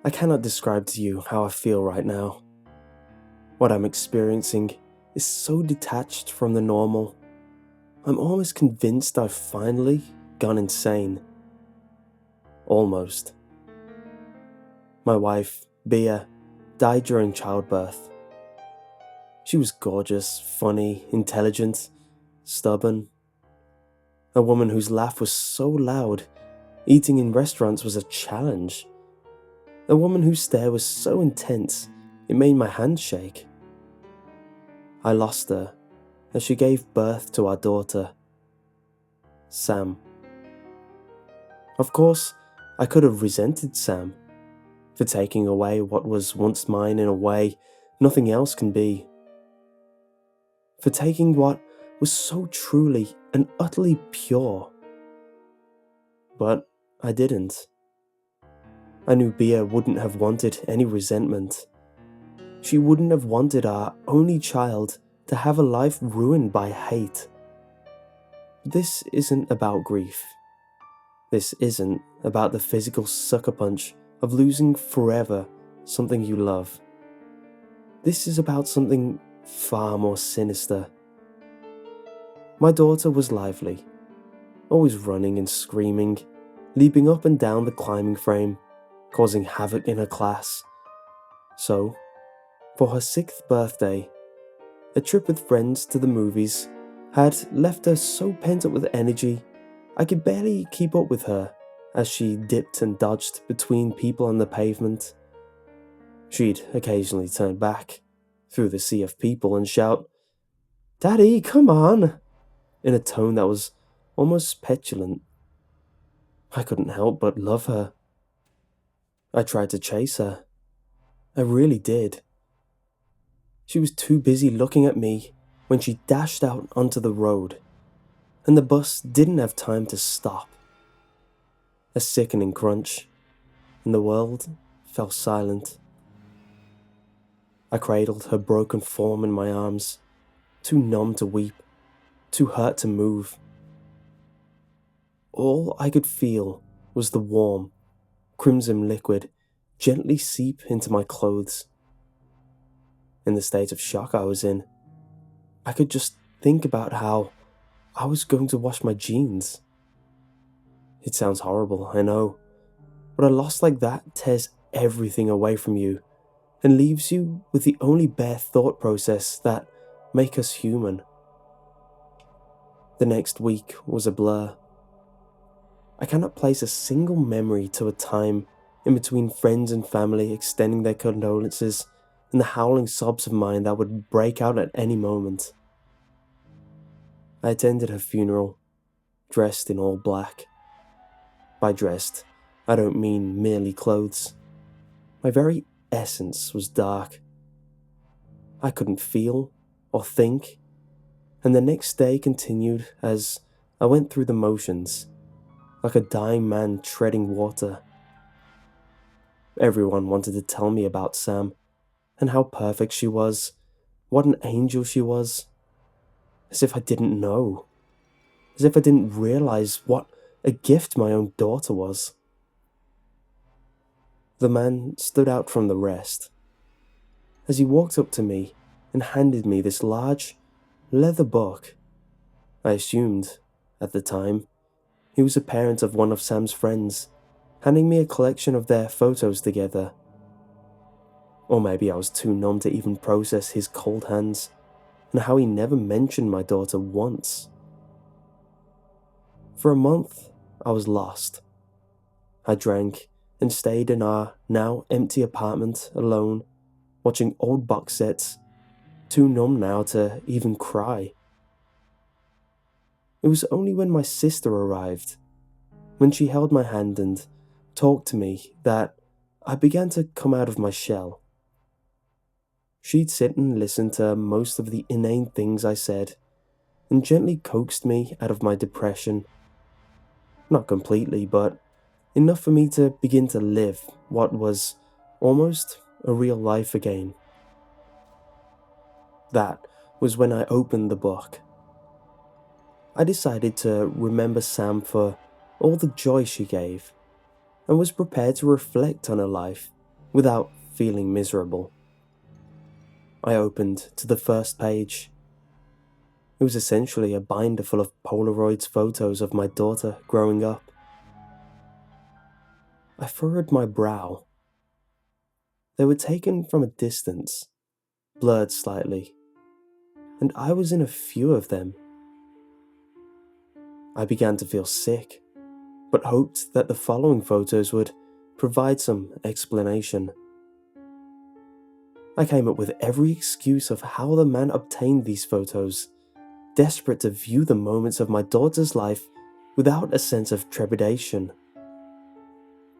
I cannot describe to you how I feel right now. What I'm experiencing is so detached from the normal. I'm almost convinced I've finally gone insane. Almost. My wife, Bea, died during childbirth. She was gorgeous, funny, intelligent, stubborn. A woman whose laugh was so loud, eating in restaurants was a challenge. A woman whose stare was so intense, it made my hands shake. I lost her as she gave birth to our daughter, Sam. Of course, I could have resented Sam for taking away what was once mine in a way nothing else can be. For taking what was so truly and utterly pure. But I didn't. I knew Bea wouldn't have wanted any resentment. She wouldn't have wanted our only child to have a life ruined by hate. This isn't about grief. This isn't about the physical sucker punch of losing forever something you love. This is about something far more sinister. My daughter was lively, always running and screaming, leaping up and down the climbing frame, causing havoc in her class. So, for her 6th birthday, a trip with friends to the movies had left her so pent up with energy, I could barely keep up with her as she dipped and dodged between people on the pavement. She'd occasionally turn back through the sea of people and shout, "Daddy, come on!" in a tone that was almost petulant. I couldn't help but love her. I tried to chase her. I really did. She was too busy looking at me when she dashed out onto the road, and the bus didn't have time to stop. A sickening crunch, and the world fell silent. I cradled her broken form in my arms, too numb to weep, too hurt to move. All I could feel was the warm, crimson liquid gently seep into my clothes. In the state of shock I was in, I could just think about how I was going to wash my jeans. It sounds horrible, I know, but a loss like that tears everything away from you and leaves you with the only bare thought process that make us human. The next week was a blur. I cannot place a single memory to a time in between friends and family extending their condolences and the howling sobs of mine that would break out at any moment. I attended her funeral, dressed in all black. By dressed, I don't mean merely clothes. My very essence was dark. I couldn't feel or think, and the next day continued as I went through the motions, like a dying man treading water. Everyone wanted to tell me about Sam, and how perfect she was, what an angel she was. As if I didn't know. As if I didn't realize what a gift my own daughter was. The man stood out from the rest. As he walked up to me and handed me this large, leather book, I assumed, at the time, he was a parent of one of Sam's friends, handing me a collection of their photos together. Or maybe I was too numb to even process his cold hands, and how he never mentioned my daughter once. For a month, I was lost. I drank and stayed in our now empty apartment alone, watching old box sets, too numb now to even cry. It was only when my sister arrived, when she held my hand and talked to me, that I began to come out of my shell. She'd sit and listen to most of the inane things I said, and gently coaxed me out of my depression. Not completely, but enough for me to begin to live what was almost a real life again. That was when I opened the book. I decided to remember Sam for all the joy she gave, and was prepared to reflect on her life without feeling miserable. I opened to the first page. It was essentially a binder full of Polaroid photos of my daughter growing up. I furrowed my brow. They were taken from a distance, blurred slightly, and I was in a few of them. I began to feel sick, but hoped that the following photos would provide some explanation. I came up with every excuse of how the man obtained these photos, desperate to view the moments of my daughter's life without a sense of trepidation.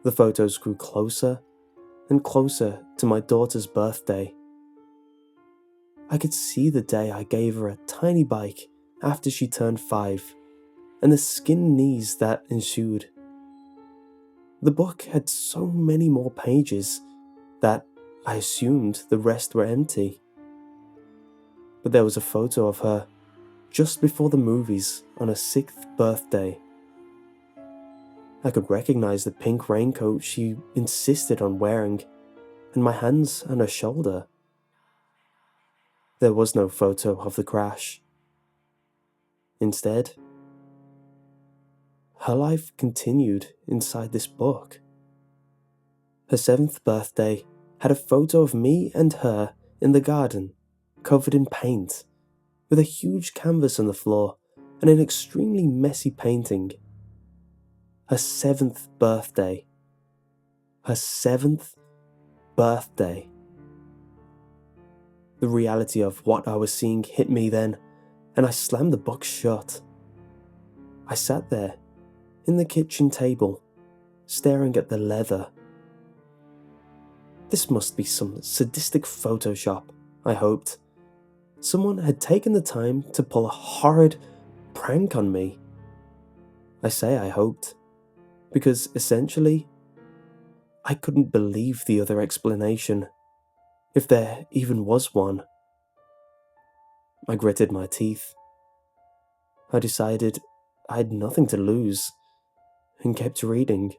The photos grew closer and closer to my daughter's birthday. I could see the day I gave her a tiny bike after she turned 5, and the skinned knees that ensued. The book had so many more pages that I assumed the rest were empty. But there was a photo of her just before the movies on her 6th birthday. I could recognize the pink raincoat she insisted on wearing, and my hands on her shoulder. There was no photo of the crash. Instead, her life continued inside this book. Her 7th birthday had a photo of me and her in the garden, covered in paint, with a huge canvas on the floor and an extremely messy painting. Her 7th birthday. Her 7th birthday. The reality of what I was seeing hit me then, and I slammed the book shut. I sat there, in the kitchen table, staring at the leather. This must be some sadistic Photoshop, I hoped. Someone had taken the time to pull a horrid prank on me. I say I hoped, because essentially, I couldn't believe the other explanation, if there even was one. I gritted my teeth. I decided I had nothing to lose, and kept reading.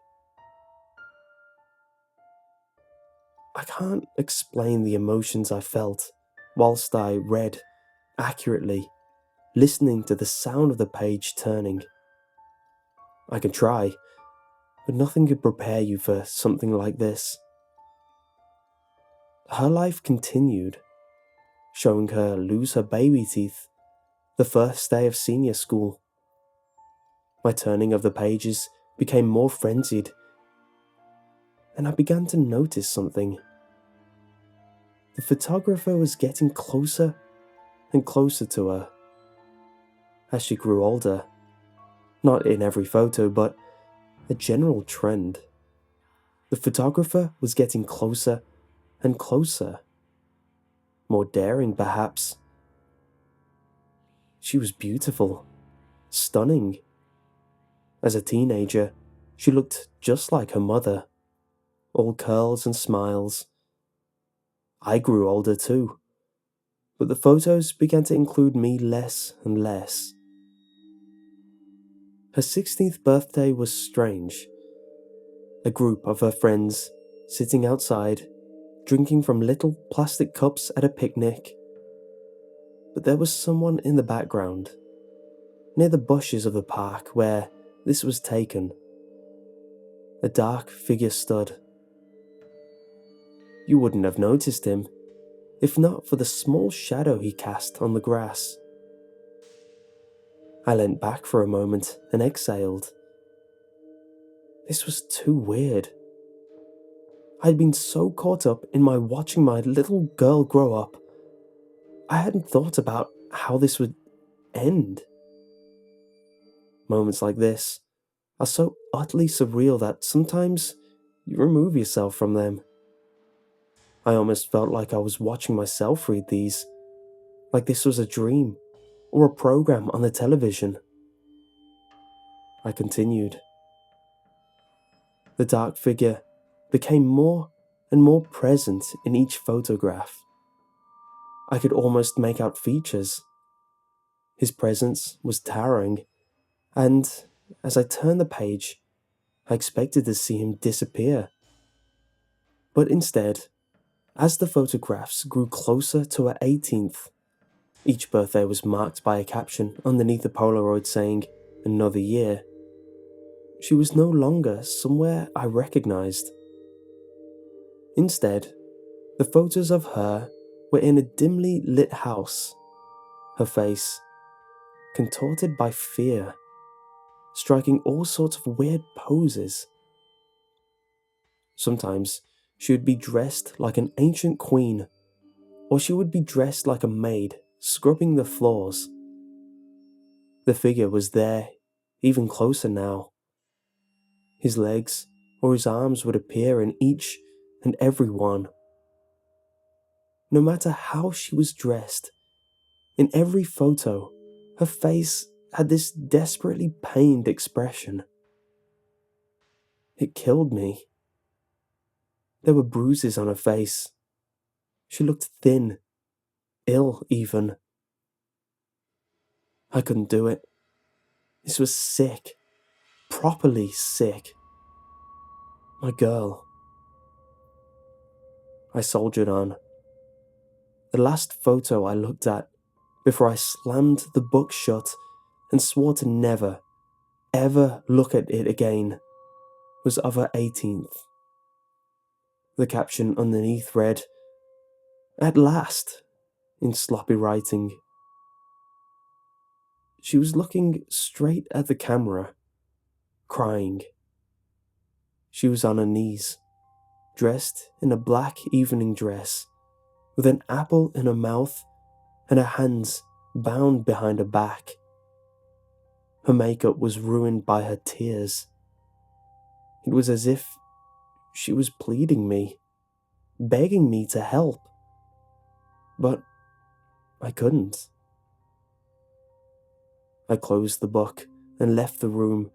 I can't explain the emotions I felt whilst I read accurately, listening to the sound of the page turning. I can try, but nothing could prepare you for something like this. Her life continued, showing her lose her baby teeth the first day of senior school. My turning of the pages became more frenzied, and I began to notice something. The photographer was getting closer and closer to her as she grew older. Not in every photo, but a general trend. The photographer was getting closer and closer. More daring, perhaps. She was beautiful, stunning. As a teenager, she looked just like her mother, all curls and smiles. I grew older too, but the photos began to include me less and less. Her 16th birthday was strange. A group of her friends sitting outside, drinking from little plastic cups at a picnic. But there was someone in the background, near the bushes of the park where this was taken. A dark figure stood. You wouldn't have noticed him, if not for the small shadow he cast on the grass. I leant back for a moment and exhaled. This was too weird. I'd been so caught up in my watching my little girl grow up, I hadn't thought about how this would end. Moments like this are so utterly surreal that sometimes you remove yourself from them. I almost felt like I was watching myself read these, like this was a dream or a program on the television. I continued. The dark figure became more and more present in each photograph. I could almost make out features. His presence was towering, and as I turned the page, I expected to see him disappear. But instead, as the photographs grew closer to her 18th, each birthday was marked by a caption underneath the Polaroid saying, "Another year." She was no longer somewhere I recognized. Instead, the photos of her were in a dimly lit house, her face contorted by fear, striking all sorts of weird poses. Sometimes she would be dressed like an ancient queen, or she would be dressed like a maid, scrubbing the floors. The figure was there, even closer now. His legs or his arms would appear in each and every one. No matter how she was dressed, in every photo, her face had this desperately pained expression. It killed me. There were bruises on her face. She looked thin, ill even. I couldn't do it. This was sick. Properly sick. My girl. I soldiered on. The last photo I looked at before I slammed the book shut and swore to never, ever look at it again was of her 18th. The caption underneath read, "At last," in sloppy writing. She was looking straight at the camera, crying. She was on her knees, dressed in a black evening dress, with an apple in her mouth and her hands bound behind her back. Her makeup was ruined by her tears. It was as if she was pleading me, begging me to help. But I couldn't. I closed the book and left the room,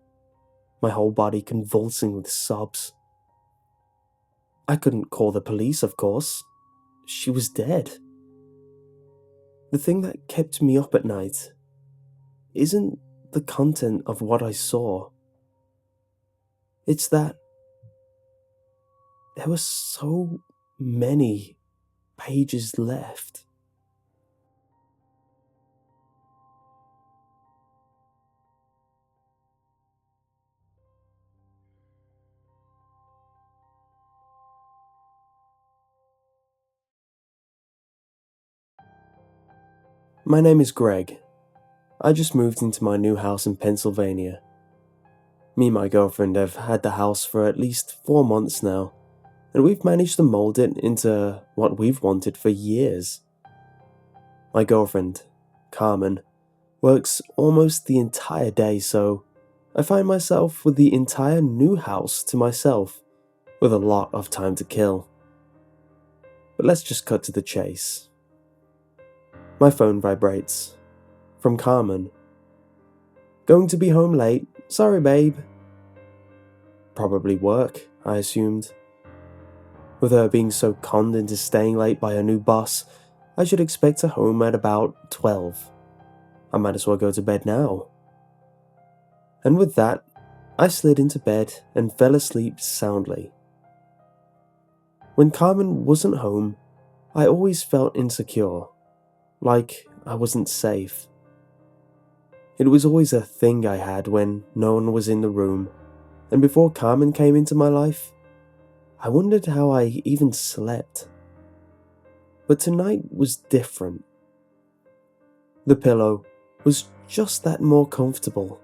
my whole body convulsing with sobs. I couldn't call the police, of course. She was dead. The thing that kept me up at night isn't the content of what I saw. It's that there were so many pages left. My name is Greg. I just moved into my new house in Pennsylvania. Me and my girlfriend have had the house for at least 4 months now, and we've managed to mold it into what we've wanted for years. My girlfriend, Carmen, works almost the entire day, so I find myself with the entire new house to myself, with a lot of time to kill. But let's just cut to the chase. My phone vibrates. From Carmen. "Going to be home late. Sorry, babe." Probably work, I assumed. With her being so conned into staying late by her new boss, I should expect her home at about 12. I might as well go to bed now. And with that, I slid into bed and fell asleep soundly. When Carmen wasn't home, I always felt insecure, like I wasn't safe. It was always a thing I had when no one was in the room, and before Carmen came into my life, I wondered how I even slept. But tonight was different. The pillow was just that more comfortable,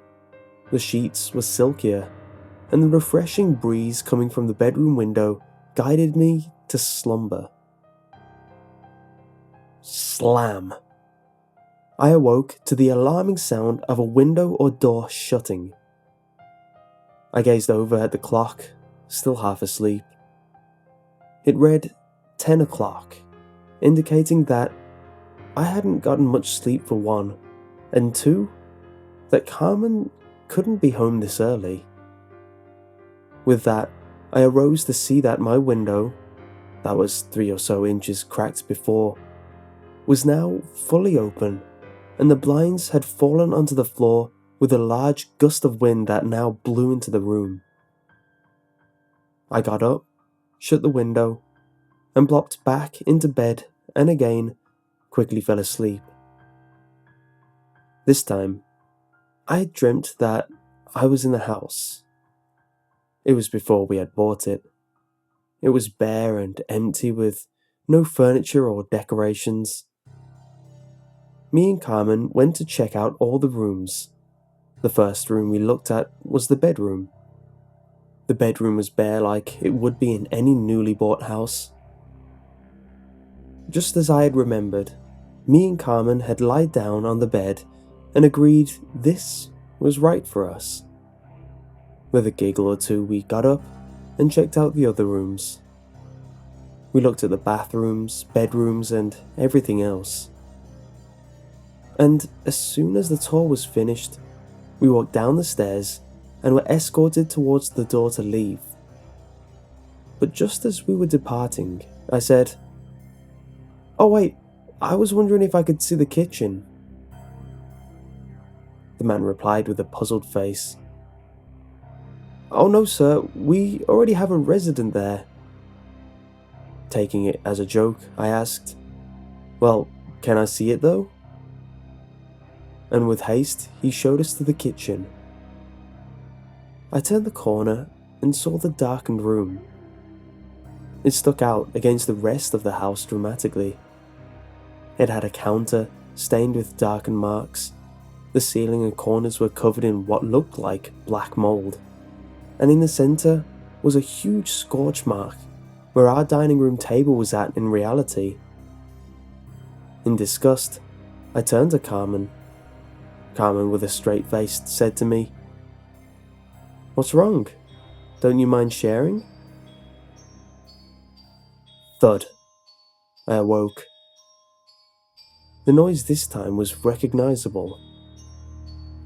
the sheets were silkier, and the refreshing breeze coming from the bedroom window guided me to slumber. Slam! I awoke to the alarming sound of a window or door shutting. I gazed over at the clock, still half asleep. It read 10 o'clock, indicating that I hadn't gotten much sleep for one, and two, that Carmen couldn't be home this early. With that, I arose to see that my window, that was 3 or so inches cracked before, was now fully open, and the blinds had fallen onto the floor with a large gust of wind that now blew into the room. I got up, shut the window, and plopped back into bed and again quickly fell asleep. This time, I had dreamt that I was in the house. It was before we had bought it. It was bare and empty with no furniture or decorations. Me and Carmen went to check out all the rooms. The first room we looked at was the bedroom. The bedroom was bare like it would be in any newly bought house. Just as I had remembered, me and Carmen had lied down on the bed and agreed this was right for us. With a giggle or two, we got up and checked out the other rooms. We looked at the bathrooms, bedrooms, and everything else. And as soon as the tour was finished, we walked down the stairs and were escorted towards the door to leave. But just as we were departing, I said, "Oh wait, I was wondering if I could see the kitchen." The man replied with a puzzled face, "Oh no sir, we already have a resident there." Taking it as a joke, I asked, "Well, can I see it though?" And with haste, he showed us to the kitchen. I turned the corner and saw the darkened room. It stuck out against the rest of the house dramatically. It had a counter stained with darkened marks. The ceiling and corners were covered in what looked like black mold, and in the center was a huge scorch mark where our dining room table was at in reality. In disgust, I turned to Carmen. Carmen, with a straight face, said to me, "What's wrong? Don't you mind sharing?" Thud. I awoke. The noise this time was recognizable.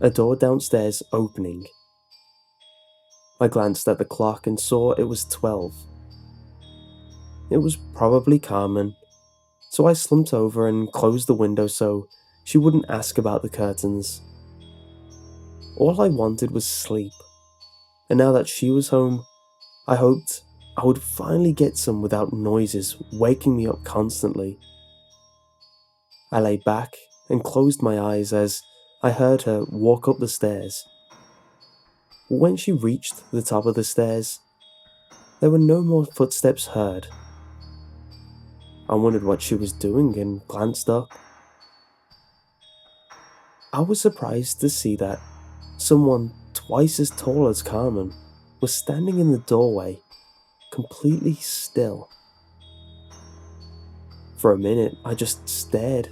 A door downstairs opening. I glanced at the clock and saw it was 12. It was probably Carmen, so I slumped over and closed the window so she wouldn't ask about the curtains. All I wanted was sleep, and now that she was home, I hoped I would finally get some without noises waking me up constantly. I lay back and closed my eyes as I heard her walk up the stairs. When she reached the top of the stairs, there were no more footsteps heard. I wondered what she was doing and glanced up. I was surprised to see that someone twice as tall as Carmen was standing in the doorway, completely still. For a minute, I just stared,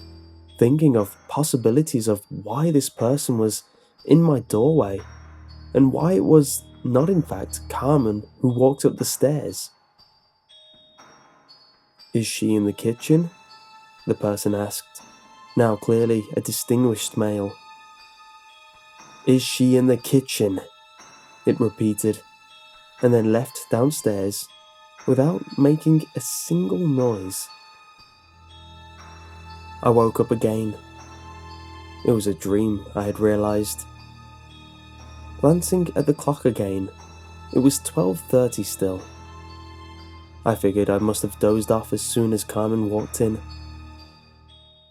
thinking of possibilities of why this person was in my doorway, and why it was not in fact Carmen who walked up the stairs. "Is she in the kitchen?" the person asked, now clearly a distinguished male. "Is she in the kitchen?" it repeated, and then left downstairs without making a single noise. I woke up again. It was a dream, I had realized. Glancing at the clock again, it was 12:30 still. I figured I must have dozed off as soon as Carmen walked in.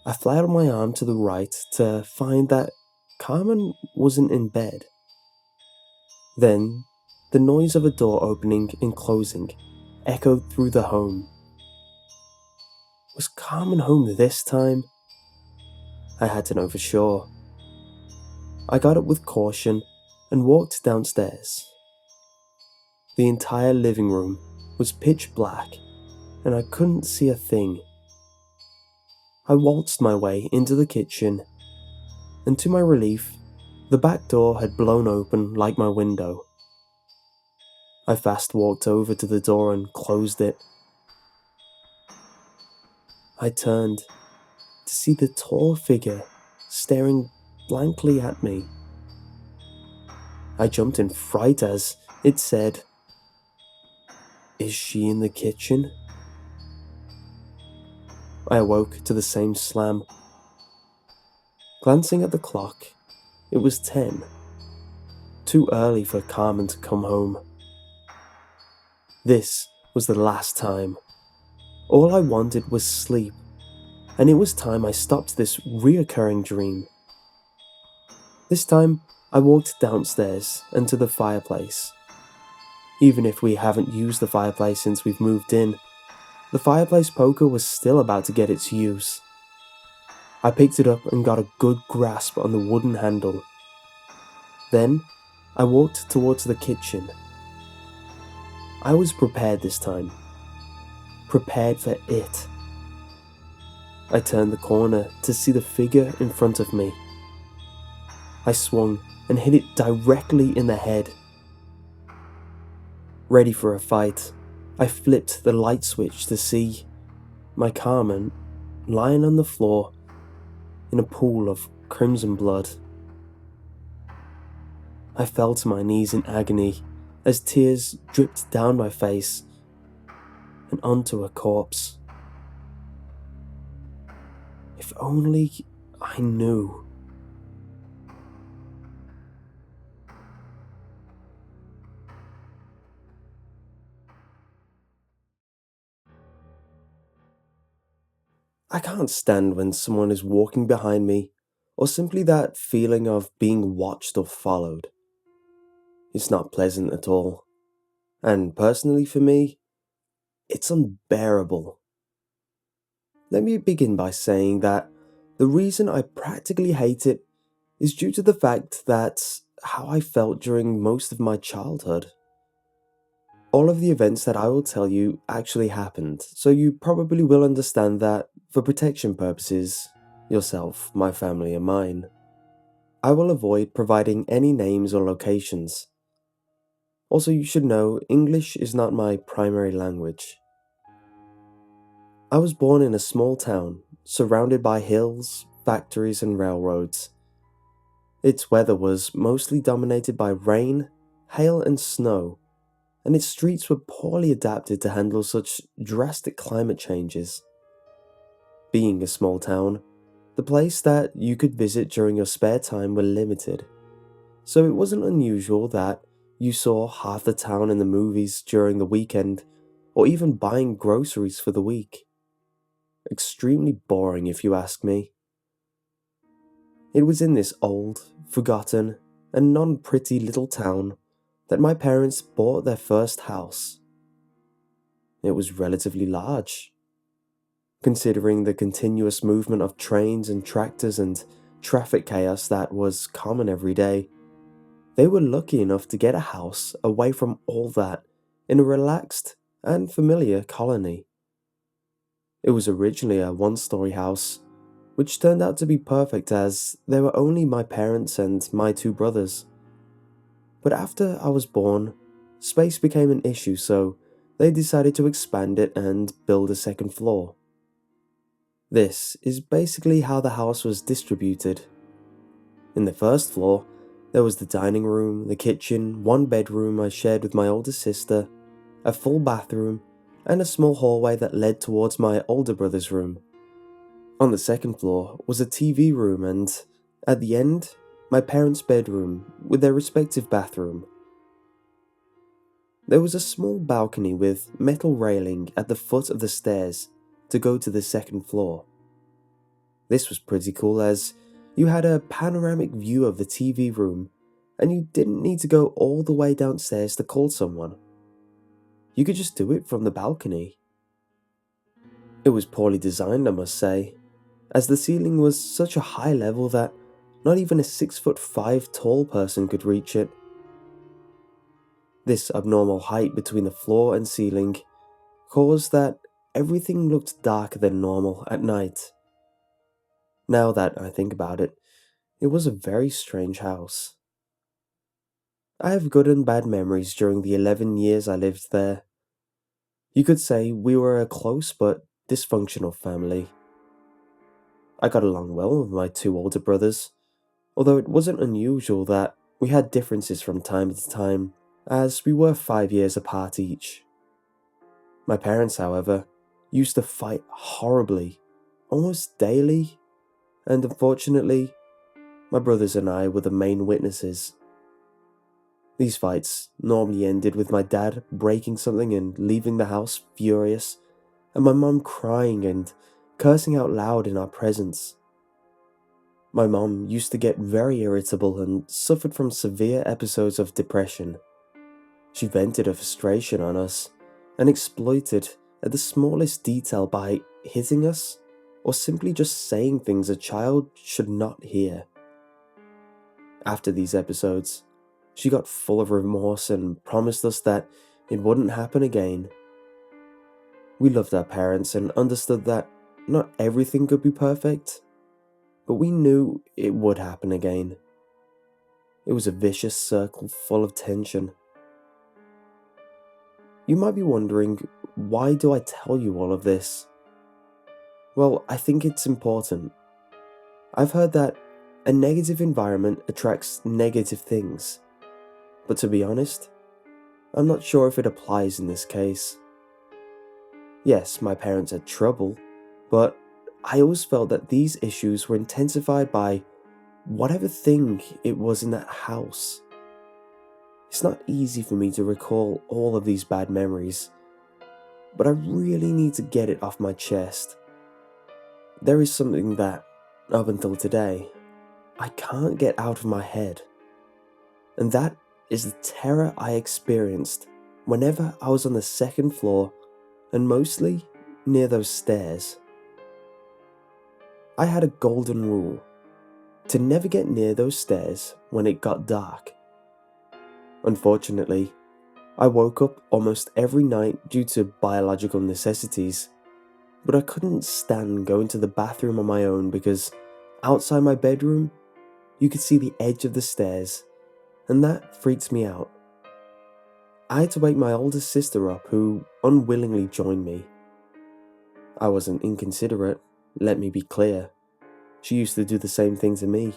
I flared my arm to the right to find that Carmen wasn't in bed. Then, the noise of a door opening and closing echoed through the home. Was Carmen home this time? I had to know for sure. I got up with caution and walked downstairs. The entire living room was pitch black, and I couldn't see a thing. I waltzed my way into the kitchen, and to my relief, the back door had blown open like my window. I fast walked over to the door and closed it. I turned to see the tall figure staring blankly at me. I jumped in fright as it said, "Is she in the kitchen?" I awoke to the same slam. Glancing at the clock, it was 10. Too early for Carmen to come home. This was the last time. All I wanted was sleep, and it was time I stopped this reoccurring dream. This time, I walked downstairs and to the fireplace. Even if we haven't used the fireplace since we've moved in, the fireplace poker was still about to get its use. I picked it up and got a good grasp on the wooden handle. Then, I walked towards the kitchen. I was prepared this time. Prepared for it. I turned the corner to see the figure in front of me. I swung and hit it directly in the head. Ready for a fight, I flipped the light switch to see my Carmen lying on the floor in a pool of crimson blood. I fell to my knees in agony as tears dripped down my face and onto a corpse. If only I knew. I can't stand when someone is walking behind me, or simply that feeling of being watched or followed. It's not pleasant at all. And personally for me, it's unbearable. Let me begin by saying that the reason I practically hate it is due to the fact that how I felt during most of my childhood. All of the events that I will tell you actually happened, so you probably will understand that, for protection purposes, yourself, my family, and mine, I will avoid providing any names or locations. Also, you should know English is not my primary language. I was born in a small town, surrounded by hills, factories, and railroads. Its weather was mostly dominated by rain, hail, and snow, and its streets were poorly adapted to handle such drastic climate changes. Being a small town, the places that you could visit during your spare time were limited, so it wasn't unusual that you saw half the town in the movies during the weekend, or even buying groceries for the week. Extremely boring if you ask me. It was in this old, forgotten, and non-pretty little town that my parents bought their first house. It was relatively large, considering the continuous movement of trains and tractors and traffic chaos that was common every day. They were lucky enough to get a house away from all that in a relaxed and familiar colony. It was originally a one-story house, which turned out to be perfect as there were only my parents and my two brothers. But after I was born, space became an issue, so they decided to expand it and build a second floor. This is basically how the house was distributed. In the first floor, there was the dining room, the kitchen, one bedroom I shared with my older sister, a full bathroom, and a small hallway that led towards my older brother's room. On the second floor was a TV room and, at the end, my parents' bedroom with their respective bathroom. There was a small balcony with metal railing at the foot of the stairs to go to the second floor. This was pretty cool as you had a panoramic view of the TV room and you didn't need to go all the way downstairs to call someone. You could just do it from the balcony. It was poorly designed, I must say, as the ceiling was such a high level that not even a 6'5" tall person could reach it. This abnormal height between the floor and ceiling caused that everything looked darker than normal at night. Now that I think about it, it was a very strange house. I have good and bad memories during the 11 years I lived there. You could say we were a close but dysfunctional family. I got along well with my two older brothers, although it wasn't unusual that we had differences from time to time, as we were 5 years apart each. My parents, however, used to fight horribly, almost daily, and unfortunately, my brothers and I were the main witnesses. These fights normally ended with my dad breaking something and leaving the house furious, and my mum crying and cursing out loud in our presence. My mum used to get very irritable and suffered from severe episodes of depression. She vented her frustration on us and exploited at the smallest detail by hitting us or simply just saying things a child should not hear. After these episodes, she got full of remorse and promised us that it wouldn't happen again. We loved our parents and understood that not everything could be perfect, but we knew it would happen again. It was a vicious circle full of tension. You might be wondering, why do I tell you all of this? Well, I think it's important. I've heard that a negative environment attracts negative things, but to be honest, I'm not sure if it applies in this case. Yes, my parents had trouble, but I always felt that these issues were intensified by whatever thing it was in that house. It's not easy for me to recall all of these bad memories, but I really need to get it off my chest. There is something that, up until today, I can't get out of my head, and that is the terror I experienced whenever I was on the second floor and mostly near those stairs. I had a golden rule to never get near those stairs when it got dark. Unfortunately, I woke up almost every night due to biological necessities, but I couldn't stand going to the bathroom on my own because outside my bedroom, you could see the edge of the stairs, and that freaked me out. I had to wake my older sister up, who unwillingly joined me. I wasn't inconsiderate, let me be clear. She used to do the same thing to me.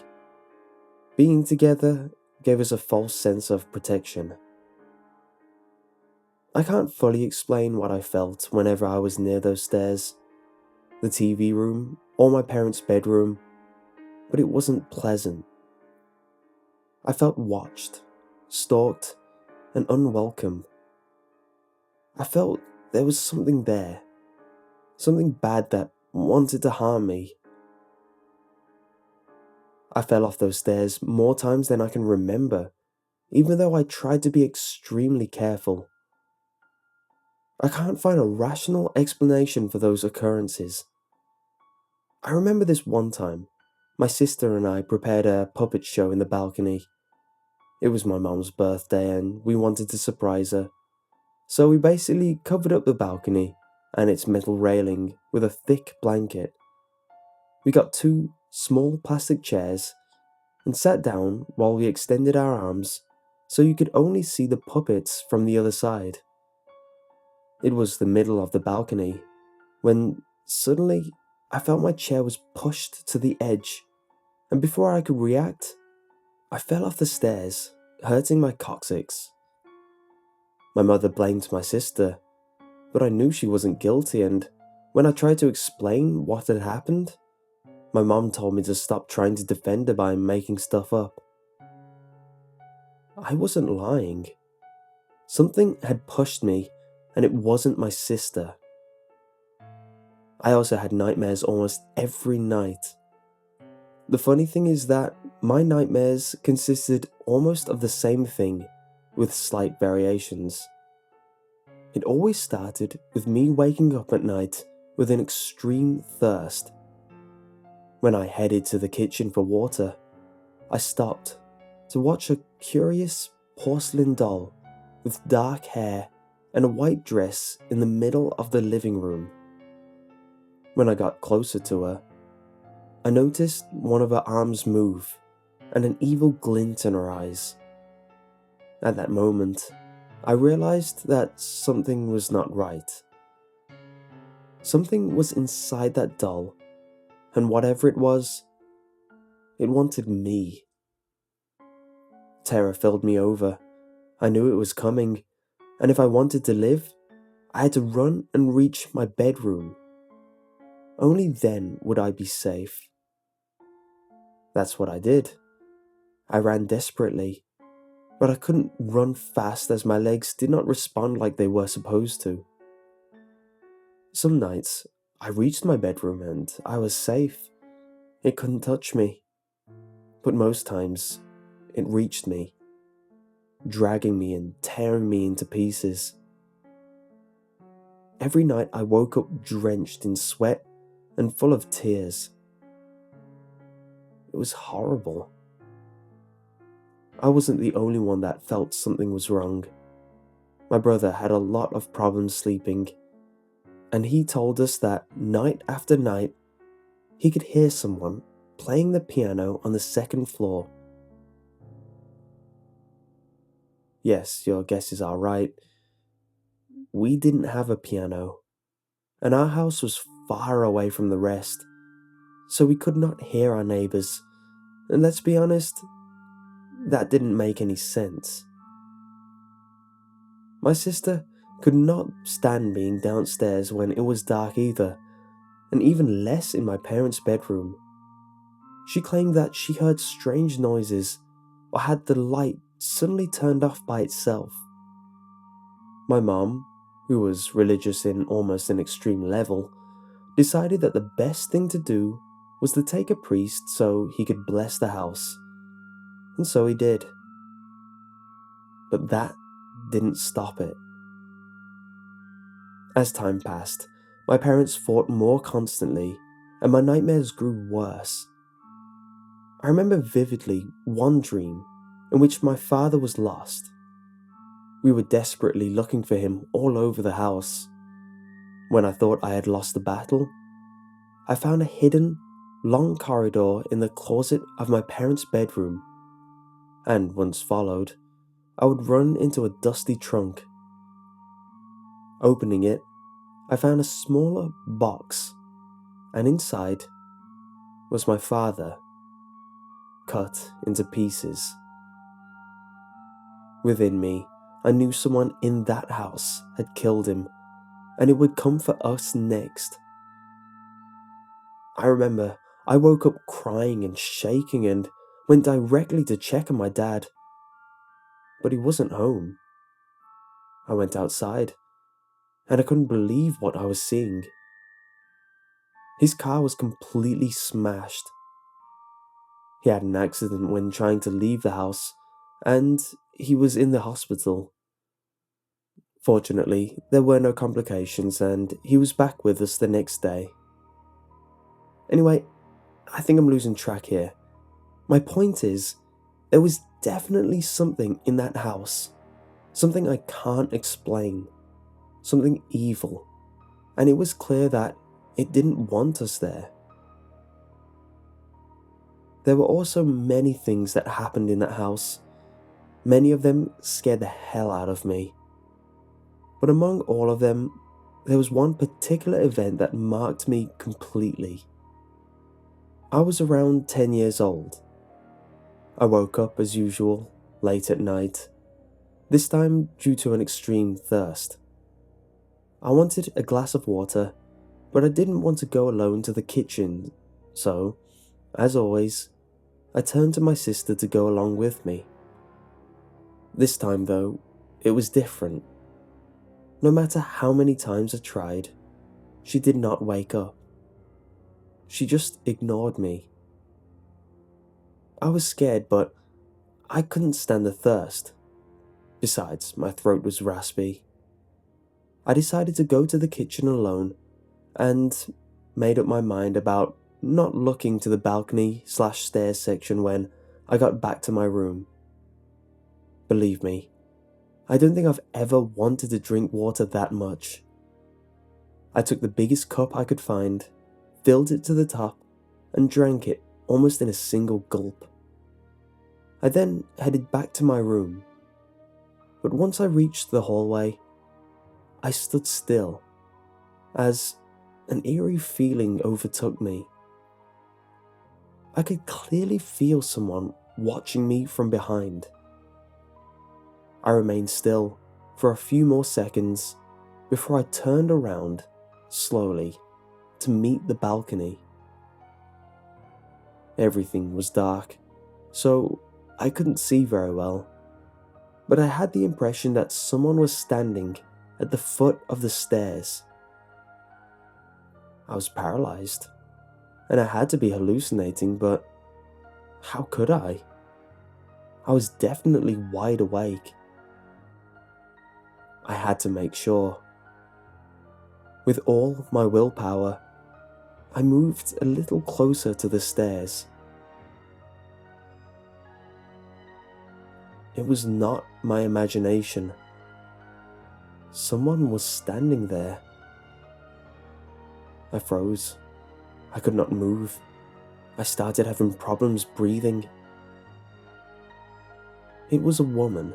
Being together gave us a false sense of protection. I can't fully explain what I felt whenever I was near those stairs, the TV room, or my parents' bedroom, but it wasn't pleasant. I felt watched, stalked, and unwelcome. I felt there was something there, something bad that wanted to harm me. I fell off those stairs more times than I can remember, even though I tried to be extremely careful. I can't find a rational explanation for those occurrences. I remember this one time, my sister and I prepared a puppet show in the balcony. It was my mom's birthday and we wanted to surprise her, so we basically covered up the balcony and its metal railing with a thick blanket. We got 2 small plastic chairs and sat down while we extended our arms so you could only see the puppets from the other side. It was the middle of the balcony when suddenly I felt my chair was pushed to the edge, and before I could react, I fell off the stairs, hurting my coccyx. My mother blamed my sister, but I knew she wasn't guilty, and when I tried to explain what had happened, my mom told me to stop trying to defend her by making stuff up. I wasn't lying. Something had pushed me, and it wasn't my sister. I also had nightmares almost every night. The funny thing is that my nightmares consisted almost of the same thing, with slight variations. It always started with me waking up at night with an extreme thirst. When I headed to the kitchen for water, I stopped to watch a curious porcelain doll with dark hair and a white dress in the middle of the living room. When I got closer to her, I noticed one of her arms move and an evil glint in her eyes. At that moment, I realized that something was not right. Something was inside that doll, and whatever it was, it wanted me. Terror filled me over. I knew it was coming, and if I wanted to live, I had to run and reach my bedroom. Only then would I be safe. That's what I did. I ran desperately. but I couldn't run fast as my legs did not respond like they were supposed to. Some nights, I reached my bedroom and I was safe. It couldn't touch me. But most times, it reached me, dragging me and tearing me into pieces. Every night I woke up drenched in sweat and full of tears. It was horrible. I wasn't the only one that felt something was wrong. My brother had a lot of problems sleeping, and he told us that night after night, he could hear someone playing the piano on the second floor. Yes, your guesses are right. We didn't have a piano, and our house was far away from the rest, so we could not hear our neighbours, and let's be honest, that didn't make any sense. My sister could not stand being downstairs when it was dark either, and even less in my parents' bedroom. She claimed that she heard strange noises or had the light suddenly turned off by itself. My mom, who was religious in almost an extreme level, decided that the best thing to do was to take a priest so he could bless the house. And so he did. But that didn't stop it. As time passed, my parents fought more constantly, and my nightmares grew worse. I remember vividly one dream in which my father was lost. We were desperately looking for him all over the house. When I thought I had lost the battle, I found a hidden, long corridor in the closet of my parents' bedroom, and once followed, I would run into a dusty trunk. Opening it, I found a smaller box, and inside was my father, cut into pieces. Within me, I knew someone in that house had killed him, and it would come for us next. I remember I woke up crying and shaking and went directly to check on my dad, but he wasn't home. I went outside, and I couldn't believe what I was seeing. His car was completely smashed. He had an accident when trying to leave the house, and he was in the hospital. Fortunately, there were no complications, and he was back with us the next day. Anyway, I think I'm losing track here. My point is, there was definitely something in that house. Something I can't explain. Something evil. And it was clear that it didn't want us there. There were also many things that happened in that house. Many of them scared the hell out of me. But among all of them, there was one particular event that marked me completely. I was around 10 years old. I woke up as usual, late at night, this time due to an extreme thirst. I wanted a glass of water, but I didn't want to go alone to the kitchen, so, as always, I turned to my sister to go along with me. This time, though, it was different. No matter how many times I tried, she did not wake up. She just ignored me. I was scared, but I couldn't stand the thirst. Besides, my throat was raspy. I decided to go to the kitchen alone and made up my mind about not looking to the balcony/stairs section when I got back to my room. Believe me, I don't think I've ever wanted to drink water that much. I took the biggest cup I could find, filled it to the top, and drank it almost in a single gulp. I then headed back to my room. But once I reached the hallway, I stood still, as an eerie feeling overtook me. I could clearly feel someone watching me from behind. I remained still for a few more seconds before I turned around slowly to meet the balcony. Everything was dark, so I couldn't see very well, but I had the impression that someone was standing at the foot of the stairs. I was paralyzed, and I had to be hallucinating, but how could I? I was definitely wide awake. I had to make sure. With all my willpower, I moved a little closer to the stairs. It was not my imagination. Someone was standing there. I froze. I could not move. I started having problems breathing. It was a woman.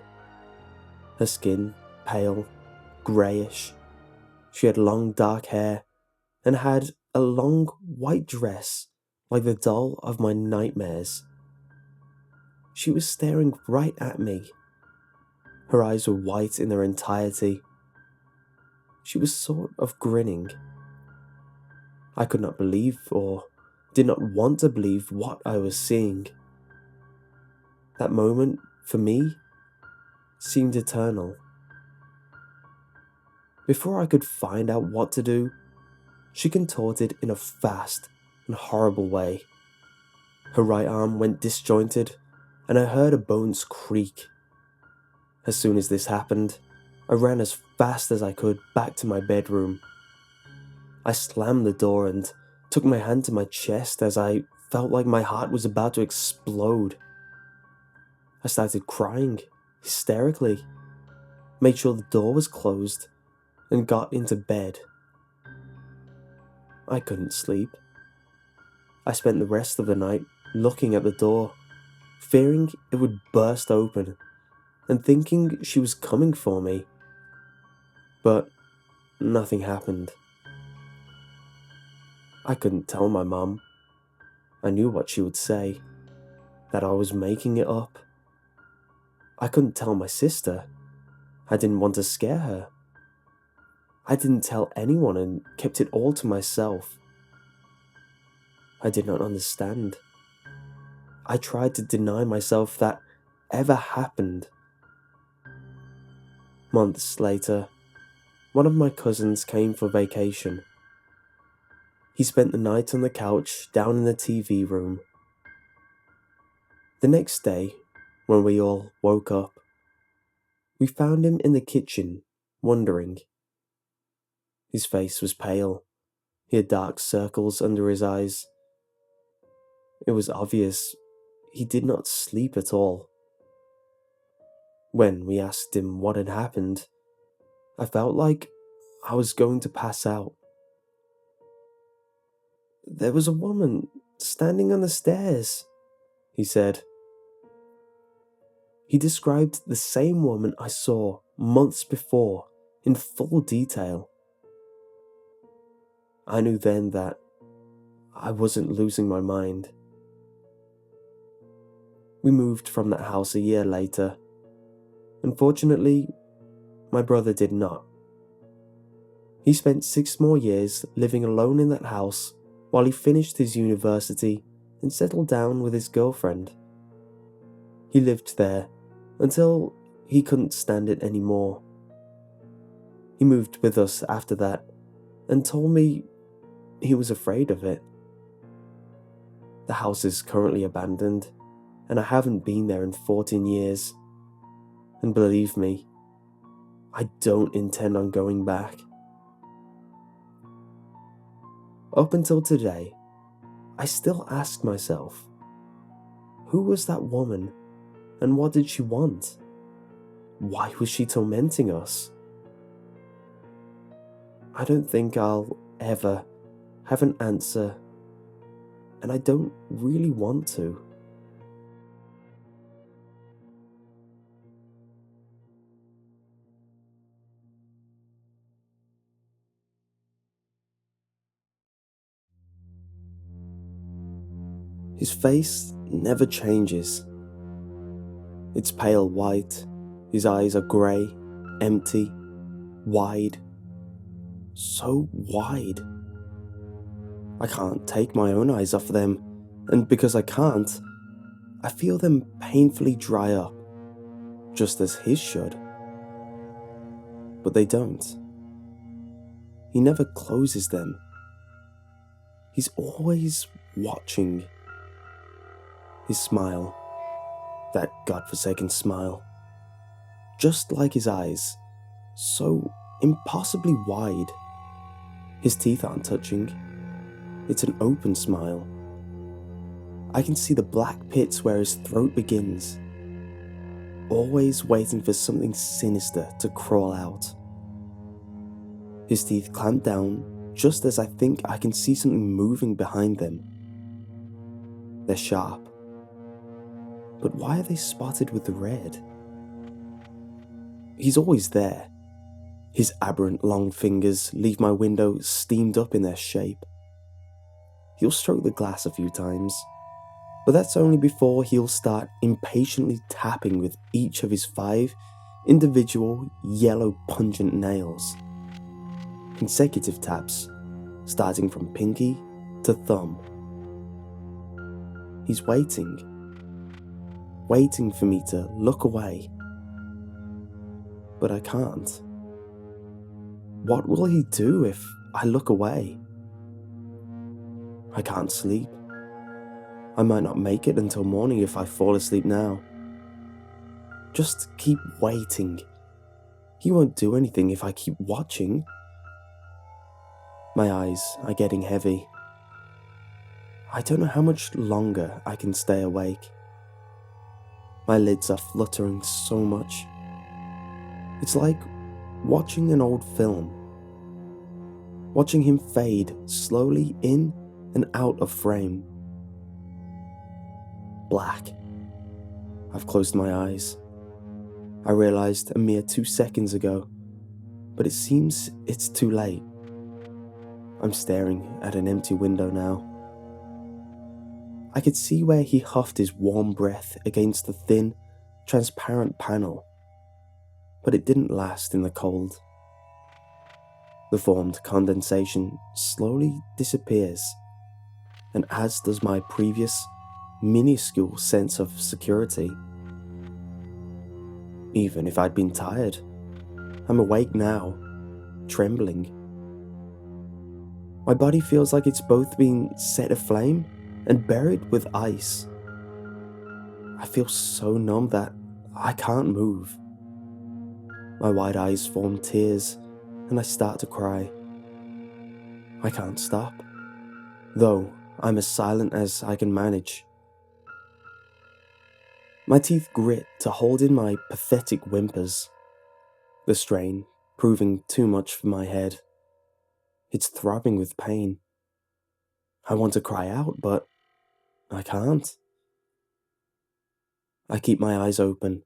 Her skin pale, greyish. She had long dark hair and had a long white dress like the doll of my nightmares. She was staring right at me. Her eyes were white in their entirety. She was sort of grinning. I could not believe, or did not want to believe, what I was seeing. That moment, for me, seemed eternal. Before I could find out what to do, she contorted in a fast and horrible way. Her right arm went disjointed, and I heard her bones creak. As soon as this happened, I ran as fast as I could back to my bedroom. I slammed the door and took my hand to my chest as I felt like my heart was about to explode. I started crying, hysterically, made sure the door was closed, and got into bed. I couldn't sleep. I spent the rest of the night looking at the door, fearing it would burst open, and thinking she was coming for me. But nothing happened. I couldn't tell my mum. I knew what she would say, that I was making it up. I couldn't tell my sister. I didn't want to scare her. I didn't tell anyone and kept it all to myself. I did not understand. I tried to deny myself that ever happened. Months later, one of my cousins came for vacation. He spent the night on the couch down in the TV room. The next day, when we all woke up, we found him in the kitchen, wondering. His face was pale. He had dark circles under his eyes. It was obvious he did not sleep at all. When we asked him what had happened, I felt like I was going to pass out. "There was a woman standing on the stairs," he said. He described the same woman I saw months before in full detail. I knew then that I wasn't losing my mind. We moved from that house a year later. Unfortunately, my brother did not. He spent 6 more years living alone in that house while he finished his university and settled down with his girlfriend. He lived there until he couldn't stand it anymore. He moved with us after that and told me he was afraid of it. The house is currently abandoned, and I haven't been there in 14 years. And believe me, I don't intend on going back. Up until today, I still ask myself, who was that woman and what did she want? Why was she tormenting us? I don't think I'll ever have an answer, and I don't really want to. His face never changes. It's pale white, his eyes are grey, empty, wide. So wide. I can't take my own eyes off them, and because I can't, I feel them painfully dry up. just as his should. But they don't. He never closes them. He's always watching. His smile, that godforsaken smile, just like his eyes, so impossibly wide. His teeth aren't touching. It's an open smile. I can see the black pits where his throat begins, always waiting for something sinister to crawl out. His teeth clamp down just as I think I can see something moving behind them. They're sharp. But why are they spotted with the red? He's always there. His aberrant long fingers leave my window steamed up in their shape. He'll stroke the glass a few times, but that's only before he'll start impatiently tapping with each of his 5 individual yellow pungent nails. Consecutive taps, starting from pinky to thumb. He's waiting for me to look away. But I can't. What will he do if I look away? I can't sleep. I might not make it until morning if I fall asleep now. Just keep waiting. He won't do anything if I keep watching. My eyes are getting heavy. I don't know how much longer I can stay awake. My lids are fluttering so much. It's like watching an old film. Watching him fade slowly in and out of frame. Black. I've closed my eyes. I realized a mere 2 seconds ago, but it seems it's too late. I'm staring at an empty window now. I could see where he huffed his warm breath against the thin, transparent panel, but it didn't last in the cold. The formed condensation slowly disappears, and as does my previous, minuscule sense of security. Even if I'd been tired, I'm awake now, trembling. My body feels like it's both being set aflame and buried with ice. I feel so numb that I can't move. My wide eyes form tears and I start to cry. I can't stop, though I'm as silent as I can manage. My teeth grit to hold in my pathetic whimpers, the strain proving too much for my head. It's throbbing with pain. I want to cry out, but I can't. I keep my eyes open,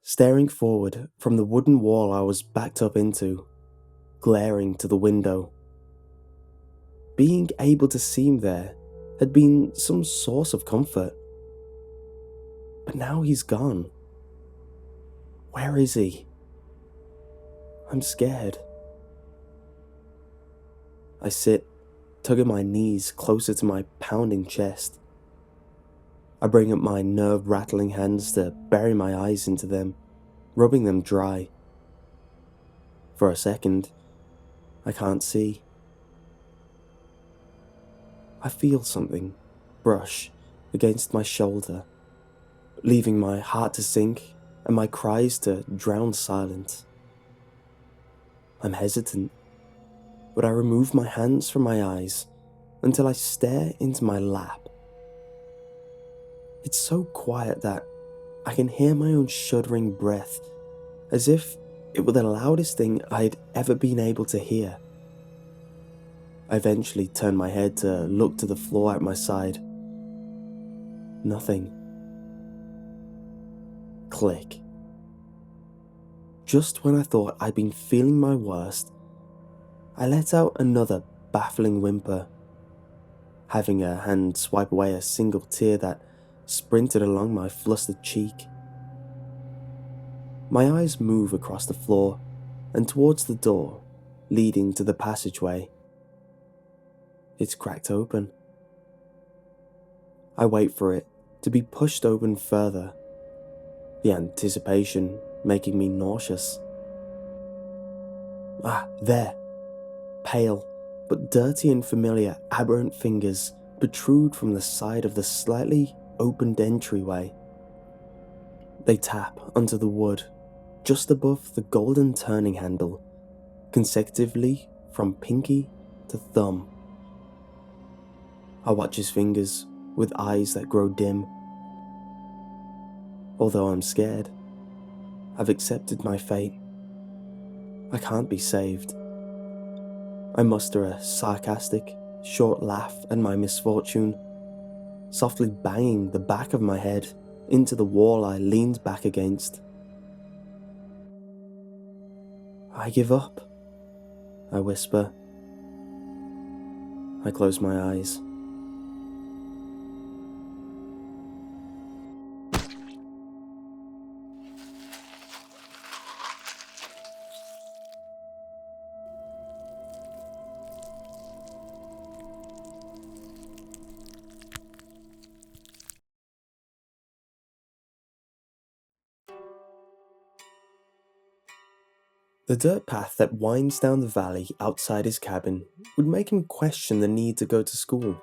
staring forward from the wooden wall I was backed up into, glaring to the window. Being able to see him there had been some source of comfort. But now he's gone. Where is he? I'm scared. I sit, tugging my knees closer to my pounding chest. I bring up my nerve-rattling hands to bury my eyes into them, rubbing them dry. For a second, I can't see. I feel something brush against my shoulder, leaving my heart to sink and my cries to drown silence. I'm hesitant, but I remove my hands from my eyes until I stare into my lap. It's so quiet that I can hear my own shuddering breath, as if it were the loudest thing I'd ever been able to hear. I eventually turn my head to look to the floor at my side. Nothing. Click. Just when I thought I'd been feeling my worst, I let out another baffling whimper, having a hand swipe away a single tear that sprinted along my flustered cheek. My eyes move across the floor and towards the door leading to the passageway. It's cracked open. I wait for it to be pushed open further, the anticipation making me nauseous. There. Pale, but dirty and familiar aberrant fingers protrude from the side of the slightly opened entryway. They tap onto the wood just above the golden turning handle, consecutively from pinky to thumb. I watch his fingers with eyes that grow dim. Although I'm scared, I've accepted my fate. I can't be saved. I muster a sarcastic, short laugh at my misfortune, softly banging the back of my head into the wall I leaned back against. I give up, I whisper. I close my eyes. The dirt path that winds down the valley outside his cabin would make him question the need to go to school.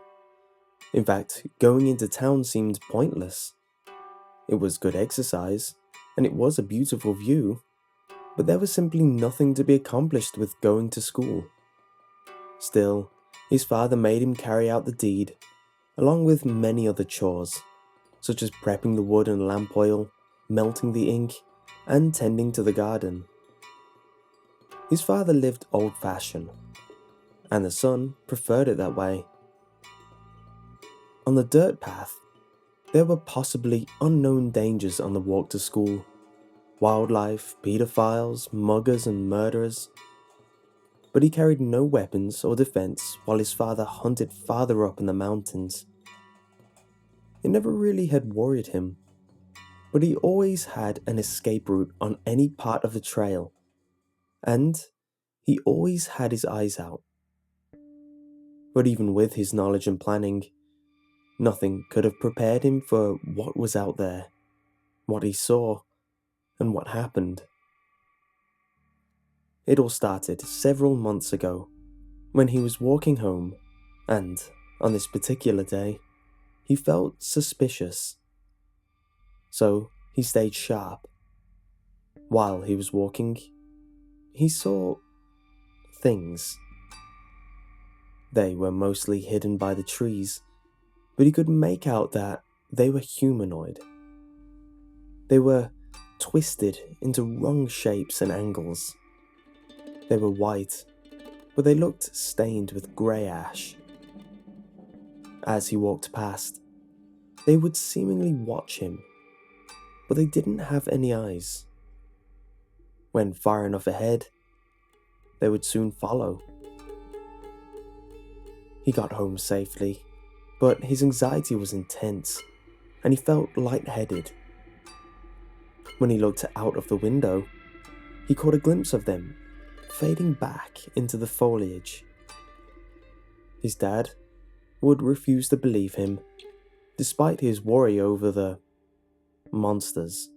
In fact, going into town seemed pointless. It was good exercise, and it was a beautiful view, but there was simply nothing to be accomplished with going to school. Still, his father made him carry out the deed, along with many other chores, such as prepping the wood and lamp oil, melting the ink, and tending to the garden. His father lived old-fashioned, and the son preferred it that way. On the dirt path, there were possibly unknown dangers on the walk to school. Wildlife, pedophiles, muggers and murderers. But he carried no weapons or defense while his father hunted farther up in the mountains. It never really had worried him, but he always had an escape route on any part of the trail, and he always had his eyes out. But even with his knowledge and planning, nothing could have prepared him for what was out there, what he saw, and what happened. It all started several months ago, when he was walking home, and, on this particular day, he felt suspicious. So, he stayed sharp. While he was walking, he saw things. They were mostly hidden by the trees, but he could make out that they were humanoid. They were twisted into wrong shapes and angles. They were white, but they looked stained with grey ash. As he walked past, they would seemingly watch him, but they didn't have any eyes. When far enough ahead, they would soon follow. He got home safely, but his anxiety was intense, and he felt lightheaded. When he looked out of the window, he caught a glimpse of them, fading back into the foliage. His dad would refuse to believe him, despite his worry over the monsters.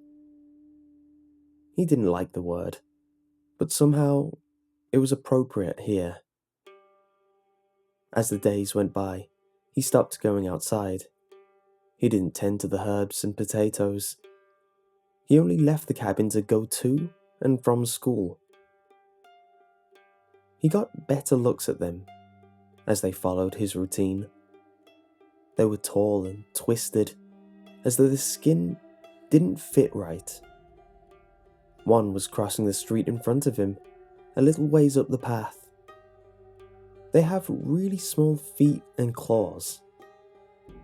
He didn't like the word, but somehow it was appropriate here. As the days went by, he stopped going outside. He didn't tend to the herbs and potatoes. He only left the cabin to go to and from school. He got better looks at them as they followed his routine. They were tall and twisted, as though the skin didn't fit right. One was crossing the street in front of him, a little ways up the path. They have really small feet and claws.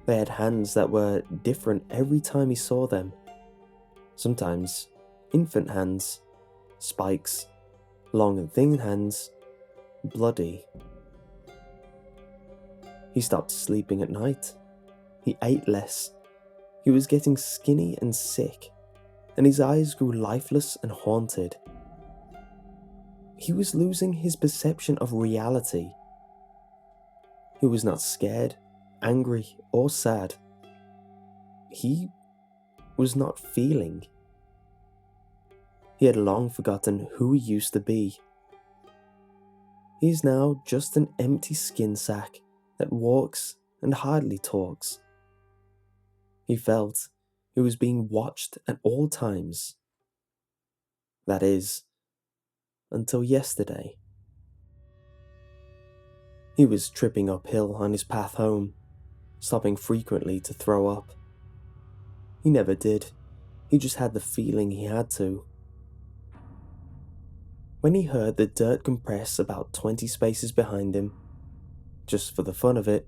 They had hands that were different every time he saw them. Sometimes infant hands, spikes, long and thin hands, bloody. He stopped sleeping at night. He ate less. He was getting skinny and sick, and his eyes grew lifeless and haunted. He was losing his perception of reality. He was not scared, angry, or sad. He was not feeling. He had long forgotten who he used to be. He is now just an empty skin sack that walks and hardly talks. He felt he was being watched at all times. That is, until yesterday. He was tripping uphill on his path home, stopping frequently to throw up. He never did, he just had the feeling he had to. When he heard the dirt compress about 20 spaces behind him, just for the fun of it,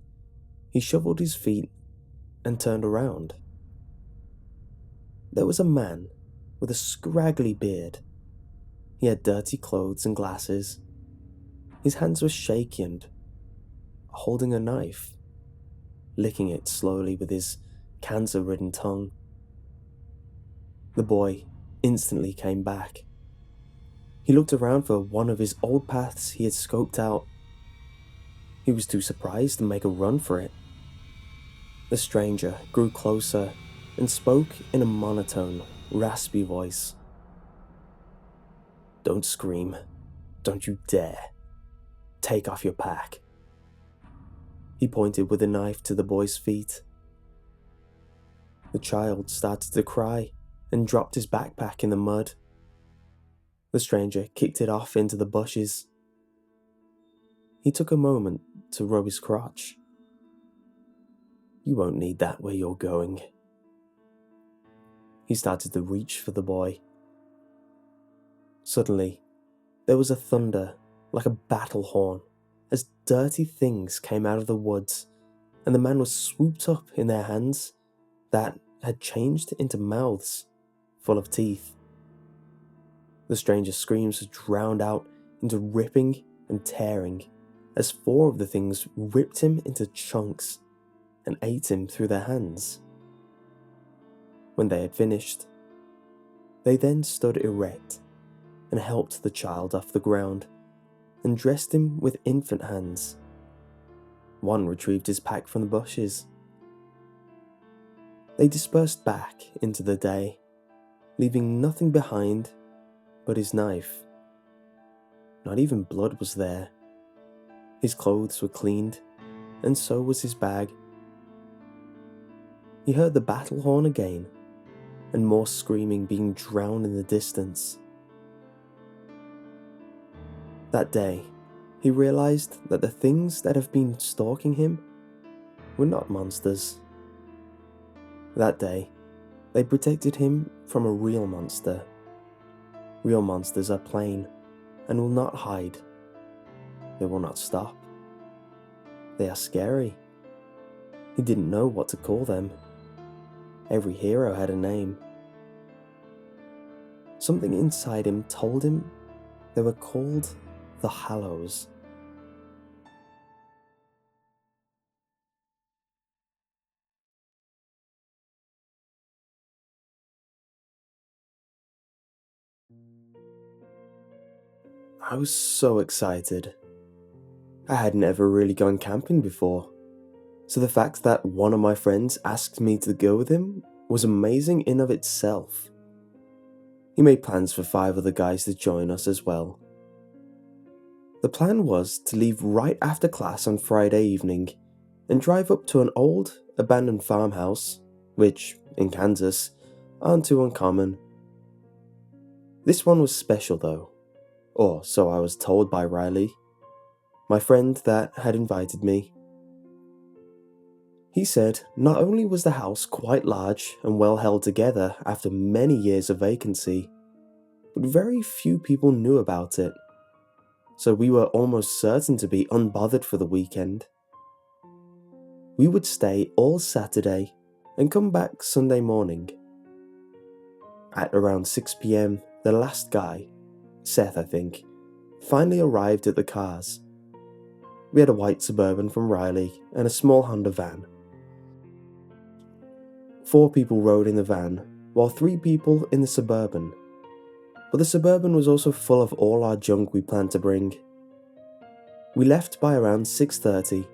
he shuffled his feet and turned around. There was a man with a scraggly beard. He had dirty clothes and glasses. His hands were shaky and holding a knife, licking it slowly with his cancer-ridden tongue. The boy instantly came back. He looked around for one of his old paths he had scoped out. He was too surprised to make a run for it. The stranger grew closer and spoke in a monotone, raspy voice. "Don't scream. Don't you dare. Take off your pack." He pointed with the knife to the boy's feet. The child started to cry and dropped his backpack in the mud. The stranger kicked it off into the bushes. He took a moment to rub his crotch. "You won't need that where you're going." He started to reach for the boy. Suddenly, there was a thunder like a battle horn as dirty things came out of the woods, and the man was swooped up in their hands that had changed into mouths full of teeth. The stranger's screams were drowned out into ripping and tearing as 4 of the things ripped him into chunks and ate him through their hands. When they had finished, they then stood erect and helped the child off the ground and dressed him with infant hands. One retrieved his pack from the bushes. They dispersed back into the day, leaving nothing behind but his knife. Not even blood was there. His clothes were cleaned, and so was his bag. He heard the battle horn again, and more screaming being drowned in the distance. That day, he realized that the things that have been stalking him were not monsters. That day, they protected him from a real monster. Real monsters are plain and will not hide. They will not stop. They are scary. He didn't know what to call them. Every hero had a name. Something inside him told him they were called the Hallows. I was so excited. I hadn't ever really gone camping before, so the fact that one of my friends asked me to go with him was amazing in of itself. He made plans for 5 other guys to join us as well. The plan was to leave right after class on Friday evening and drive up to an old, abandoned farmhouse, which, in Kansas, aren't too uncommon. This one was special though, or so I was told by Riley, my friend that had invited me. He said not only was the house quite large and well held together after many years of vacancy, but very few people knew about it, so we were almost certain to be unbothered for the weekend. We would stay all Saturday and come back Sunday morning. At around 6 p.m, the last guy, Seth I think, finally arrived at the cars. We had a white Suburban from Riley and a small Honda van. 4 people rode in the van, while 3 people in the Suburban. But the Suburban was also full of all our junk we planned to bring. We left by around 6:30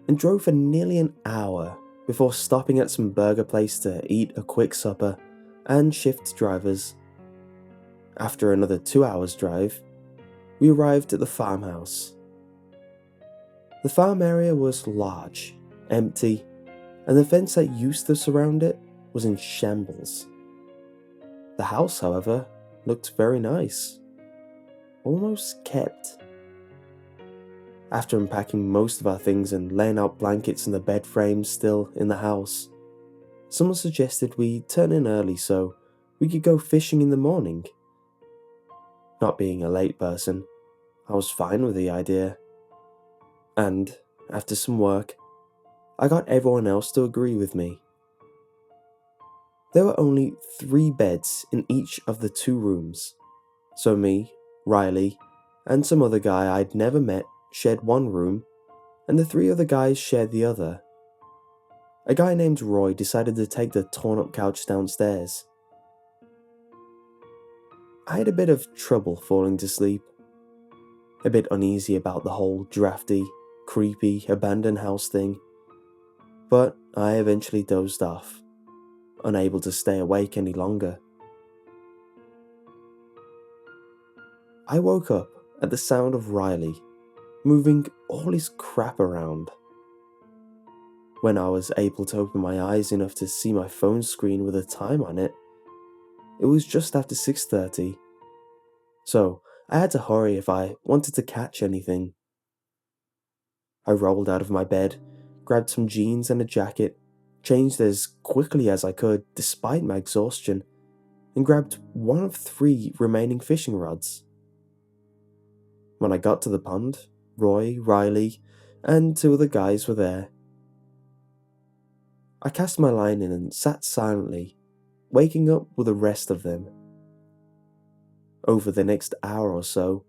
and drove for nearly an hour before stopping at some burger place to eat a quick supper and shift drivers. After another 2 hours drive, we arrived at the farmhouse. The farm area was large, empty, and the fence that used to surround it was in shambles. The house, however, looked very nice, almost kept. After unpacking most of our things and laying out blankets and the bed frames still in the house, someone suggested we turn in early so we could go fishing in the morning. Not being a late person, I was fine with the idea. And, after some work, I got everyone else to agree with me. There were only 3 beds in each of the 2 rooms, so me, Riley, and some other guy I'd never met shared one room, and the 3 other guys shared the other. A guy named Roy decided to take the torn-up couch downstairs. I had a bit of trouble falling to sleep, a bit uneasy about the whole drafty, creepy, abandoned house thing, but I eventually dozed off, unable to stay awake any longer. I woke up at the sound of Riley moving all his crap around. When I was able to open my eyes enough to see my phone screen with a time on it, it was just after 6:30, so I had to hurry if I wanted to catch anything. I rolled out of my bed, grabbed some jeans and a jacket, changed as quickly as I could despite my exhaustion, and grabbed one of 3 remaining fishing rods. When I got to the pond, Roy, Riley, and 2 other guys were there. I cast my line in and sat silently, waking up with the rest of them. Over the next hour or so,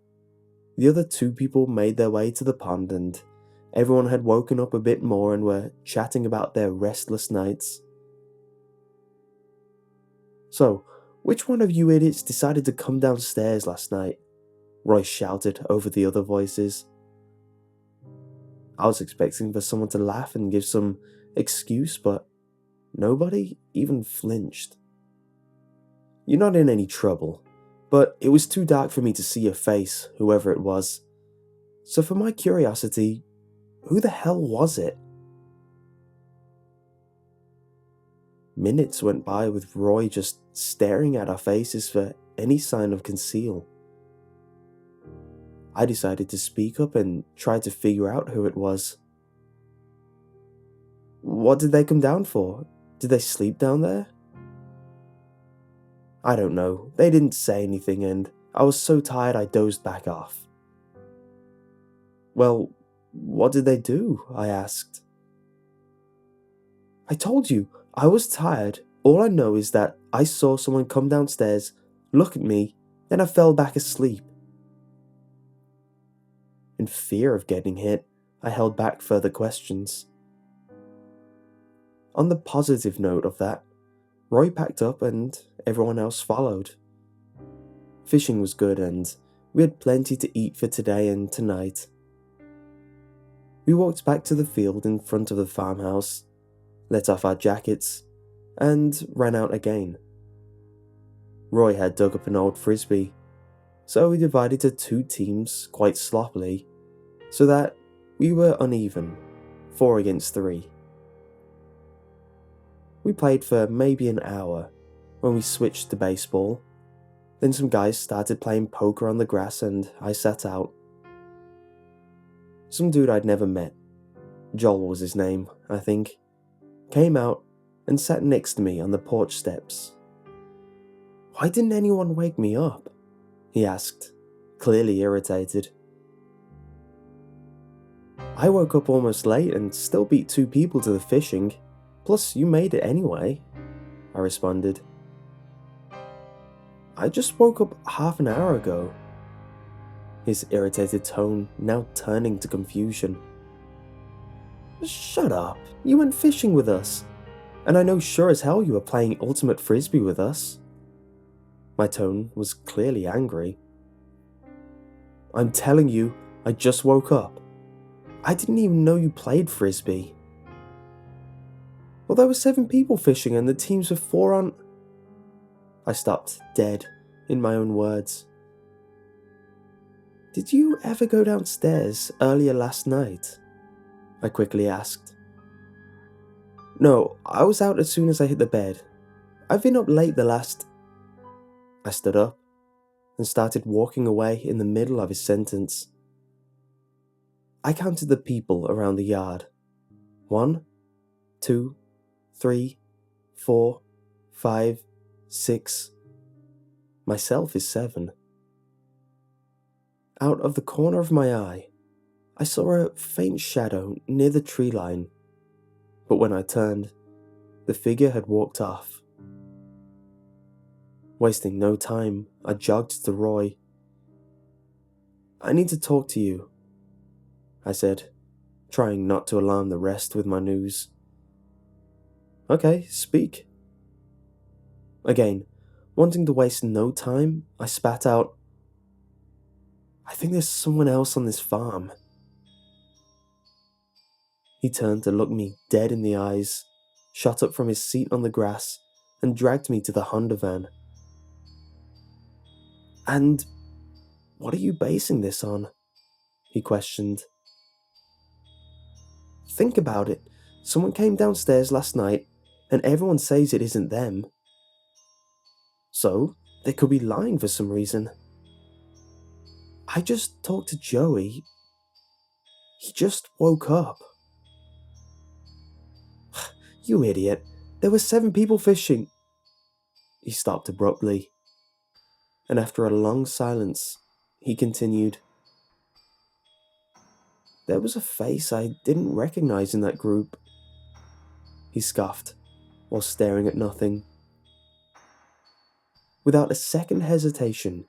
the other 2 people made their way to the pond and everyone had woken up a bit more and were chatting about their restless nights. "So, which one of you idiots decided to come downstairs last night?" Roy shouted over the other voices. I was expecting for someone to laugh and give some excuse, but nobody even flinched. "You're not in any trouble, but it was too dark for me to see your face, whoever it was. So for my curiosity, who the hell was it?" Minutes went by with Roy just staring at our faces for any sign of conceal. I decided to speak up and try to figure out who it was. "What did they come down for? Did they sleep down there?" "I don't know. They didn't say anything and I was so tired I dozed back off." "Well, what did they do?" I asked. "I told you, I was tired. All I know is that I saw someone come downstairs, look at me, then I fell back asleep." In fear of getting hit, I held back further questions. On the positive note of that, Roy packed up and everyone else followed. Fishing was good and we had plenty to eat for today and tonight. We walked back to the field in front of the farmhouse, let off our jackets, and ran out again. Roy had dug up an old frisbee, so we divided to 2 teams quite sloppily, so that we were uneven, 4 against 3. We played for maybe an hour, when we switched to baseball. Then some guys started playing poker on the grass and I sat out. Some dude I'd never met, Joel was his name, I think, came out and sat next to me on the porch steps. "Why didn't anyone wake me up?" he asked, clearly irritated. "I woke up almost late and still beat 2 people to the fishing, plus you made it anyway," I responded. "I just woke up half an hour ago," his irritated tone now turning to confusion. "Shut up, you went fishing with us, and I know sure as hell you were playing ultimate frisbee with us." My tone was clearly angry. "I'm telling you, I just woke up. I didn't even know you played frisbee." "Well, there were 7 people fishing and the teams were 4 on..." I stopped dead in my own words. "Did you ever go downstairs earlier last night?" I quickly asked. "No, I was out as soon as I hit the bed. I've been up late the last..." I stood up and started walking away in the middle of his sentence. I counted the people around the yard. 1, 2, 3, 4, 5, 6. Myself is 7. Out of the corner of my eye, I saw a faint shadow near the tree line, but when I turned, the figure had walked off. Wasting no time, I jogged to Roy. "I need to talk to you," I said, trying not to alarm the rest with my news. "Okay, speak." Again, wanting to waste no time, I spat out, "I think there's someone else on this farm." He turned to look me dead in the eyes, shot up from his seat on the grass, and dragged me to the Honda van. "And what are you basing this on?" he questioned. "Think about it. Someone came downstairs last night, and everyone says it isn't them. So, they could be lying for some reason. I just talked to Joey. He just woke up." "You idiot. There were 7 people fishing." He stopped abruptly, and after a long silence, he continued, "There was a face I didn't recognize in that group." He scoffed, while staring at nothing. Without a second hesitation,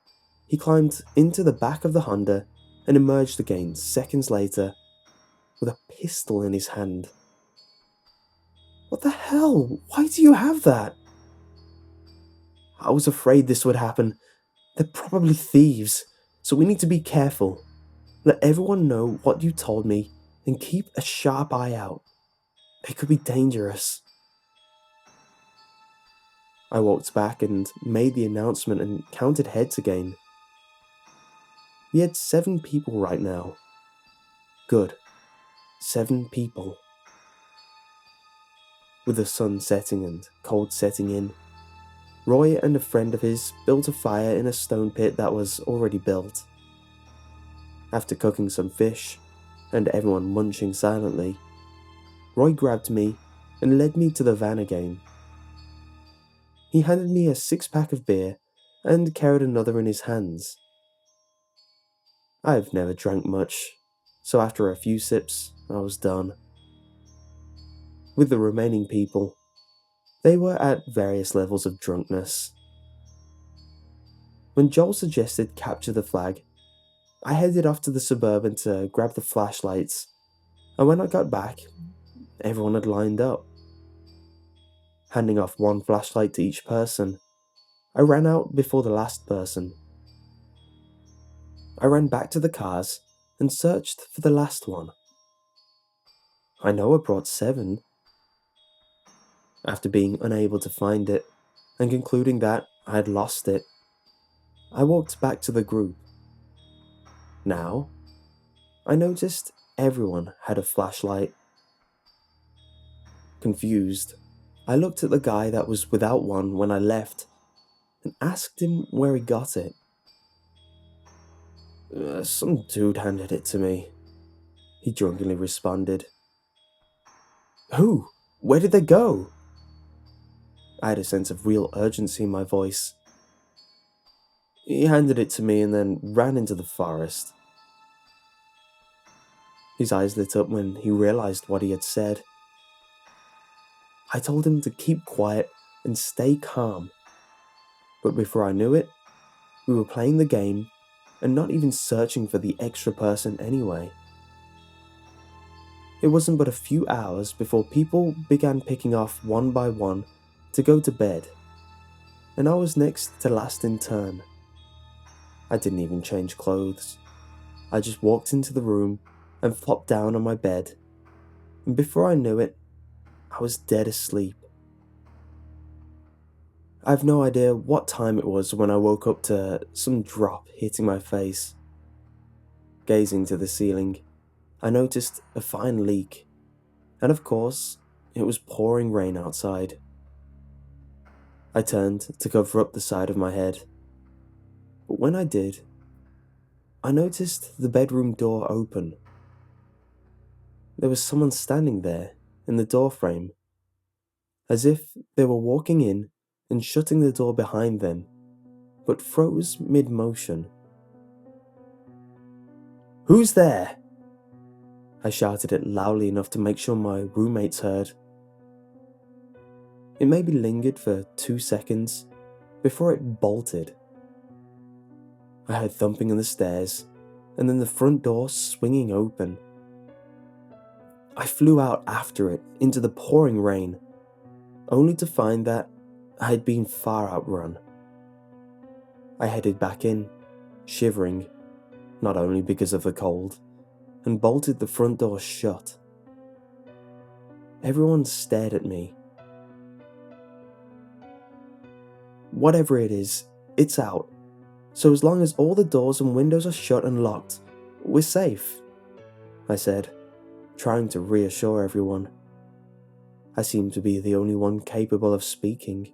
he climbed into the back of the Honda and emerged again seconds later, with a pistol in his hand. "What the hell? Why do you have that?" "I was afraid this would happen. They're probably thieves, so we need to be careful. Let everyone know what you told me and keep a sharp eye out. They could be dangerous." I walked back and made the announcement and counted heads again. We had 7 people right now. Good. 7 people. With the sun setting and cold setting in, Roy and a friend of his built a fire in a stone pit that was already built. After cooking some fish, and everyone munching silently, Roy grabbed me and led me to the van again. He handed me a 6-pack of beer and carried another in his hands. I've never drank much, so after a few sips, I was done. With the remaining people, they were at various levels of drunkenness. When Joel suggested capture the flag, I headed off to the Suburban to grab the flashlights, and when I got back, everyone had lined up. Handing off one flashlight to each person, I ran out before the last person. I ran back to the cars and searched for the last one. I know I brought 7. After being unable to find it, and concluding that I had lost it, I walked back to the group. Now, I noticed everyone had a flashlight. Confused, I looked at the guy that was without one when I left, and asked him where he got it. Some dude handed it to me," he drunkenly responded. "Who? Where did they go?" I had a sense of real urgency in my voice. "He handed it to me and then ran into the forest." His eyes lit up when he realized what he had said. I told him to keep quiet and stay calm, but before I knew it, we were playing the game and not even searching for the extra person anyway. It wasn't but a few hours before people began picking off one by one to go to bed, and I was next to last in turn. I didn't even change clothes. I just walked into the room and flopped down on my bed, and before I knew it, I was dead asleep. I have no idea what time it was when I woke up to some drop hitting my face. Gazing to the ceiling, I noticed a fine leak, and of course, it was pouring rain outside. I turned to cover up the side of my head, but when I did, I noticed the bedroom door open. There was someone standing there in the doorframe, as if they were walking in and shutting the door behind them, but froze mid-motion. "Who's there?" I shouted it loudly enough to make sure my roommates heard. It maybe lingered for 2 seconds before it bolted. I heard thumping on the stairs, and then the front door swinging open. I flew out after it into the pouring rain, only to find that I had been far outrun. I headed back in, shivering, not only because of the cold, and bolted the front door shut. Everyone stared at me. "Whatever it is, it's out. So as long as all the doors and windows are shut and locked, we're safe," I said, trying to reassure everyone. I seemed to be the only one capable of speaking.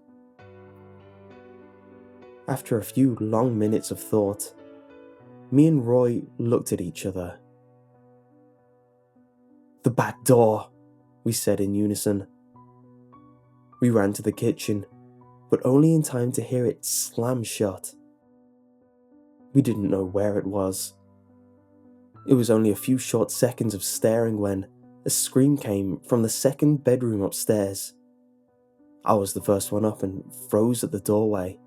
After a few long minutes of thought, me and Roy looked at each other. "The back door," we said in unison. We ran to the kitchen, but only in time to hear it slam shut. We didn't know where it was. It was only a few short seconds of staring when a scream came from the second bedroom upstairs. I was the first one up and froze at the doorway.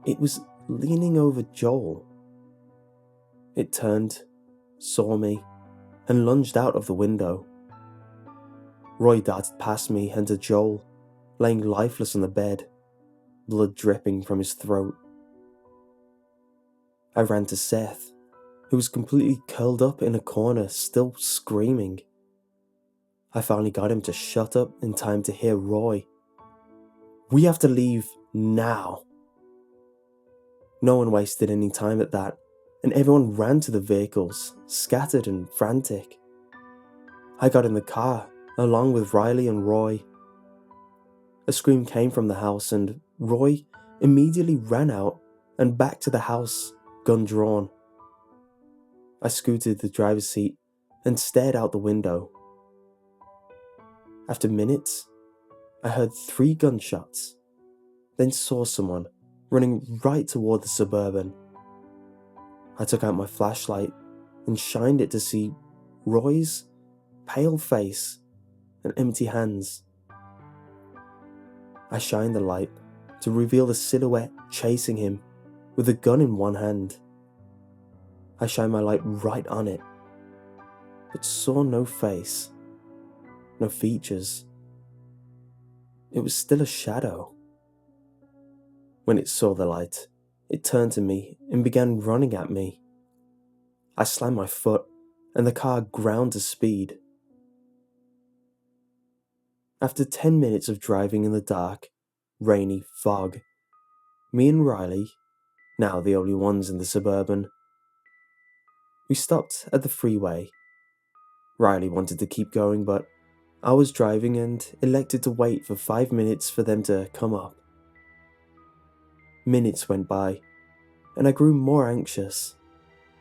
It was leaning over Joel. It turned, saw me, and lunged out of the window. Roy darted past me and to Joel, laying lifeless on the bed, blood dripping from his throat. I ran to Seth, who was completely curled up in a corner, still screaming. I finally got him to shut up in time to hear Roy. "We have to leave now." No one wasted any time at that, and everyone ran to the vehicles, scattered and frantic. I got in the car, along with Riley and Roy. A scream came from the house, and Roy immediately ran out and back to the house, gun drawn. I scooted the driver's seat and stared out the window. After minutes, I heard 3 gunshots, then saw someone running right toward the Suburban. I took out my flashlight and shined it to see Roy's pale face and empty hands. I shined the light to reveal the silhouette chasing him with a gun in one hand. I shined my light right on it, but saw no face, no features. It was still a shadow. When it saw the light, it turned to me and began running at me. I slammed my foot, and the car ground to speed. After 10 minutes of driving in the dark, rainy fog, me and Riley, now the only ones in the Suburban, we stopped at the freeway. Riley wanted to keep going, but I was driving and elected to wait for 5 minutes for them to come up. Minutes went by, and I grew more anxious,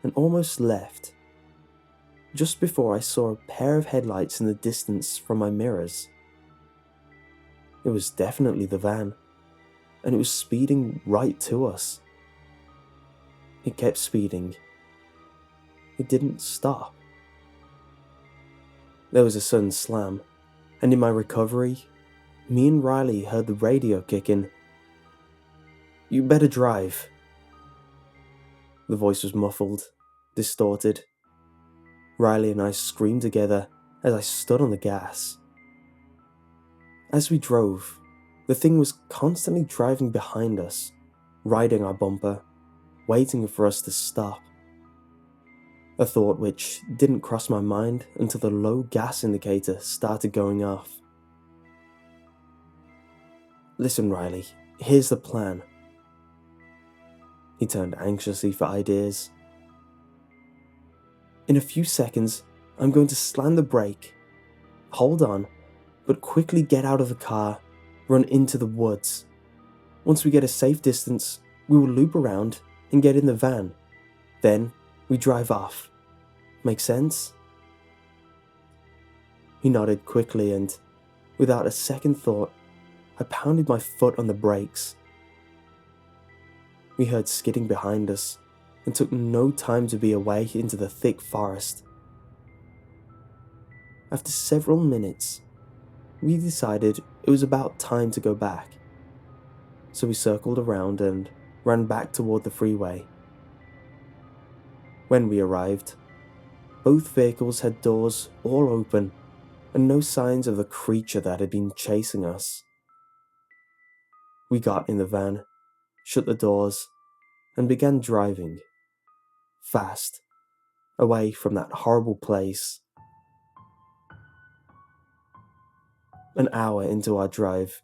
and almost left, just before I saw a pair of headlights in the distance from my mirrors. It was definitely the van, and it was speeding right to us. It kept speeding. It didn't stop. There was a sudden slam, and in my recovery, me and Riley heard the radio kick in. "You better drive." The voice was muffled, distorted. Riley and I screamed together as I stood on the gas. As we drove, the thing was constantly driving behind us, riding our bumper, waiting for us to stop. A thought which didn't cross my mind until the low gas indicator started going off. Listen, Riley, here's the plan. He turned anxiously for ideas. In a few seconds, I'm going to slam the brake. Hold on, but quickly get out of the car, run into the woods. Once we get a safe distance, we will loop around and get in the van. Then, we drive off. Make sense? He nodded quickly and, without a second thought, I pounded my foot on the brakes. We heard skidding behind us and took no time to be away into the thick forest. After several minutes, we decided it was about time to go back. So we circled around and ran back toward the freeway. When we arrived, both vehicles had doors all open and no signs of the creature that had been chasing us. We got in the van, shut the doors, and began driving, fast, away from that horrible place. An hour into our drive,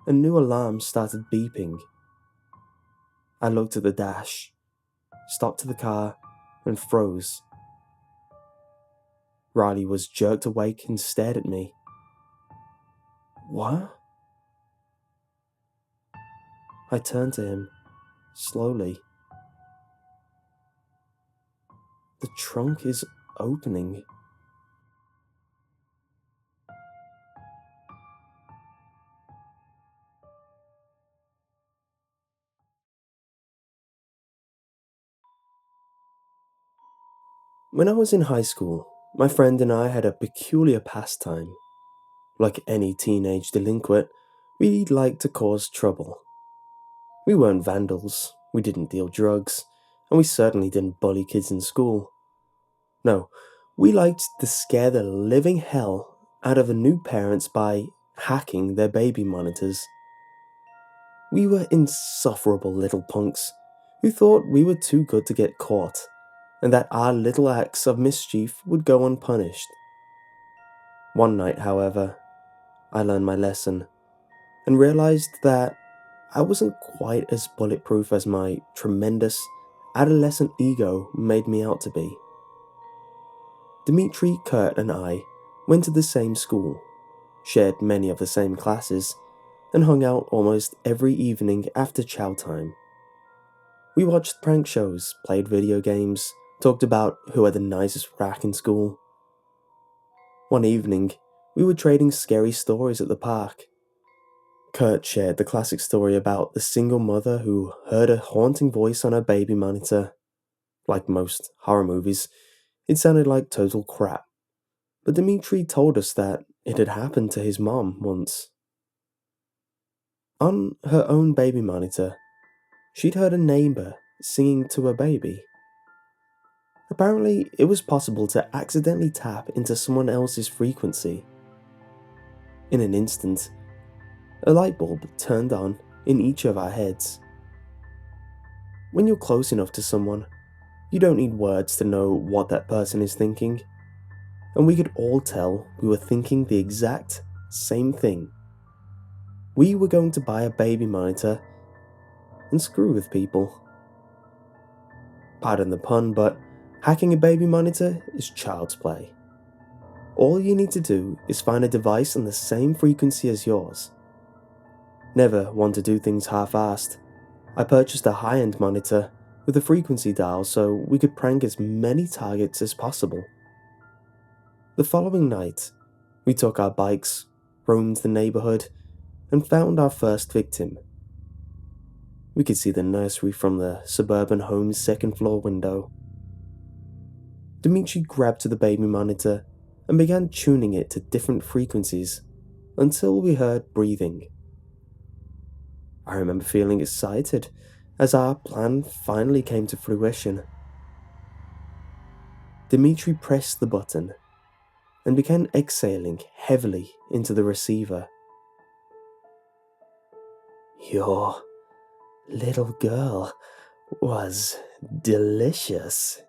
a new alarm started beeping. I looked at the dash, stopped the car, and froze. Riley was jerked awake and stared at me. What? I turned to him, slowly. The trunk is opening. When I was in high school, my friend and I had a peculiar pastime. Like any teenage delinquent, we liked to cause trouble. We weren't vandals, we didn't deal drugs, and we certainly didn't bully kids in school. No, we liked to scare the living hell out of the new parents by hacking their baby monitors. We were insufferable little punks who thought we were too good to get caught, and that our little acts of mischief would go unpunished. One night, however, I learned my lesson and realized that I wasn't quite as bulletproof as my tremendous adolescent ego made me out to be. Dimitri, Kurt, and I went to the same school, shared many of the same classes, and hung out almost every evening after chow time. We watched prank shows, played video games, talked about who had the nicest rack in school. One evening, we were trading scary stories at the park. Kurt shared the classic story about the single mother who heard a haunting voice on her baby monitor. Like most horror movies, it sounded like total crap. But Dimitri told us that it had happened to his mom once. On her own baby monitor, she'd heard a neighbor singing to her baby. Apparently, it was possible to accidentally tap into someone else's frequency. In an instant, a light bulb turned on in each of our heads. When you're close enough to someone, you don't need words to know what that person is thinking, and we could all tell we were thinking the exact same thing. We were going to buy a baby monitor and screw with people. Pardon the pun, but hacking a baby monitor is child's play. All you need to do is find a device on the same frequency as yours. Never want to do things half-assed, I purchased a high-end monitor with a frequency dial so we could prank as many targets as possible. The following night, we took our bikes, roamed the neighborhood, and found our first victim. We could see the nursery from the suburban home's second-floor window. Dimitri grabbed to the baby monitor and began tuning it to different frequencies until we heard breathing. I remember feeling excited as our plan finally came to fruition. Dimitri pressed the button and began exhaling heavily into the receiver. "Your little girl was delicious,"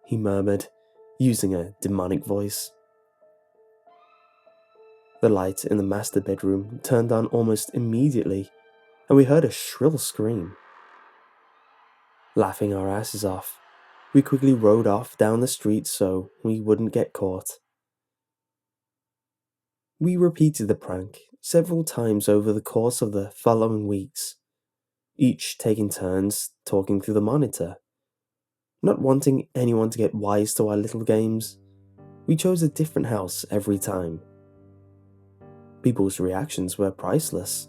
he murmured, using a demonic voice. The light in the master bedroom turned on almost immediately, and we heard a shrill scream. Laughing our asses off, we quickly rode off down the street so we wouldn't get caught. We repeated the prank several times over the course of the following weeks, each taking turns talking through the monitor. Not wanting anyone to get wise to our little games, we chose a different house every time. People's reactions were priceless.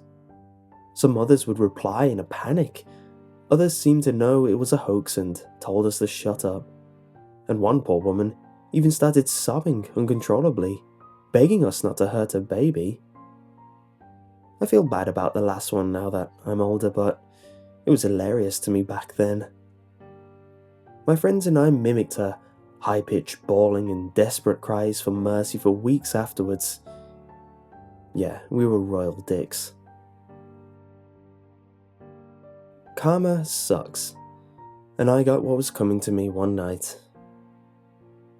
Some others would reply in a panic, others seemed to know it was a hoax and told us to shut up, and one poor woman even started sobbing uncontrollably, begging us not to hurt her baby. I feel bad about the last one now that I'm older, but it was hilarious to me back then. My friends and I mimicked her high-pitched bawling and desperate cries for mercy for weeks afterwards. Yeah, we were royal dicks. Karma sucks, and I got what was coming to me one night.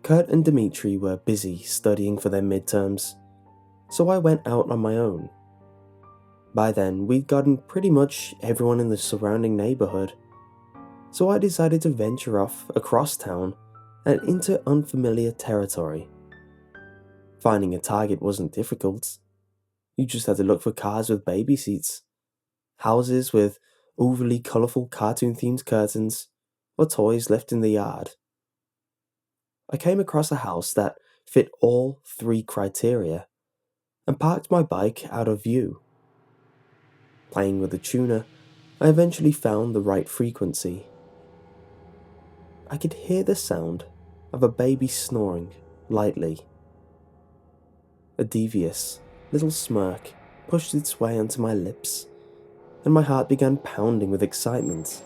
Kurt and Dimitri were busy studying for their midterms, so I went out on my own. By then, we'd gotten pretty much everyone in the surrounding neighborhood, so I decided to venture off across town and into unfamiliar territory. Finding a target wasn't difficult. You just had to look for cars with baby seats, houses with overly colourful cartoon-themed curtains, or toys left in the yard. I came across a house that fit all three criteria and parked my bike out of view. Playing with the tuner, I eventually found the right frequency. I could hear the sound of a baby snoring lightly. A devious little smirk pushed its way onto my lips, and my heart began pounding with excitement.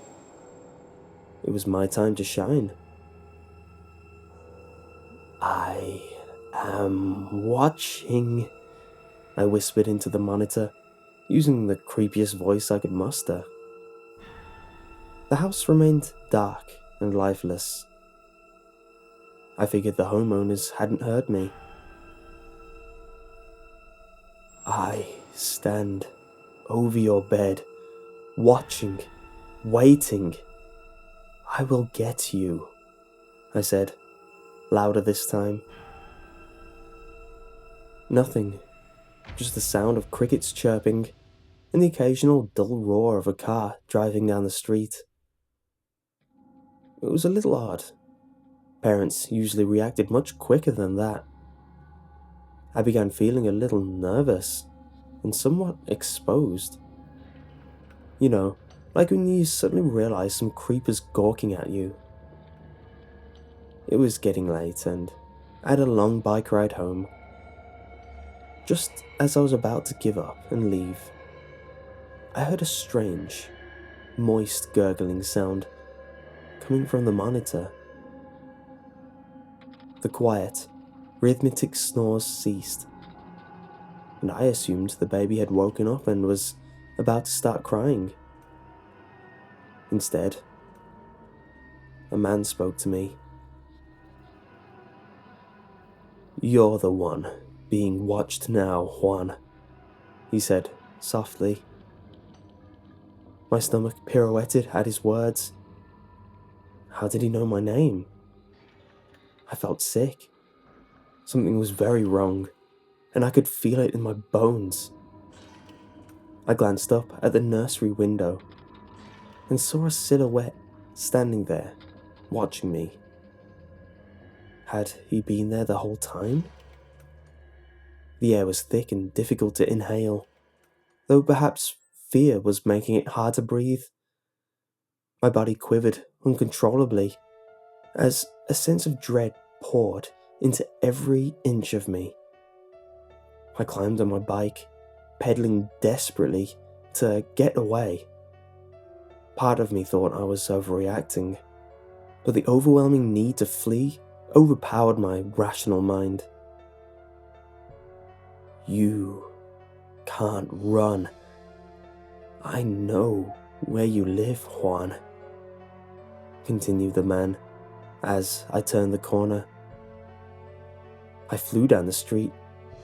It was my time to shine. "I am watching," I whispered into the monitor, using the creepiest voice I could muster. The house remained dark and lifeless. I figured the homeowners hadn't heard me. "I stand over your bed, watching, waiting. I will get you," I said, louder this time. Nothing, just the sound of crickets chirping and the occasional dull roar of a car driving down the street. It was a little odd. Parents usually reacted much quicker than that. I began feeling a little nervous and somewhat exposed. You know, like when you suddenly realize some creep is gawking at you. It was getting late and I had a long bike ride home. Just as I was about to give up and leave, I heard a strange, moist gurgling sound coming from the monitor. The quiet, rhythmic snores ceased, and I assumed the baby had woken up and was about to start crying. Instead, a man spoke to me. "You're the one being watched now, Juan," he said softly. My stomach pirouetted at his words. How did he know my name? I felt sick. Something was very wrong, and I could feel it in my bones. I glanced up at the nursery window and saw a silhouette standing there, watching me. Had he been there the whole time? The air was thick and difficult to inhale, though perhaps fear was making it hard to breathe. My body quivered uncontrollably as a sense of dread poured into every inch of me. I climbed on my bike, pedaling desperately to get away. Part of me thought I was overreacting, but the overwhelming need to flee overpowered my rational mind. "You can't run. I know where you live, Juan," continued the man as I turned the corner. I flew down the street,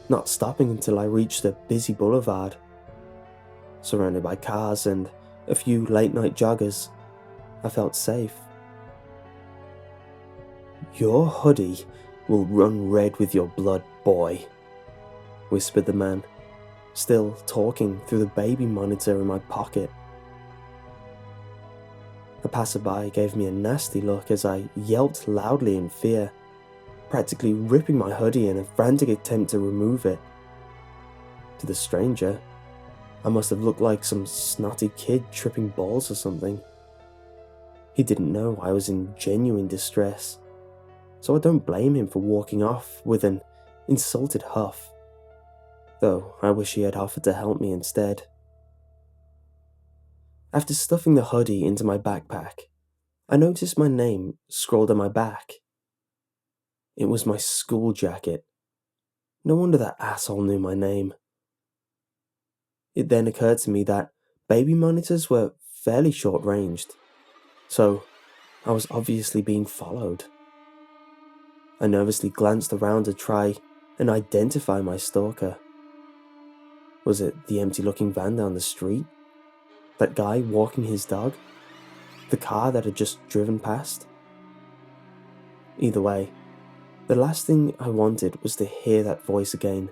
not stopping until I reached a busy boulevard. Surrounded by cars and a few late-night joggers, I felt safe. "Your hoodie will run red with your blood, boy," whispered the man, still talking through the baby monitor in my pocket. A passerby gave me a nasty look as I yelped loudly in fear, practically ripping my hoodie in a frantic attempt to remove it. To the stranger, I must have looked like some snotty kid tripping balls or something. He didn't know I was in genuine distress, so I don't blame him for walking off with an insulted huff, though I wish he had offered to help me instead. After stuffing the hoodie into my backpack, I noticed my name scrawled on my back. It was my school jacket. No wonder that asshole knew my name. It then occurred to me that baby monitors were fairly short-ranged, so I was obviously being followed. I nervously glanced around to try and identify my stalker. Was it the empty-looking van down the street? That guy walking his dog? The car that had just driven past? Either way, the last thing I wanted was to hear that voice again.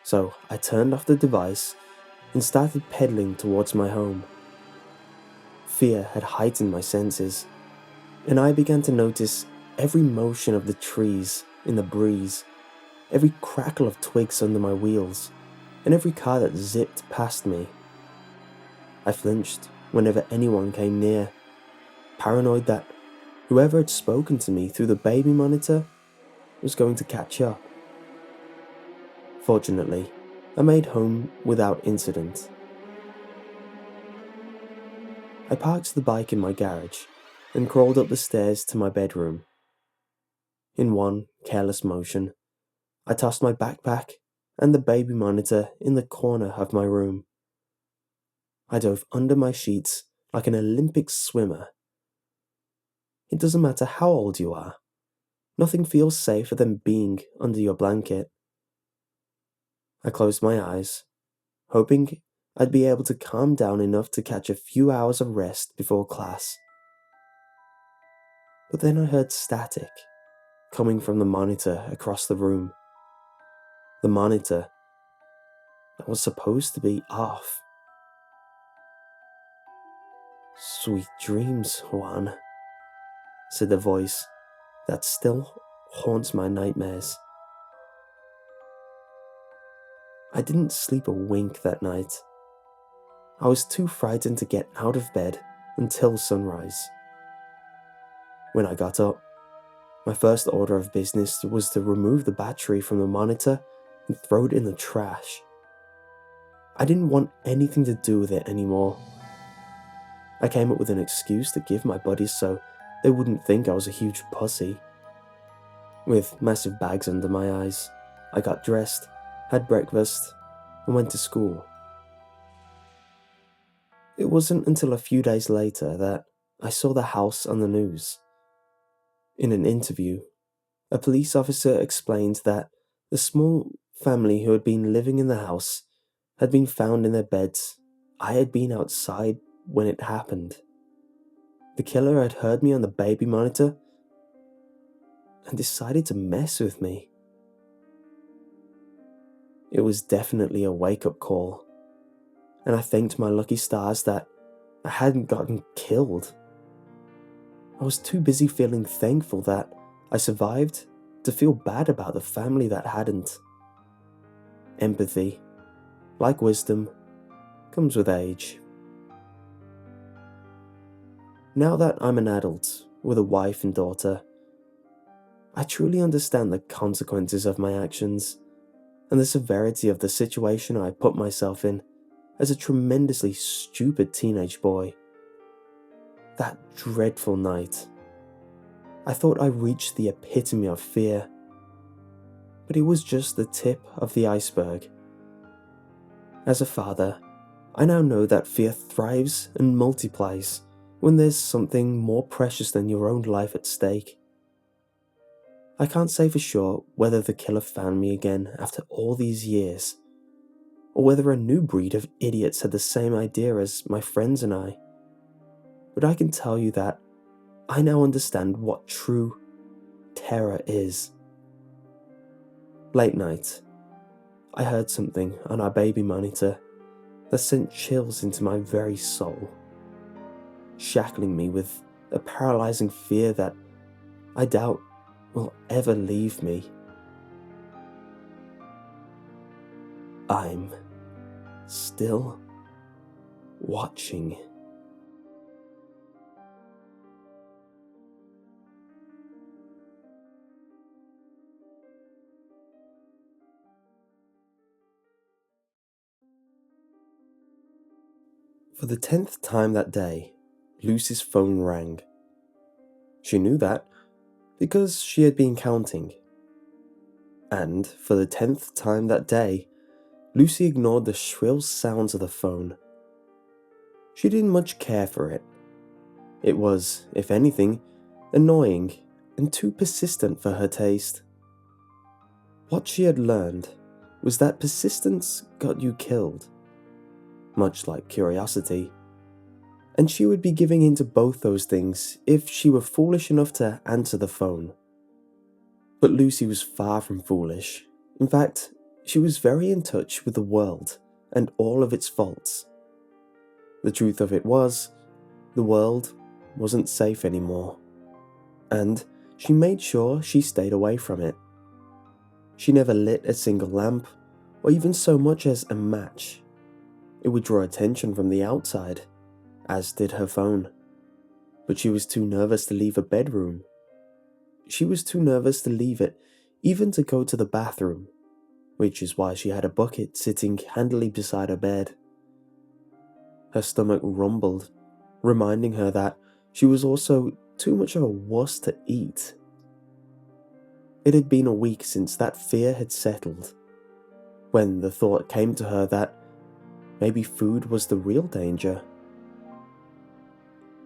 So I turned off the device and started pedaling towards my home. Fear had heightened my senses, and I began to notice every motion of the trees in the breeze, every crackle of twigs under my wheels, and every car that zipped past me. I flinched whenever anyone came near, paranoid that whoever had spoken to me through the baby monitor was going to catch up. Fortunately, I made home without incident. I parked the bike in my garage and crawled up the stairs to my bedroom. In one careless motion, I tossed my backpack and the baby monitor in the corner of my room. I dove under my sheets like an Olympic swimmer. It doesn't matter how old you are, nothing feels safer than being under your blanket. I closed my eyes, hoping I'd be able to calm down enough to catch a few hours of rest before class. But then I heard static coming from the monitor across the room. The monitor that was supposed to be off. "Sweet dreams, Juan," said the voice that still haunts my nightmares. I didn't sleep a wink that night. I was too frightened to get out of bed until sunrise. When I got up, my first order of business was to remove the battery from the monitor and throw it in the trash. I didn't want anything to do with it anymore. I came up with an excuse to give my buddies so they wouldn't think I was a huge pussy. With massive bags under my eyes, I got dressed, had breakfast, and went to school. It wasn't until a few days later that I saw the house on the news. In an interview, a police officer explained that the small family who had been living in the house had been found in their beds. I had been outside when it happened. The killer had heard me on the baby monitor and decided to mess with me. It was definitely a wake-up call, and I thanked my lucky stars that I hadn't gotten killed. I was too busy feeling thankful that I survived to feel bad about the family that hadn't. Empathy, like wisdom, comes with age. Now that I'm an adult with a wife and daughter, I truly understand the consequences of my actions and the severity of the situation I put myself in as a tremendously stupid teenage boy. That dreadful night, I thought I reached the epitome of fear, but it was just the tip of the iceberg. As a father, I now know that fear thrives and multiplies when there's something more precious than your own life at stake. I can't say for sure whether the killer found me again after all these years, or whether a new breed of idiots had the same idea as my friends and I. But I can tell you that I now understand what true terror is. Late night, I heard something on our baby monitor that sent chills into my very soul, shackling me with a paralyzing fear that I doubt will ever leave me. I'm still watching. For the 10th time that day, Lucy's phone rang. She knew that because she had been counting. And for the 10th time that day, Lucy ignored the shrill sounds of the phone. She didn't much care for it. It was, if anything, annoying and too persistent for her taste. What she had learned was that persistence got you killed, much like curiosity, and she would be giving in to both those things if she were foolish enough to answer the phone. But Lucy was far from foolish. In fact, she was very in touch with the world and all of its faults. The truth of it was, the world wasn't safe anymore, and she made sure she stayed away from it. She never lit a single lamp, or even so much as a match. It would draw attention from the outside, as did her phone. But she was too nervous to leave her bedroom. She was too nervous to leave it, even to go to the bathroom, which is why she had a bucket sitting handily beside her bed. Her stomach rumbled, reminding her that she was also too much of a wuss to eat. It had been a week since that fear had settled, when the thought came to her that maybe food was the real danger.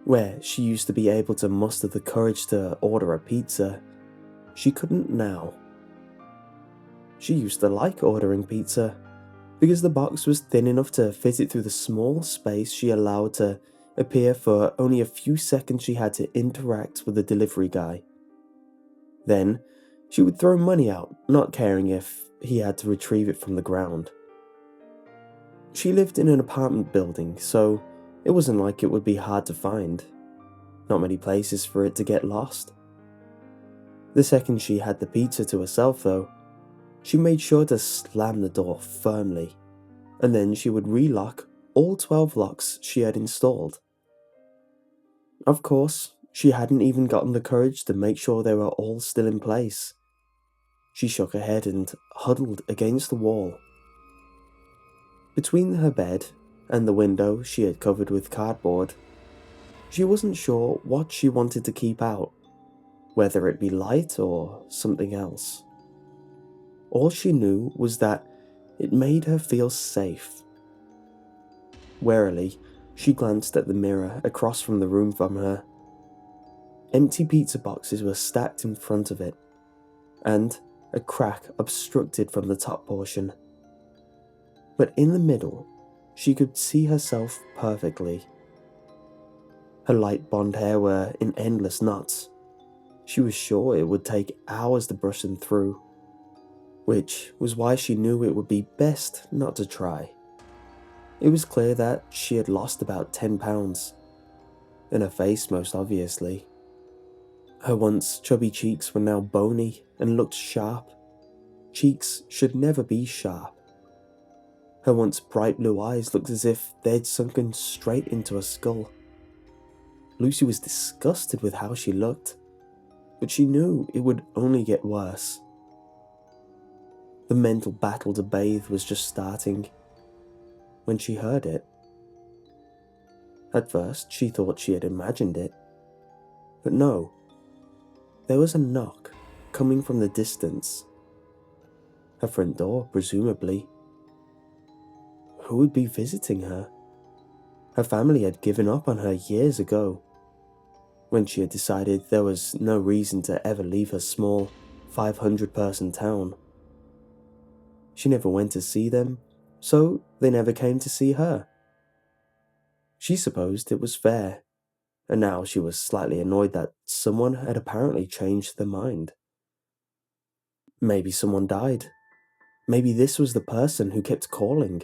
Where she used to be able to muster the courage to order a pizza, she couldn't now. She used to like ordering pizza, because the box was thin enough to fit it through the small space she allowed to appear for only a few seconds she had to interact with the delivery guy. Then, she would throw money out, not caring if he had to retrieve it from the ground. She lived in an apartment building, so it wasn't like it would be hard to find. Not many places for it to get lost. The second she had the pizza to herself, though, she made sure to slam the door firmly, and then she would relock all 12 locks she had installed. Of course, she hadn't even gotten the courage to make sure they were all still in place. She shook her head and huddled against the wall. Between her bed and the window she had covered with cardboard, she wasn't sure what she wanted to keep out, whether it be light or something else. All she knew was that it made her feel safe. Warily, she glanced at the mirror across from the room from her. Empty pizza boxes were stacked in front of it, and a crack obstructed from the top portion. But in the middle, she could see herself perfectly. Her light blonde hair were in endless knots. She was sure it would take hours to brush them through, which was why she knew it would be best not to try. It was clear that she had lost about 10 pounds, in her face most obviously. Her once chubby cheeks were now bony and looked sharp. Cheeks should never be sharp. Her once bright blue eyes looked as if they'd sunken straight into her skull. Lucy was disgusted with how she looked, but she knew it would only get worse. The mental battle to bathe was just starting when she heard it. At first, she thought she had imagined it, but no. There was a knock coming from the distance. Her front door, presumably. Who would be visiting her? Her family had given up on her years ago, when she had decided there was no reason to ever leave her small, 500-person town. She never went to see them, so they never came to see her. She supposed it was fair, and now she was slightly annoyed that someone had apparently changed their mind. Maybe someone died. Maybe this was the person who kept calling,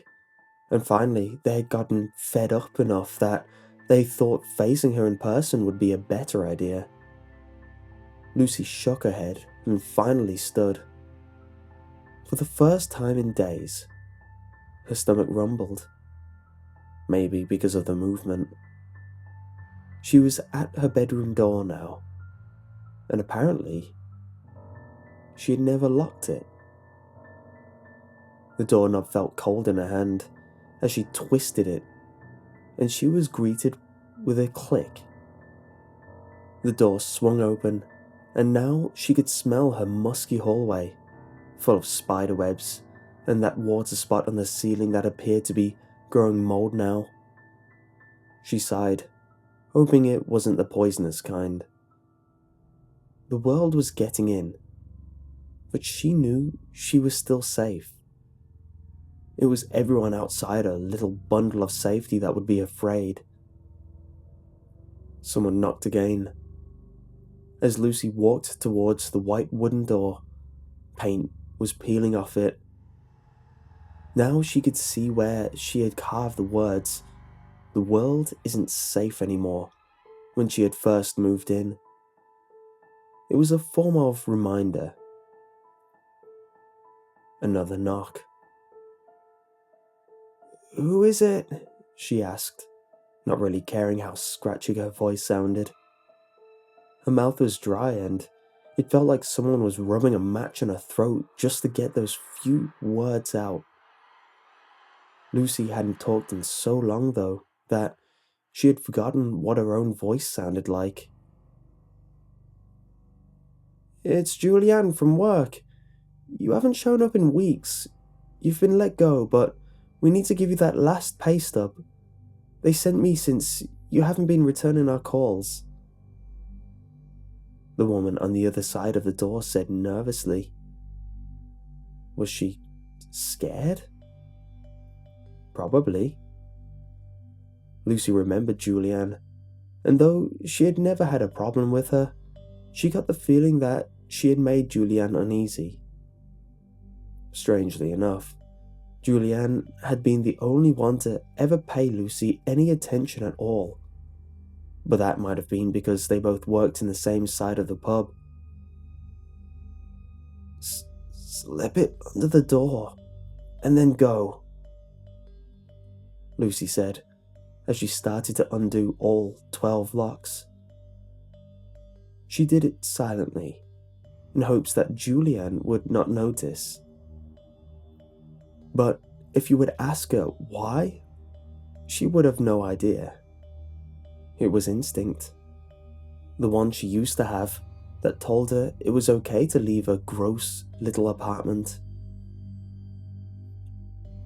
and finally they had gotten fed up enough that they thought facing her in person would be a better idea. Lucy shook her head and finally stood. For the first time in days, her stomach rumbled. Maybe because of the movement. She was at her bedroom door now, and apparently, she had never locked it. The doorknob felt cold in her hand as she twisted it, and she was greeted with a click. The door swung open, and now she could smell her musky hallway, full of spider webs, and that water spot on the ceiling that appeared to be growing mold now. She sighed, hoping it wasn't the poisonous kind. The world was getting in, but she knew she was still safe. It was everyone outside her little bundle of safety that would be afraid. Someone knocked again. As Lucy walked towards the white wooden door, paint was peeling off it. Now she could see where she had carved the words, "The world isn't safe anymore," when she had first moved in. It was a form of reminder. Another knock. "Who is it?" she asked, not really caring how scratchy her voice sounded. Her mouth was dry and it felt like someone was rubbing a match on her throat just to get those few words out. Lucy hadn't talked in so long, though, that she had forgotten what her own voice sounded like. "It's Julianne from work. You haven't shown up in weeks. You've been let go, but we need to give you that last pay stub. They sent me since you haven't been returning our calls." The woman on the other side of the door said nervously. Was she scared? Probably. Lucy remembered Julianne, and though she had never had a problem with her, she got the feeling that she had made Julianne uneasy. Strangely enough, Julianne had been the only one to ever pay Lucy any attention at all. But that might have been because they both worked in the same side of the pub. "Slip it under the door, and then go," Lucy said, as she started to undo all 12 locks. She did it silently, in hopes that Julianne would not notice. But if you would ask her why, she would have no idea. It was instinct. The one she used to have that told her it was okay to leave her gross little apartment.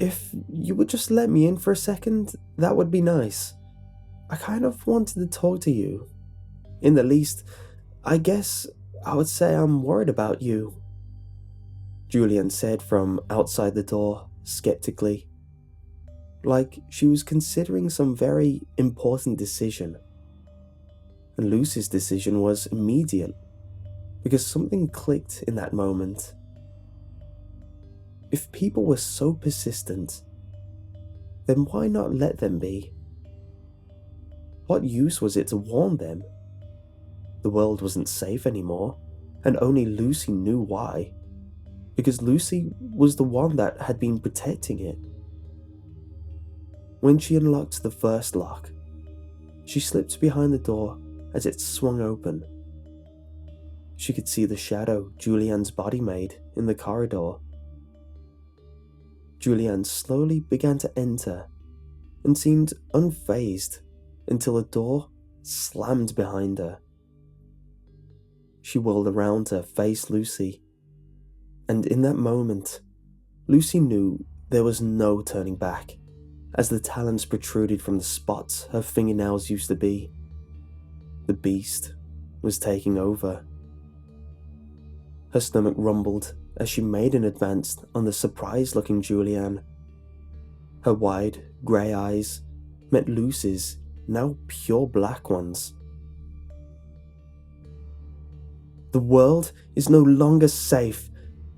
"If you would just let me in for a second, that would be nice. I kind of wanted to talk to you. In the least, I guess I would say I'm worried about you," Julianne said from outside the door, skeptically, like she was considering some very important decision. And Lucy's decision was immediate, because something clicked in that moment. If people were so persistent, then why not let them be? What use was it to warn them? The world wasn't safe anymore, and only Lucy knew why, because Lucy was the one that had been protecting it. When she unlocked the first lock, she slipped behind the door as it swung open. She could see the shadow Julianne's body made in the corridor. Julianne slowly began to enter and seemed unfazed until a door slammed behind her. She whirled around to face Lucy, and in that moment, Lucy knew there was no turning back as the talons protruded from the spots her fingernails used to be. The beast was taking over. Her stomach rumbled as she made an advance on the surprised-looking Julianne. Her wide, grey eyes met Lucy's now pure black ones. "The world is no longer safe,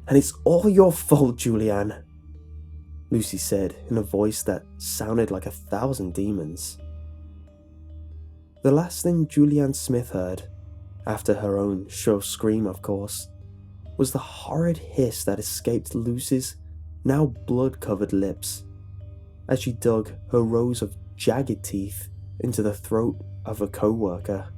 and it's all your fault, Julianne," Lucy said in a voice that sounded like 1,000 demons. The last thing Julianne Smith heard, after her own shrill scream of course, was the horrid hiss that escaped Lucy's now blood-covered lips as she dug her rows of jagged teeth into the throat of a co-worker.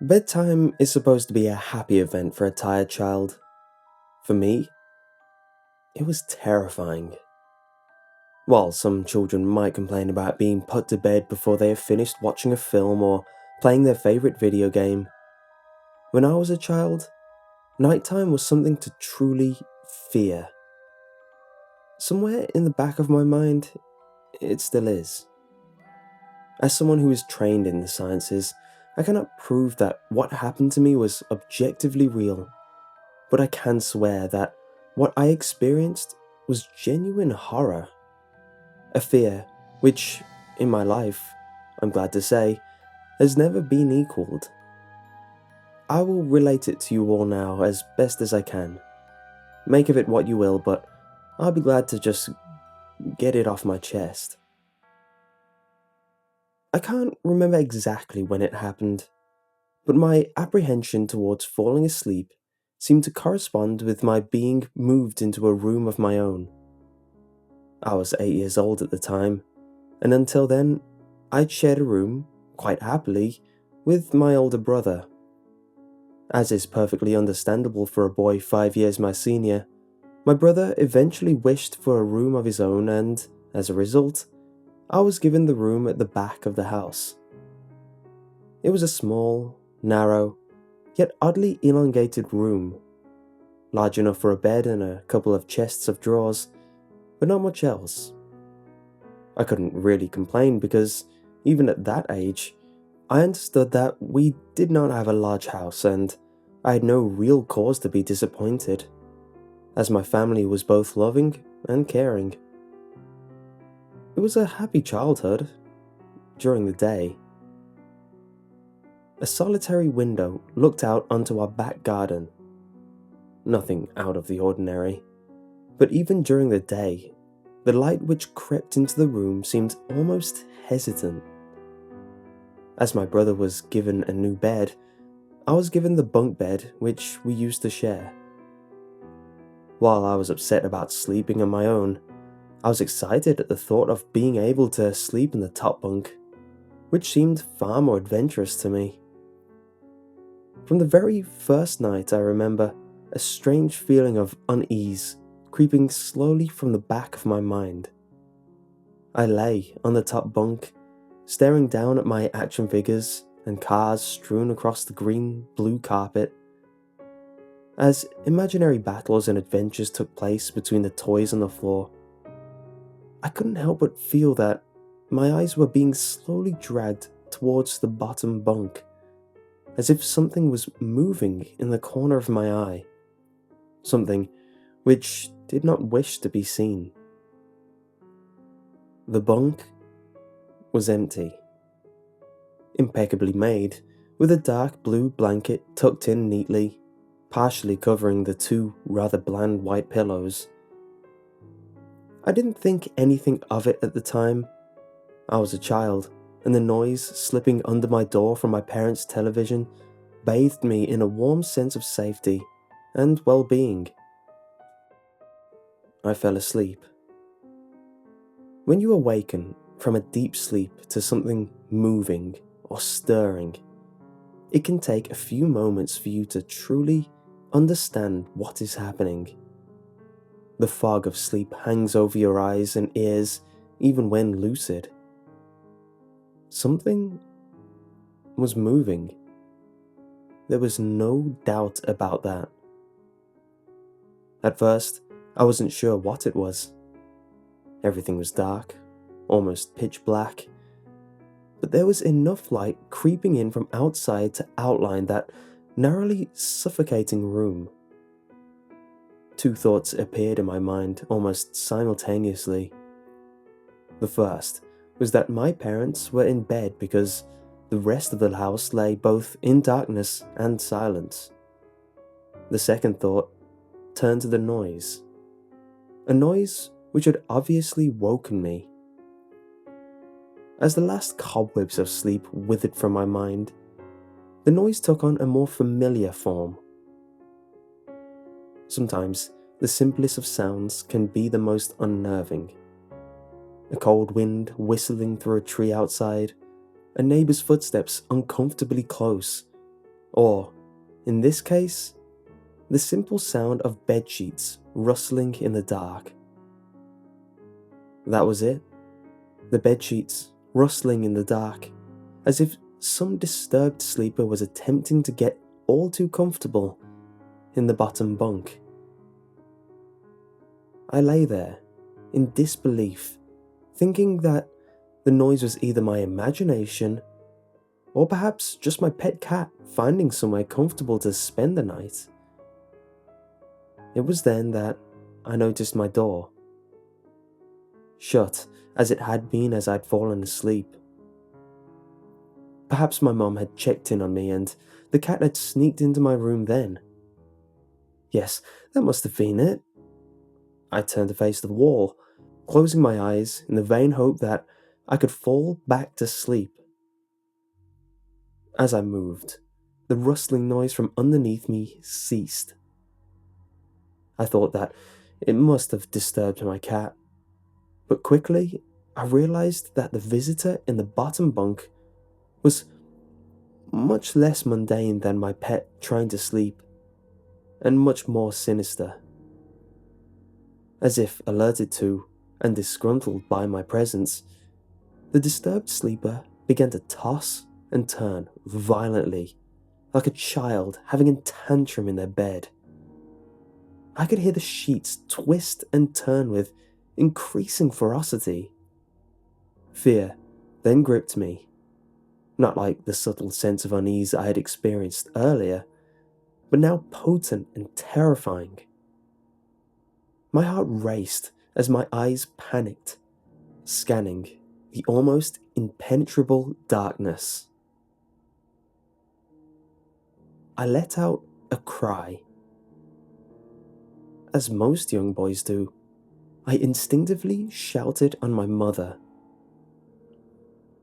Bedtime is supposed to be a happy event for a tired child. For me, it was terrifying. While some children might complain about being put to bed before they have finished watching a film or playing their favourite video game, when I was a child, nighttime was something to truly fear. Somewhere in the back of my mind, it still is. As someone who is trained in the sciences, I cannot prove that what happened to me was objectively real, but I can swear that what I experienced was genuine horror. A fear which, in my life, I'm glad to say, has never been equalled. I will relate it to you all now as best as I can. Make of it what you will, but I'll be glad to just get it off my chest. I can't remember exactly when it happened, but my apprehension towards falling asleep seemed to correspond with my being moved into a room of my own. I was 8 years old at the time, and until then, I'd shared a room, quite happily, with my older brother. As is perfectly understandable for a boy 5 years my senior, my brother eventually wished for a room of his own and, as a result, I was given the room at the back of the house. It was a small, narrow, yet oddly elongated room, large enough for a bed and a couple of chests of drawers, but not much else. I couldn't really complain because, even at that age, I understood that we did not have a large house and I had no real cause to be disappointed, as my family was both loving and caring. It was a happy childhood, during the day. A solitary window looked out onto our back garden. Nothing out of the ordinary, but even during the day, the light which crept into the room seemed almost hesitant. As my brother was given a new bed, I was given the bunk bed which we used to share. While I was upset about sleeping on my own, I was excited at the thought of being able to sleep in the top bunk, which seemed far more adventurous to me. From the very first night, I remember a strange feeling of unease creeping slowly from the back of my mind. I lay on the top bunk, staring down at my action figures and cars strewn across the green-blue carpet. As imaginary battles and adventures took place between the toys on the floor, I couldn't help but feel that my eyes were being slowly dragged towards the bottom bunk, as if something was moving in the corner of my eye, something which did not wish to be seen. The bunk was empty, impeccably made, with a dark blue blanket tucked in neatly, partially covering the two rather bland white pillows. I didn't think anything of it at the time. I was a child, and the noise slipping under my door from my parents' television bathed me in a warm sense of safety and well-being. I fell asleep. When you awaken from a deep sleep to something moving or stirring, it can take a few moments for you to truly understand what is happening. The fog of sleep hangs over your eyes and ears even when lucid. Something was moving. There was no doubt about that. At first, I wasn't sure what it was. Everything was dark, almost pitch black, but there was enough light creeping in from outside to outline that narrowly suffocating room. Two thoughts appeared in my mind almost simultaneously. The first was that my parents were in bed because the rest of the house lay both in darkness and silence. The second thought turned to the noise, a noise which had obviously woken me. As the last cobwebs of sleep withered from my mind, the noise took on a more familiar form. Sometimes, the simplest of sounds can be the most unnerving. A cold wind whistling through a tree outside, a neighbor's footsteps uncomfortably close, or, in this case, the simple sound of bedsheets rustling in the dark. That was it. The bedsheets rustling in the dark, as if some disturbed sleeper was attempting to get all too comfortable in the bottom bunk. I lay there, in disbelief, thinking that the noise was either my imagination or perhaps just my pet cat finding somewhere comfortable to spend the night. It was then that I noticed my door, shut as it had been as I'd fallen asleep. Perhaps my mom had checked in on me and the cat had sneaked into my room then. Yes, that must have been it. I turned to face the wall, closing my eyes in the vain hope that I could fall back to sleep. As I moved, the rustling noise from underneath me ceased. I thought that it must have disturbed my cat, but quickly I realized that the visitor in the bottom bunk was much less mundane than my pet trying to sleep, and much more sinister. As if alerted to and disgruntled by my presence, the disturbed sleeper began to toss and turn violently, like a child having a tantrum in their bed. I could hear the sheets twist and turn with increasing ferocity. Fear then gripped me, not like the subtle sense of unease I had experienced earlier, but now potent and terrifying. My heart raced as my eyes panicked, scanning the almost impenetrable darkness. I let out a cry. As most young boys do, I instinctively shouted on my mother.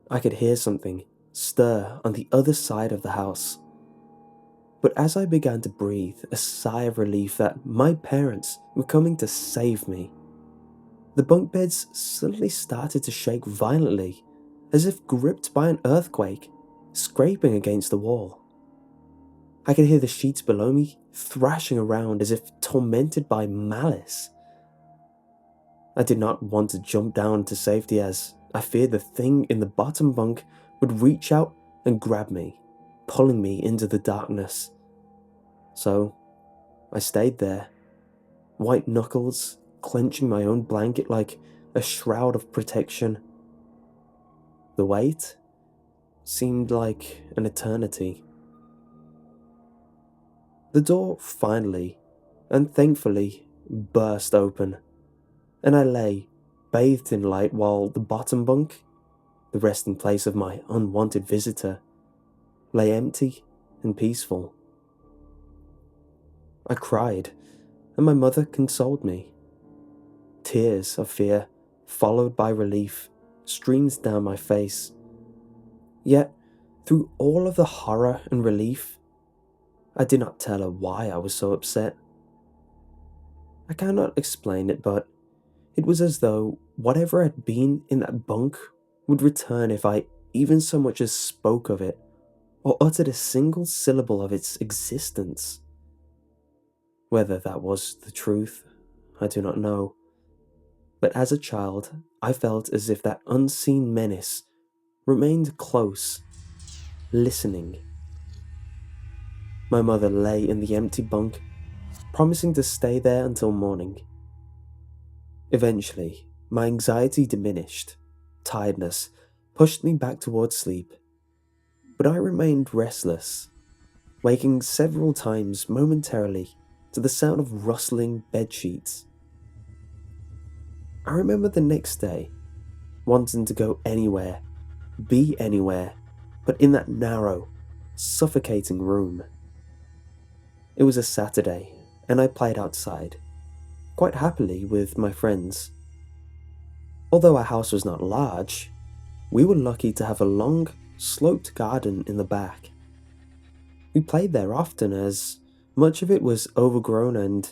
I could hear something stir on the other side of the house. But as I began to breathe a sigh of relief that my parents were coming to save me, the bunk beds suddenly started to shake violently, as if gripped by an earthquake, scraping against the wall. I could hear the sheets below me thrashing around as if tormented by malice. I did not want to jump down to safety as I feared the thing in the bottom bunk would reach out and grab me, pulling me into the darkness. So, I stayed there, white knuckles clenching my own blanket like a shroud of protection. The wait seemed like an eternity. The door finally, and thankfully, burst open, and I lay, bathed in light, while the bottom bunk, the resting place of my unwanted visitor, lay empty and peaceful. I cried, and my mother consoled me. Tears of fear, followed by relief, streamed down my face. Yet, through all of the horror and relief, I did not tell her why I was so upset. I cannot explain it, but it was as though whatever had been in that bunk would return if I even so much as spoke of it, or uttered a single syllable of its existence. Whether that was the truth, I do not know. But as a child, I felt as if that unseen menace remained close, listening. My mother lay in the empty bunk, promising to stay there until morning. Eventually, my anxiety diminished. Tiredness pushed me back towards sleep, but I remained restless, waking several times momentarily to the sound of rustling bedsheets. I remember the next day, wanting to go anywhere, be anywhere, but in that narrow, suffocating room. It was a Saturday, and I played outside, quite happily with my friends. Although our house was not large, we were lucky to have a long, sloped garden in the back. We played there often as much of it was overgrown and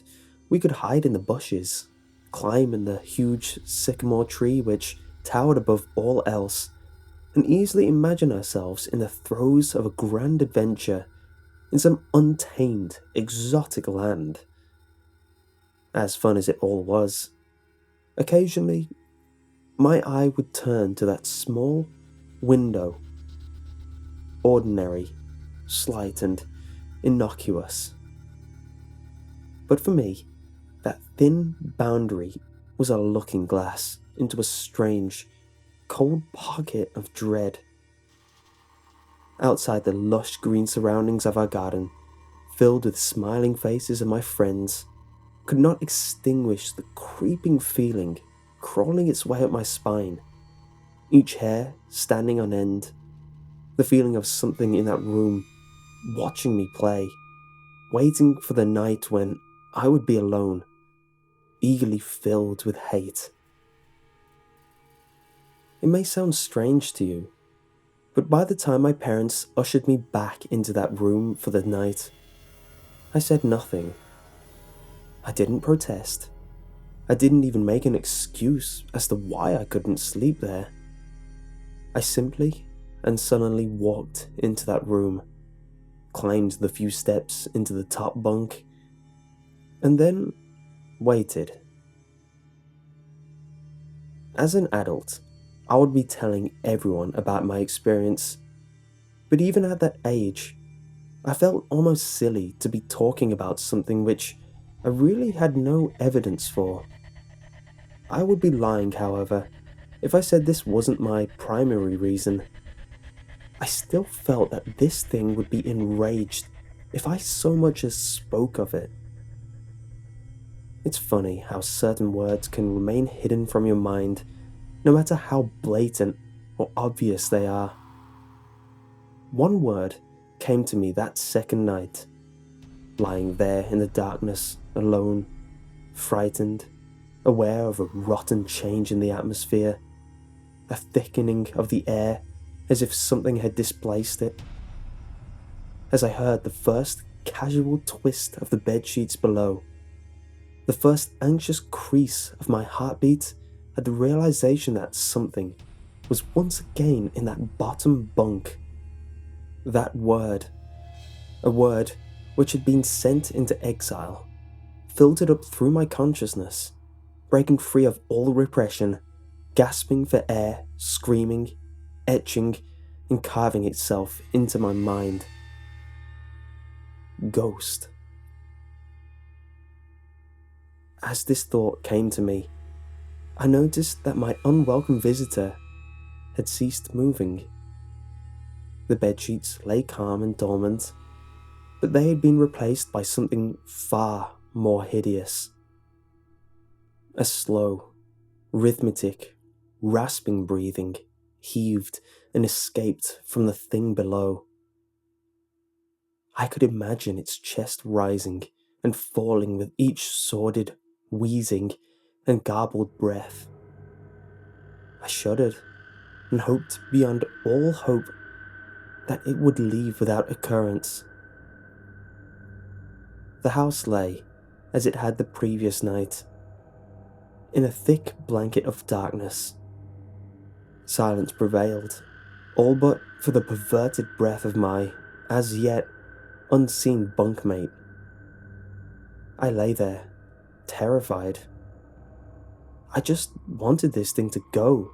we could hide in the bushes, climb in the huge sycamore tree which towered above all else, and easily imagine ourselves in the throes of a grand adventure in some untamed, exotic land. As fun as it all was, occasionally my eye would turn to that small window, ordinary, slight and innocuous. But for me, that thin boundary was a looking glass into a strange, cold pocket of dread. Outside the lush green surroundings of our garden, filled with smiling faces of my friends, could not extinguish the creeping feeling crawling its way up my spine, each hair standing on end, the feeling of something in that room watching me play, waiting for the night when I would be alone, eagerly filled with hate. It may sound strange to you, but by the time my parents ushered me back into that room for the night, I said nothing. I didn't protest. I didn't even make an excuse as to why I couldn't sleep there. I simply and sullenly walked into that room, climbed the few steps into the top bunk, and then waited. As an adult, I would be telling everyone about my experience, but even at that age, I felt almost silly to be talking about something which I really had no evidence for. I would be lying, however, if I said this wasn't my primary reason. I still felt that this thing would be enraged if I so much as spoke of it. It's funny how certain words can remain hidden from your mind, no matter how blatant or obvious they are. One word came to me that second night, lying there in the darkness, alone, frightened, aware of a rotten change in the atmosphere, a thickening of the air as if something had displaced it. As I heard the first casual twist of the bedsheets below, the first anxious crease of my heartbeat at the realization that something was once again in that bottom bunk. That word, a word which had been sent into exile, filtered up through my consciousness, breaking free of all repression, gasping for air, screaming, etching, and carving itself into my mind. Ghost. As this thought came to me, I noticed that my unwelcome visitor had ceased moving. The bedsheets lay calm and dormant, but they had been replaced by something far more hideous. A slow, rhythmic, rasping breathing heaved and escaped from the thing below. I could imagine its chest rising and falling with each sordid, wheezing, and garbled breath. I shuddered and hoped beyond all hope that it would leave without occurrence. The house lay as it had the previous night, in a thick blanket of darkness. Silence prevailed, all but for the perverted breath of my, as yet, unseen bunkmate. I lay there, terrified. I just wanted this thing to go,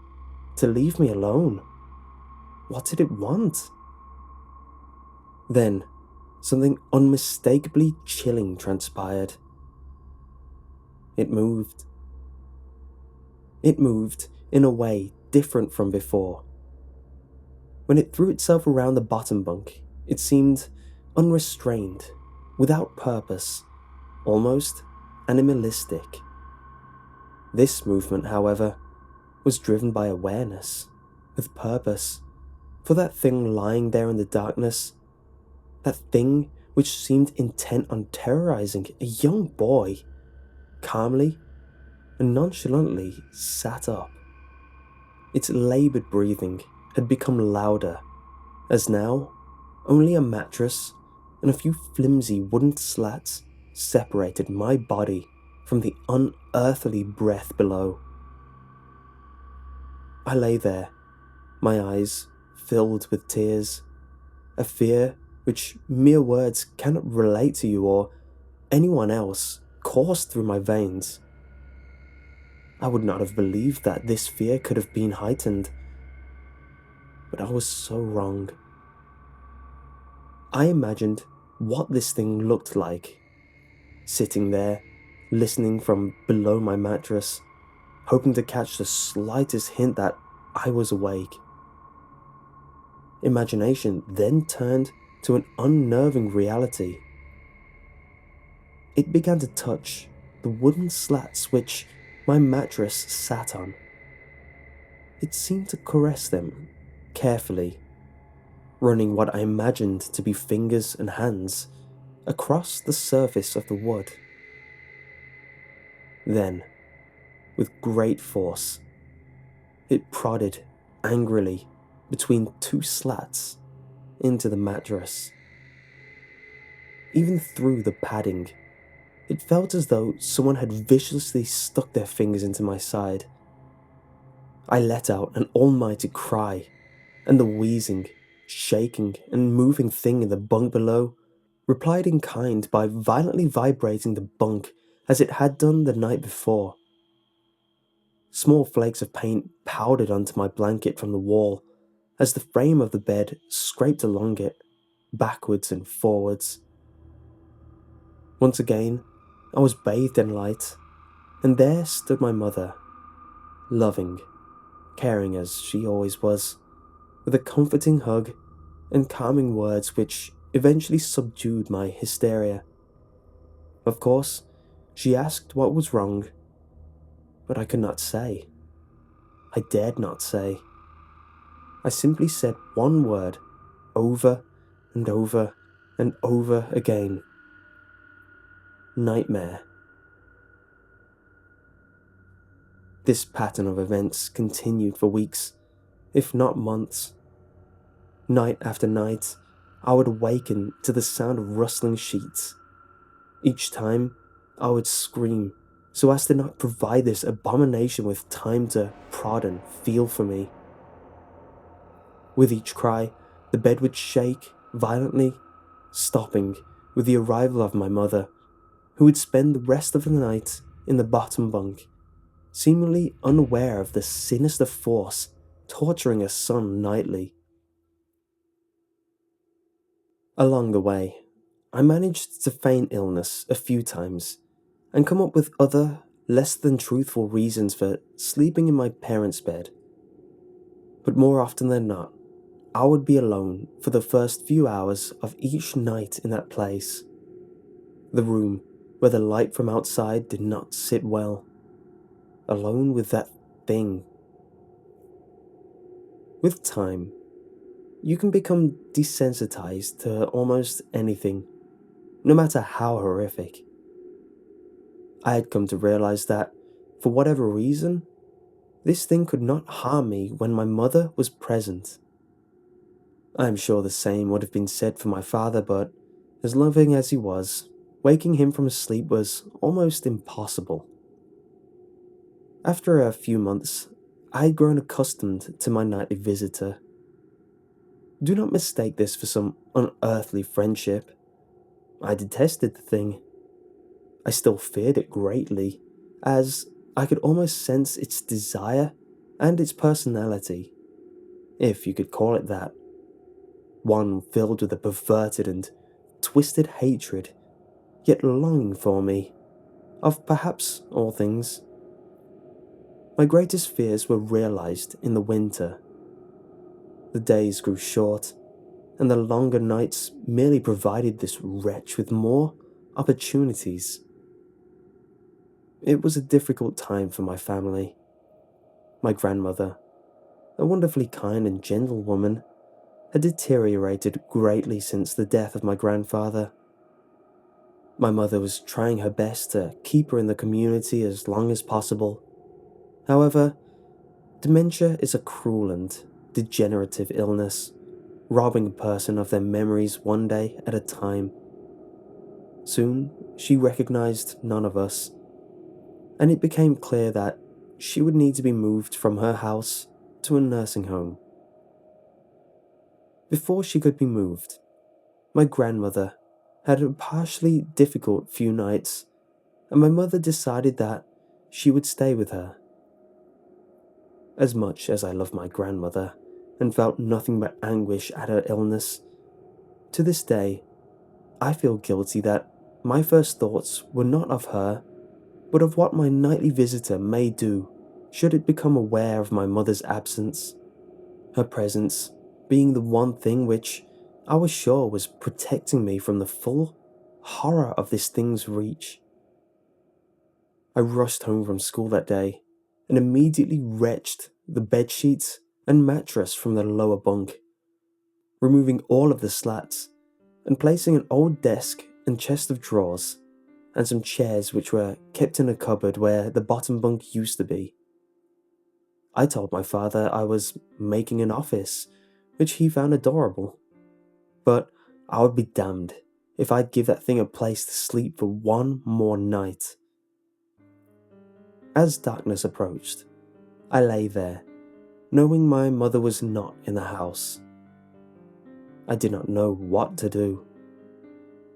to leave me alone. What did it want? Then, something unmistakably chilling transpired. it moved. It moved in a way different from before. When it threw itself around the bottom bunk, it seemed unrestrained, without purpose, almost animalistic. This movement, however, was driven by awareness, with purpose, for that thing lying there in the darkness, that thing which seemed intent on terrorizing a young boy, calmly and nonchalantly sat up. Its laboured breathing had become louder, as now only a mattress and a few flimsy wooden slats separated my body from the unearthly breath below. I lay there, my eyes filled with tears, a fear which mere words cannot relate to you or anyone else coursed through my veins. I would not have believed that this fear could have been heightened, but I was so wrong. I imagined what this thing looked like, sitting there, listening from below my mattress, hoping to catch the slightest hint that I was awake. Imagination then turned to an unnerving reality. It began to touch the wooden slats which my mattress sat on. It seemed to caress them carefully, running what I imagined to be fingers and hands across the surface of the wood. Then, with great force, it prodded angrily between two slats into the mattress. Even through the padding, it felt as though someone had viciously stuck their fingers into my side. I let out an almighty cry, and the wheezing, shaking, and moving thing in the bunk below replied in kind by violently vibrating the bunk as it had done the night before. Small flakes of paint powdered onto my blanket from the wall as the frame of the bed scraped along it, backwards and forwards. Once again, I was bathed in light, and there stood my mother, loving, caring as she always was, with a comforting hug and calming words which eventually subdued my hysteria. Of course, she asked what was wrong, but I could not say. I dared not say. I simply said one word over and over and over again. Nightmare. This pattern of events continued for weeks, if not months. Night after night, I would awaken to the sound of rustling sheets. Each time, I would scream so as to not provide this abomination with time to prod and feel for me. With each cry, the bed would shake violently, stopping with the arrival of my mother, who would spend the rest of the night in the bottom bunk, seemingly unaware of the sinister force torturing her son nightly. Along the way, I managed to feign illness a few times and come up with other, less than truthful reasons for sleeping in my parents' bed. But more often than not, I would be alone for the first few hours of each night in that place. The room where the light from outside did not sit well. Alone with that thing. With time, you can become desensitized to almost anything, no matter how horrific. I had come to realize that, for whatever reason, this thing could not harm me when my mother was present. I am sure the same would have been said for my father, but as loving as he was, waking him from sleep was almost impossible. After a few months, I had grown accustomed to my nightly visitor. Do not mistake this for some unearthly friendship. I detested the thing. I still feared it greatly, as I could almost sense its desire and its personality, if you could call it that. One filled with a perverted and twisted hatred, yet longing for me, of perhaps all things. My greatest fears were realized in the winter. The days grew short, and the longer nights merely provided this wretch with more opportunities. It was a difficult time for my family. My grandmother, a wonderfully kind and gentle woman, had deteriorated greatly since the death of my grandfather. My mother was trying her best to keep her in the community as long as possible. However, dementia is a cruel and degenerative illness, robbing a person of their memories one day at a time. Soon, she recognized none of us, and it became clear that she would need to be moved from her house to a nursing home. Before she could be moved, my grandmother had a partially difficult few nights, and my mother decided that she would stay with her. As much as I loved my grandmother and felt nothing but anguish at her illness, to this day, I feel guilty that my first thoughts were not of her, but of what my nightly visitor may do should it become aware of my mother's absence, her presence being the one thing which I was sure was protecting me from the full horror of this thing's reach. I rushed home from school that day and immediately wrenched the bedsheets and mattress from the lower bunk, removing all of the slats and placing an old desk and chest of drawers and some chairs which were kept in a cupboard where the bottom bunk used to be. I told my father I was making an office, which he found adorable, but I would be damned if I'd give that thing a place to sleep for one more night. As darkness approached, I lay there, knowing my mother was not in the house. I did not know what to do.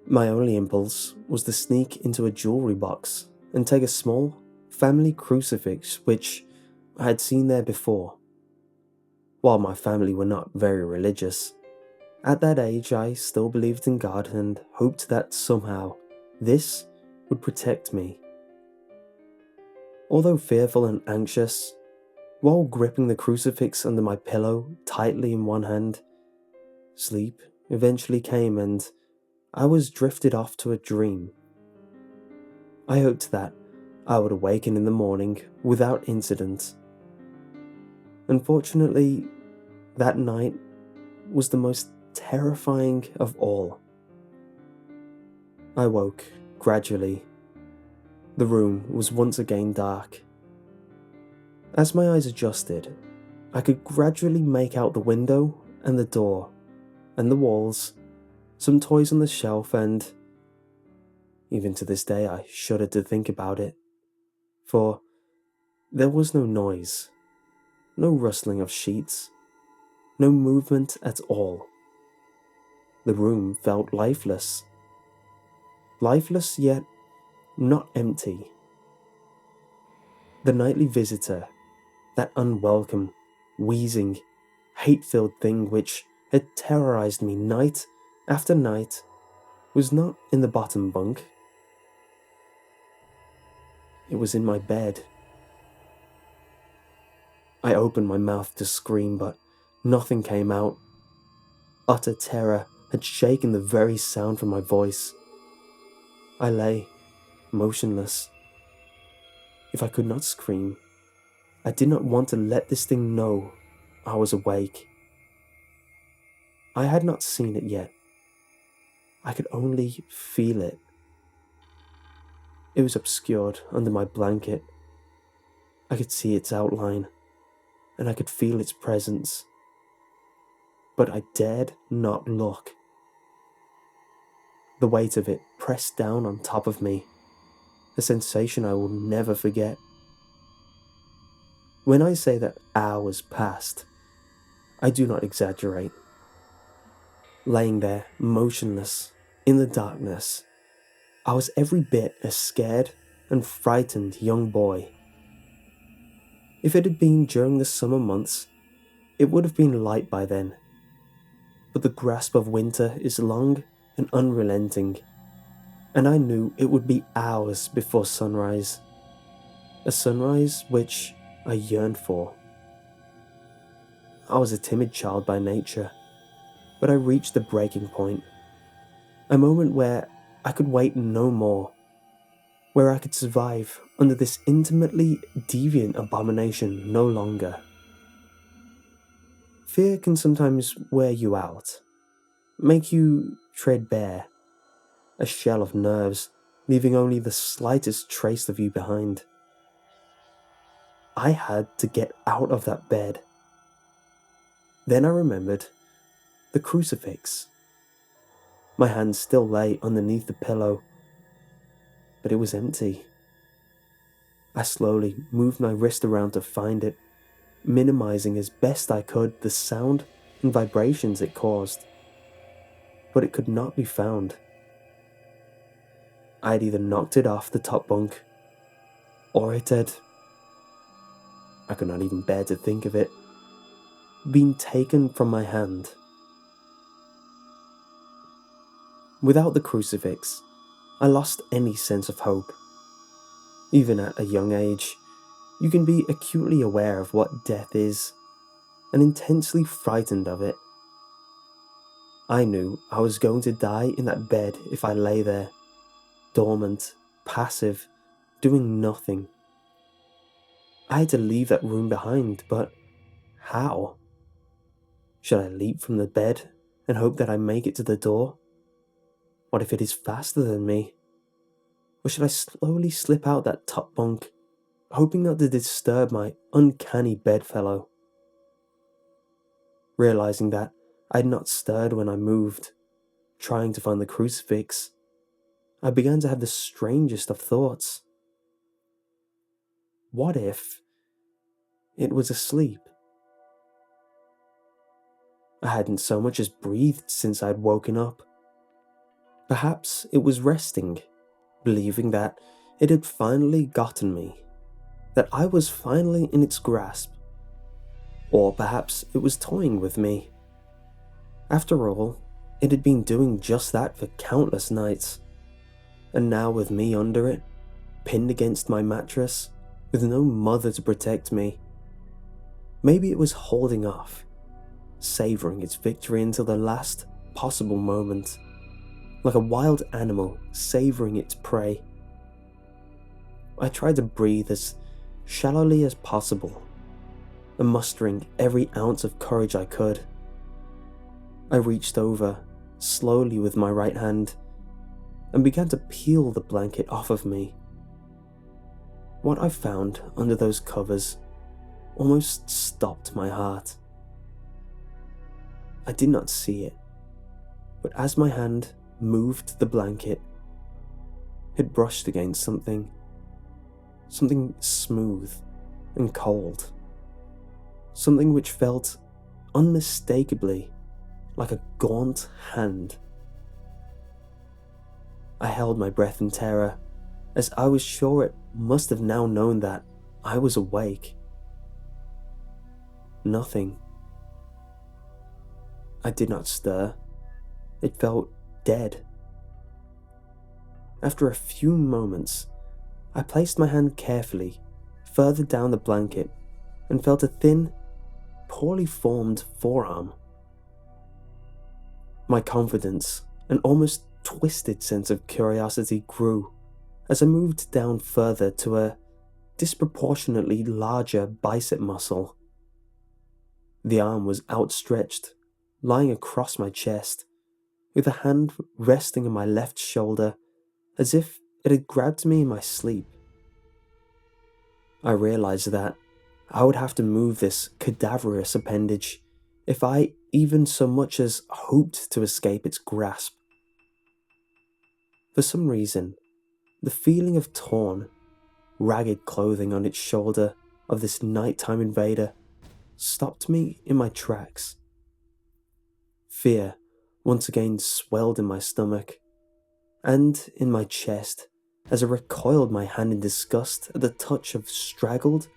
My only impulse was to sneak into a jewelry box and take a small family crucifix which I had seen there before. While my family were not very religious, at that age I still believed in God and hoped that somehow this would protect me. Although fearful and anxious, while gripping the crucifix under my pillow tightly in one hand, sleep eventually came and I was drifted off to a dream. I hoped that I would awaken in the morning without incident. Unfortunately, that night was the most terrifying of all. I woke gradually. The room was once again dark. As my eyes adjusted, I could gradually make out the window and the door, and the walls, some toys on the shelf, and even to this day I shudder to think about it, for there was no noise, no rustling of sheets, no movement at all. The room felt lifeless. Lifeless yet not empty. The nightly visitor, that unwelcome, wheezing, hate-filled thing which had terrorized me night after night, was not in the bottom bunk. It was in my bed. I opened my mouth to scream, but nothing came out. Utter terror had shaken the very sound from my voice. I lay, motionless. If I could not scream, I did not want to let this thing know I was awake. I had not seen it yet. I could only feel it. It was obscured under my blanket. I could see its outline, and I could feel its presence. But I dared not look. The weight of it pressed down on top of me, a sensation I will never forget. When I say that hours passed, I do not exaggerate. Laying there, motionless, in the darkness, I was every bit a scared and frightened young boy. If it had been during the summer months, it would have been light by then. But the grasp of winter is long and unrelenting. and I knew it would be hours before sunrise. A sunrise which I yearned for. I was a timid child by nature, but I reached the breaking point. A moment where I could wait no more, where I could survive under this intimately deviant abomination no longer. Fear can sometimes wear you out, make you tread bare, a shell of nerves, leaving only the slightest trace of you behind. I had to get out of that bed. Then I remembered the crucifix. My hand still lay underneath the pillow, but it was empty. I slowly moved my wrist around to find it, minimizing as best I could the sound and vibrations it caused. But it could not be found. I had either knocked it off the top bunk, or it had, I could not even bear to think of it, been taken from my hand. Without the crucifix, I lost any sense of hope. Even at a young age, you can be acutely aware of what death is, and intensely frightened of it. I knew I was going to die in that bed if I lay there, dormant, passive, doing nothing. I had to leave that room behind, but how? Should I leap from the bed and hope that I make it to the door? What if it is faster than me? Or should I slowly slip out that top bunk, hoping not to disturb my uncanny bedfellow? Realizing that I had not stirred when I moved, trying to find the crucifix, I began to have the strangest of thoughts. What if it was asleep? I hadn't so much as breathed since I had woken up. Perhaps it was resting, believing that it had finally gotten me, that I was finally in its grasp. Or perhaps it was toying with me. After all, it had been doing just that for countless nights. And now with me under it, pinned against my mattress, with no mother to protect me, maybe it was holding off, savoring its victory until the last possible moment, like a wild animal savoring its prey. I tried to breathe as shallowly as possible, and mustering every ounce of courage I could, I reached over, slowly with my right hand, and began to peel the blanket off of me. What I found under those covers almost stopped my heart. I did not see it, but as my hand moved the blanket, it brushed against something smooth and cold, something which felt unmistakably like a gaunt hand. I held my breath in terror, as I was sure it must have now known that I was awake. Nothing. I did not stir. It felt dead. After a few moments, I placed my hand carefully further down the blanket and felt a thin, poorly formed forearm. My confidence, an almost twisted sense of curiosity, grew as I moved down further to a disproportionately larger bicep muscle. The arm was outstretched, lying across my chest, with a hand resting on my left shoulder as if it had grabbed me in my sleep. I realized that I would have to move this cadaverous appendage if I even so much as hoped to escape its grasp. For some reason, the feeling of torn, ragged clothing on its shoulder of this nighttime invader stopped me in my tracks. Fear once again swelled in my stomach and in my chest as I recoiled my hand in disgust at the touch of straggled,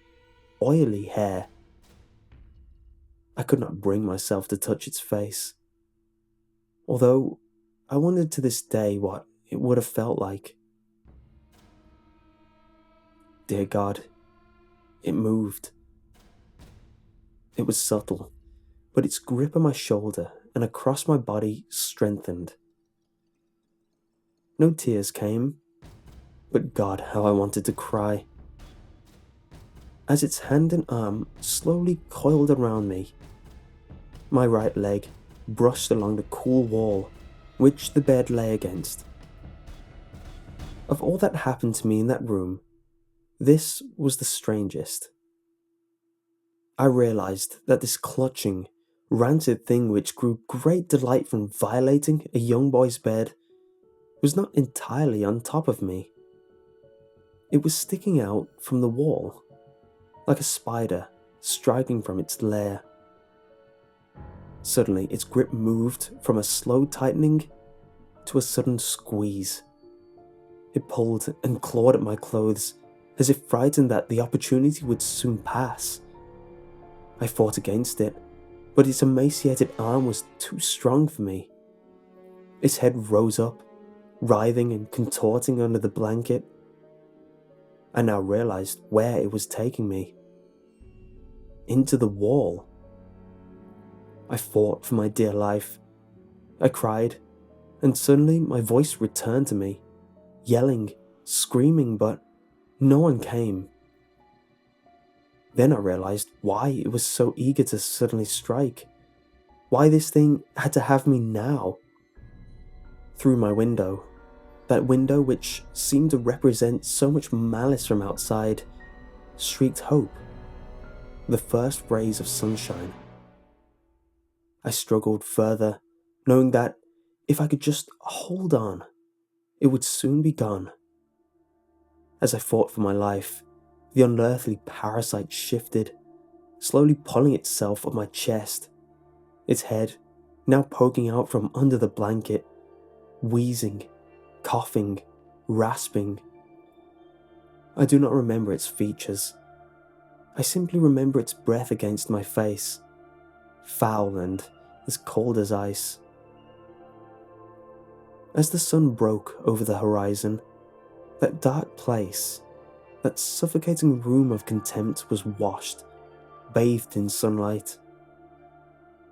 oily hair. I could not bring myself to touch its face, although I wondered to this day what it would have felt like. Dear God, it moved. It was subtle, but its grip on my shoulder and across my body strengthened. No tears came, but God, how I wanted to cry. As its hand and arm slowly coiled around me, my right leg brushed along the cool wall which the bed lay against. Of all that happened to me in that room, this was the strangest. I realized that this clutching, rancid thing which grew great delight from violating a young boy's bed was not entirely on top of me. It was sticking out from the wall, like a spider striking from its lair. Suddenly, its grip moved from a slow tightening to a sudden squeeze. It pulled and clawed at my clothes, as if frightened that the opportunity would soon pass. I fought against it, but its emaciated arm was too strong for me. Its head rose up, writhing and contorting under the blanket. I now realized where it was taking me. Into the wall. I fought for my dear life. I cried, and suddenly my voice returned to me, yelling, screaming, but no one came. Then I realized why it was so eager to suddenly strike. Why this thing had to have me now. Through my window, that window which seemed to represent so much malice from outside, streaked hope, the first rays of sunshine. I struggled further, knowing that if I could just hold on, it would soon be gone. As I fought for my life, the unearthly parasite shifted, slowly pulling itself up my chest, its head now poking out from under the blanket, wheezing, coughing, rasping. I do not remember its features. I simply remember its breath against my face, foul and as cold as ice. As the sun broke over the horizon, that dark place, that suffocating room of contempt was washed, bathed in sunlight.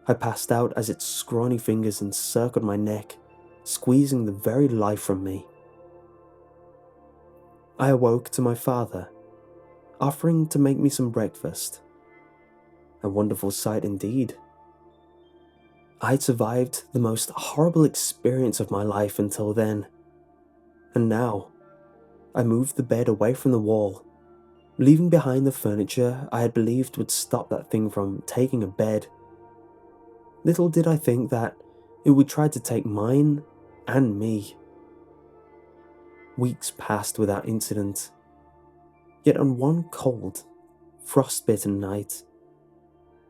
I passed out as its scrawny fingers encircled my neck, squeezing the very life from me. I awoke to my father, offering to make me some breakfast. A wonderful sight indeed. I had survived the most horrible experience of my life until then, and now I moved the bed away from the wall, leaving behind the furniture I had believed would stop that thing from taking a bed. Little did I think that it would try to take mine and me. Weeks passed without incident, yet on one cold, frostbitten night,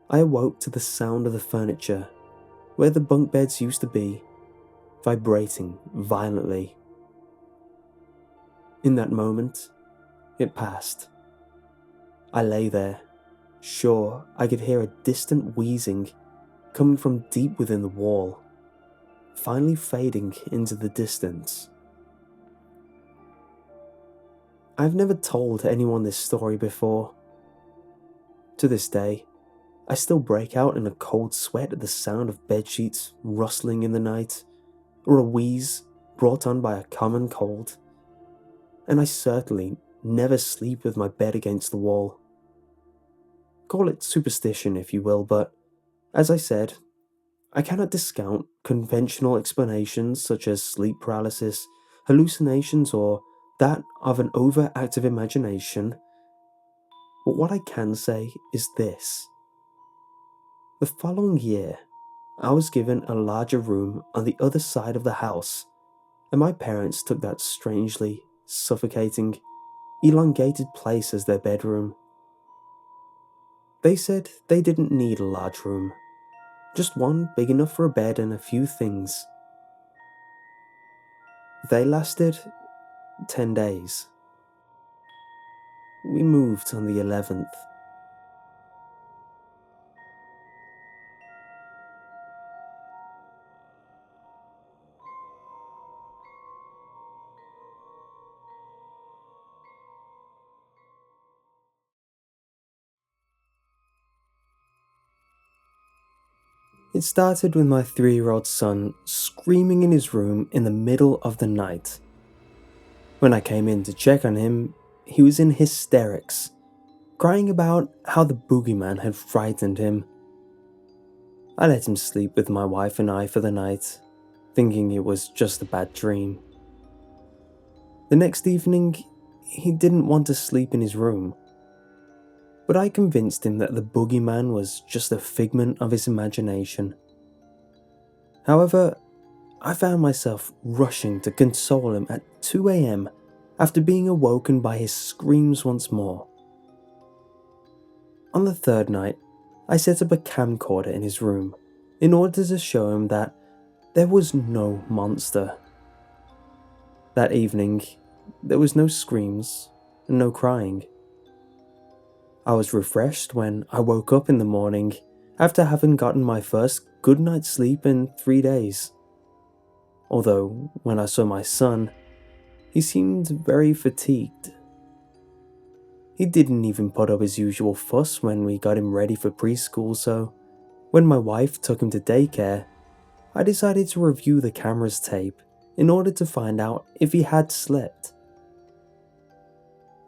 I awoke to the sound of the furniture, where the bunk beds used to be, vibrating violently. In that moment, it passed. I lay there, sure I could hear a distant wheezing coming from deep within the wall, finally fading into the distance. I've never told anyone this story before. To this day, I still break out in a cold sweat at the sound of bedsheets rustling in the night, or a wheeze brought on by a common cold, and I certainly never sleep with my bed against the wall. Call it superstition if you will, but, as I said, I cannot discount conventional explanations such as sleep paralysis, hallucinations, or that of an overactive imagination. But what I can say is this. The following year, I was given a larger room on the other side of the house, and my parents took that strangely suffocating, elongated place as their bedroom. They said they didn't need a large room, just one big enough for a bed and a few things. They lasted 10 days. We moved on the 11th. It started with my 3-year-old son screaming in his room in the middle of the night. When I came in to check on him, he was in hysterics, crying about how the boogeyman had frightened him. I let him sleep with my wife and I for the night, thinking it was just a bad dream. The next evening, he didn't want to sleep in his room, but I convinced him that the boogeyman was just a figment of his imagination. However, I found myself rushing to console him at 2 a.m. after being awoken by his screams once more. On the third night, I set up a camcorder in his room in order to show him that there was no monster. That evening, there was no screams and no crying. I was refreshed when I woke up in the morning after having gotten my first good night's sleep in 3 days. Although, when I saw my son, he seemed very fatigued. He didn't even put up his usual fuss when we got him ready for preschool, so when my wife took him to daycare, I decided to review the camera's tape in order to find out if he had slept.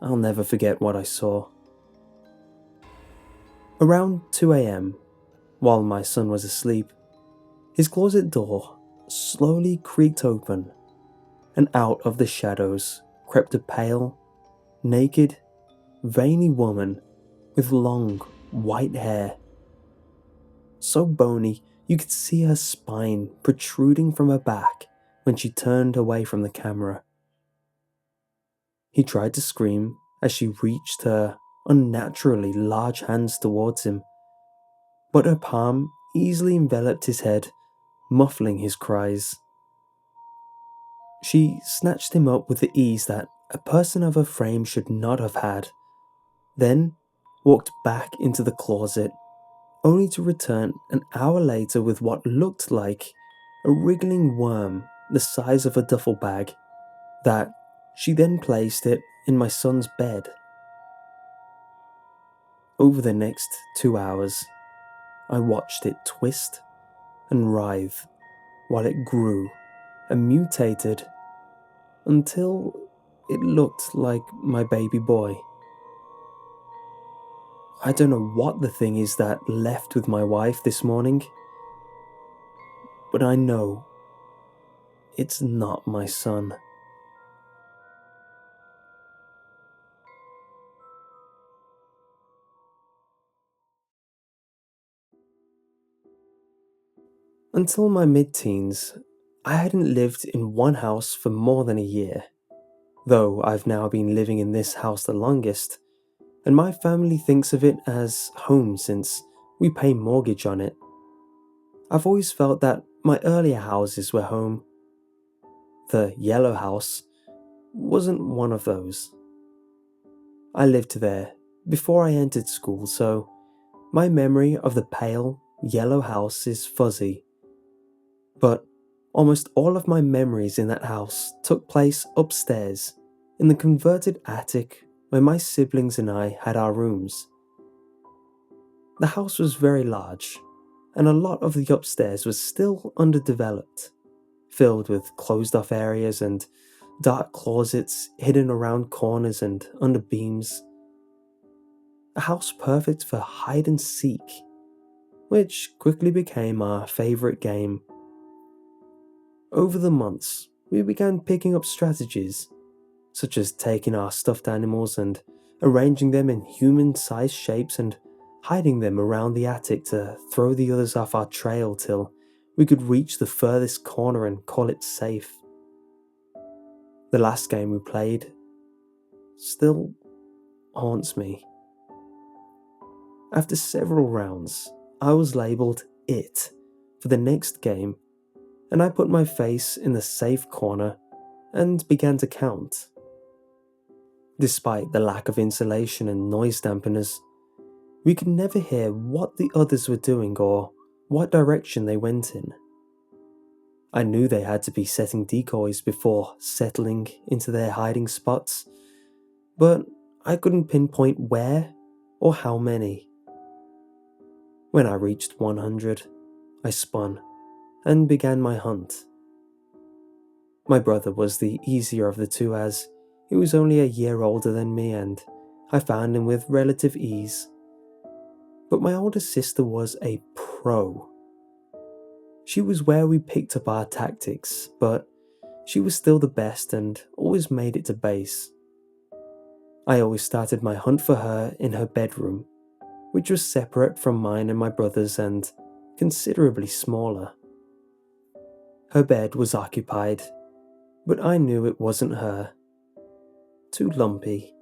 I'll never forget what I saw. Around 2 a.m., while my son was asleep, his closet door slowly creaked open, and out of the shadows crept a pale, naked, veiny woman with long, white hair. So bony you could see her spine protruding from her back when she turned away from the camera. He tried to scream as she reached her unnaturally large hands towards him, but her palm easily enveloped his head, muffling his cries. She snatched him up with the ease that a person of her frame should not have had, then walked back into the closet, only to return an hour later with what looked like a wriggling worm the size of a duffel bag, that she then placed it in my son's bed. Over the next 2 hours, I watched it twist and writhe while it grew and mutated until it looked like my baby boy. I don't know what the thing is that left with my wife this morning, but I know it's not my son. Until my mid-teens, I hadn't lived in one house for more than a year, though I've now been living in this house the longest, and my family thinks of it as home since we pay mortgage on it. I've always felt that my earlier houses were home. The yellow house wasn't one of those. I lived there before I entered school, so my memory of the pale, yellow house is fuzzy. But almost all of my memories in that house took place upstairs, in the converted attic where my siblings and I had our rooms. The house was very large, and a lot of the upstairs was still underdeveloped, filled with closed-off areas and dark closets hidden around corners and under beams. A house perfect for hide and seek, which quickly became our favourite game. Over the months, we began picking up strategies, such as taking our stuffed animals and arranging them in human-sized shapes and hiding them around the attic to throw the others off our trail till we could reach the furthest corner and call it safe. The last game we played still haunts me. After several rounds, I was labelled IT for the next game, and I put my face in the safe corner and began to count. Despite the lack of insulation and noise dampeners, we could never hear what the others were doing or what direction they went in. I knew they had to be setting decoys before settling into their hiding spots, but I couldn't pinpoint where or how many. When I reached 100, I spun and began my hunt. My brother was the easier of the two as he was only a year older than me and I found him with relative ease. But my older sister was a pro. She was where we picked up our tactics, but she was still the best and always made it to base. I always started my hunt for her in her bedroom, which was separate from mine and my brother's and considerably smaller. Her bed was occupied, but I knew it wasn't her. Too lumpy.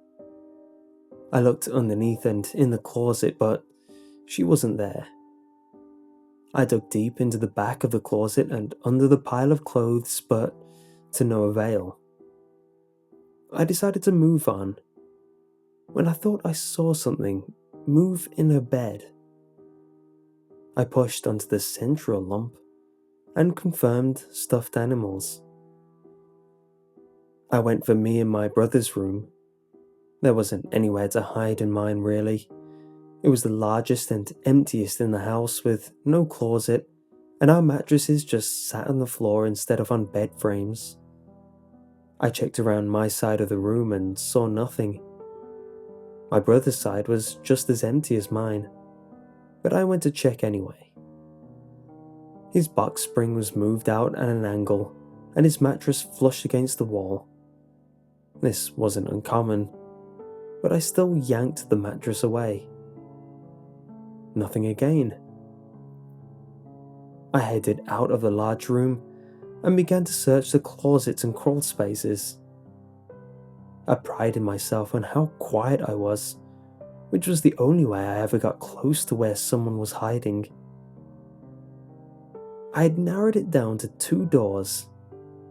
I looked underneath and in the closet, but she wasn't there. I dug deep into the back of the closet and under the pile of clothes, but to no avail. I decided to move on, when I thought I saw something move in her bed. I pushed onto the central lump and confirmed stuffed animals. I went for me and my brother's room. There wasn't anywhere to hide in mine, really. It was the largest and emptiest in the house with no closet, and our mattresses just sat on the floor instead of on bed frames. I checked around my side of the room and saw nothing. My brother's side was just as empty as mine, but I went to check anyway. His box spring was moved out at an angle, and his mattress flush against the wall. This wasn't uncommon, but I still yanked the mattress away. Nothing again. I headed out of the large room and began to search the closets and crawl spaces. I prided myself on how quiet I was, which was the only way I ever got close to where someone was hiding. I had narrowed it down to 2 doors,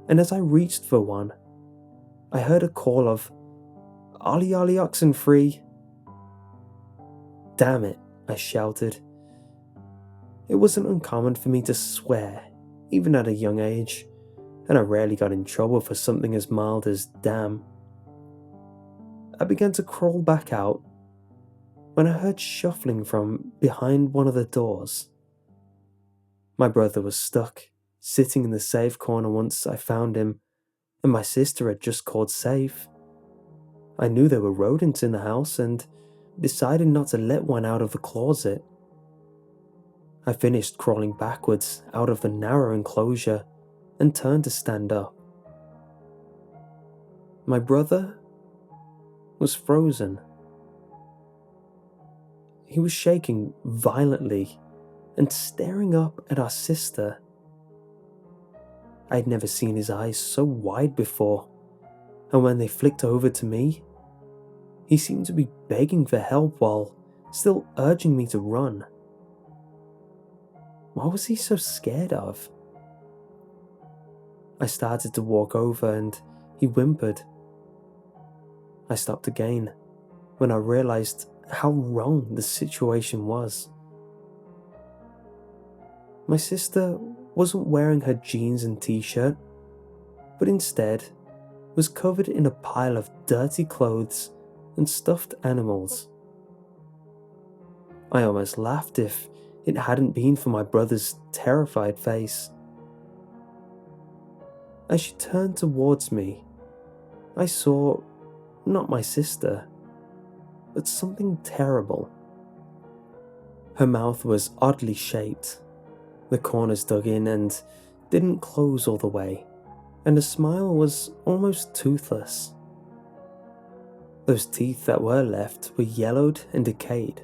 and as I reached for one, I heard a call of, "Ollie Ollie Oxenfree." "Damn it," I shouted. It wasn't uncommon for me to swear, even at a young age, and I rarely got in trouble for something as mild as damn. I began to crawl back out when I heard shuffling from behind one of the doors. My brother was stuck, sitting in the safe corner once I found him, and my sister had just called safe. I knew there were rodents in the house and decided not to let one out of the closet. I finished crawling backwards out of the narrow enclosure and turned to stand up. My brother was frozen. He was shaking violently and staring up at our sister. I had never seen his eyes so wide before, and when they flicked over to me, he seemed to be begging for help while still urging me to run. What was he so scared of? I started to walk over and he whimpered. I stopped again when I realized how wrong the situation was. My sister wasn't wearing her jeans and t-shirt, but instead was covered in a pile of dirty clothes and stuffed animals. I almost laughed if it hadn't been for my brother's terrified face. As she turned towards me, I saw not my sister, but something terrible. Her mouth was oddly shaped, the corners dug in and didn't close all the way, and her smile was almost toothless. Those teeth that were left were yellowed and decayed.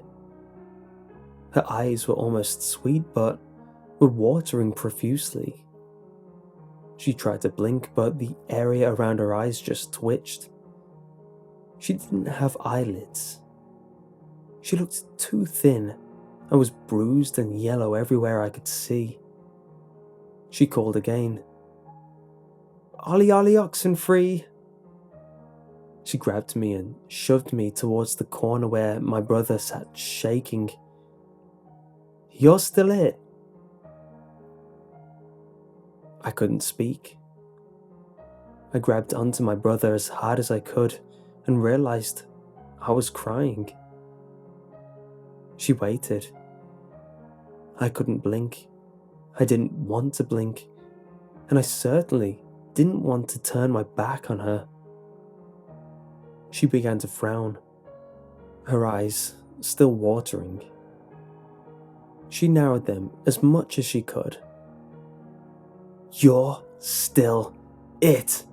Her eyes were almost sweet but were watering profusely. She tried to blink, but the area around her eyes just twitched. She didn't have eyelids. She looked too thin and was bruised and yellow everywhere I could see. She called again. "Ollie Ollie Oxenfree!" She grabbed me and shoved me towards the corner where my brother sat shaking. "You're still it." I couldn't speak. I grabbed onto my brother as hard as I could and realized I was crying. She waited. I couldn't blink. I didn't want to blink, and I certainly didn't want to turn my back on her. She began to frown, her eyes still watering. She narrowed them as much as she could. "You're still it,"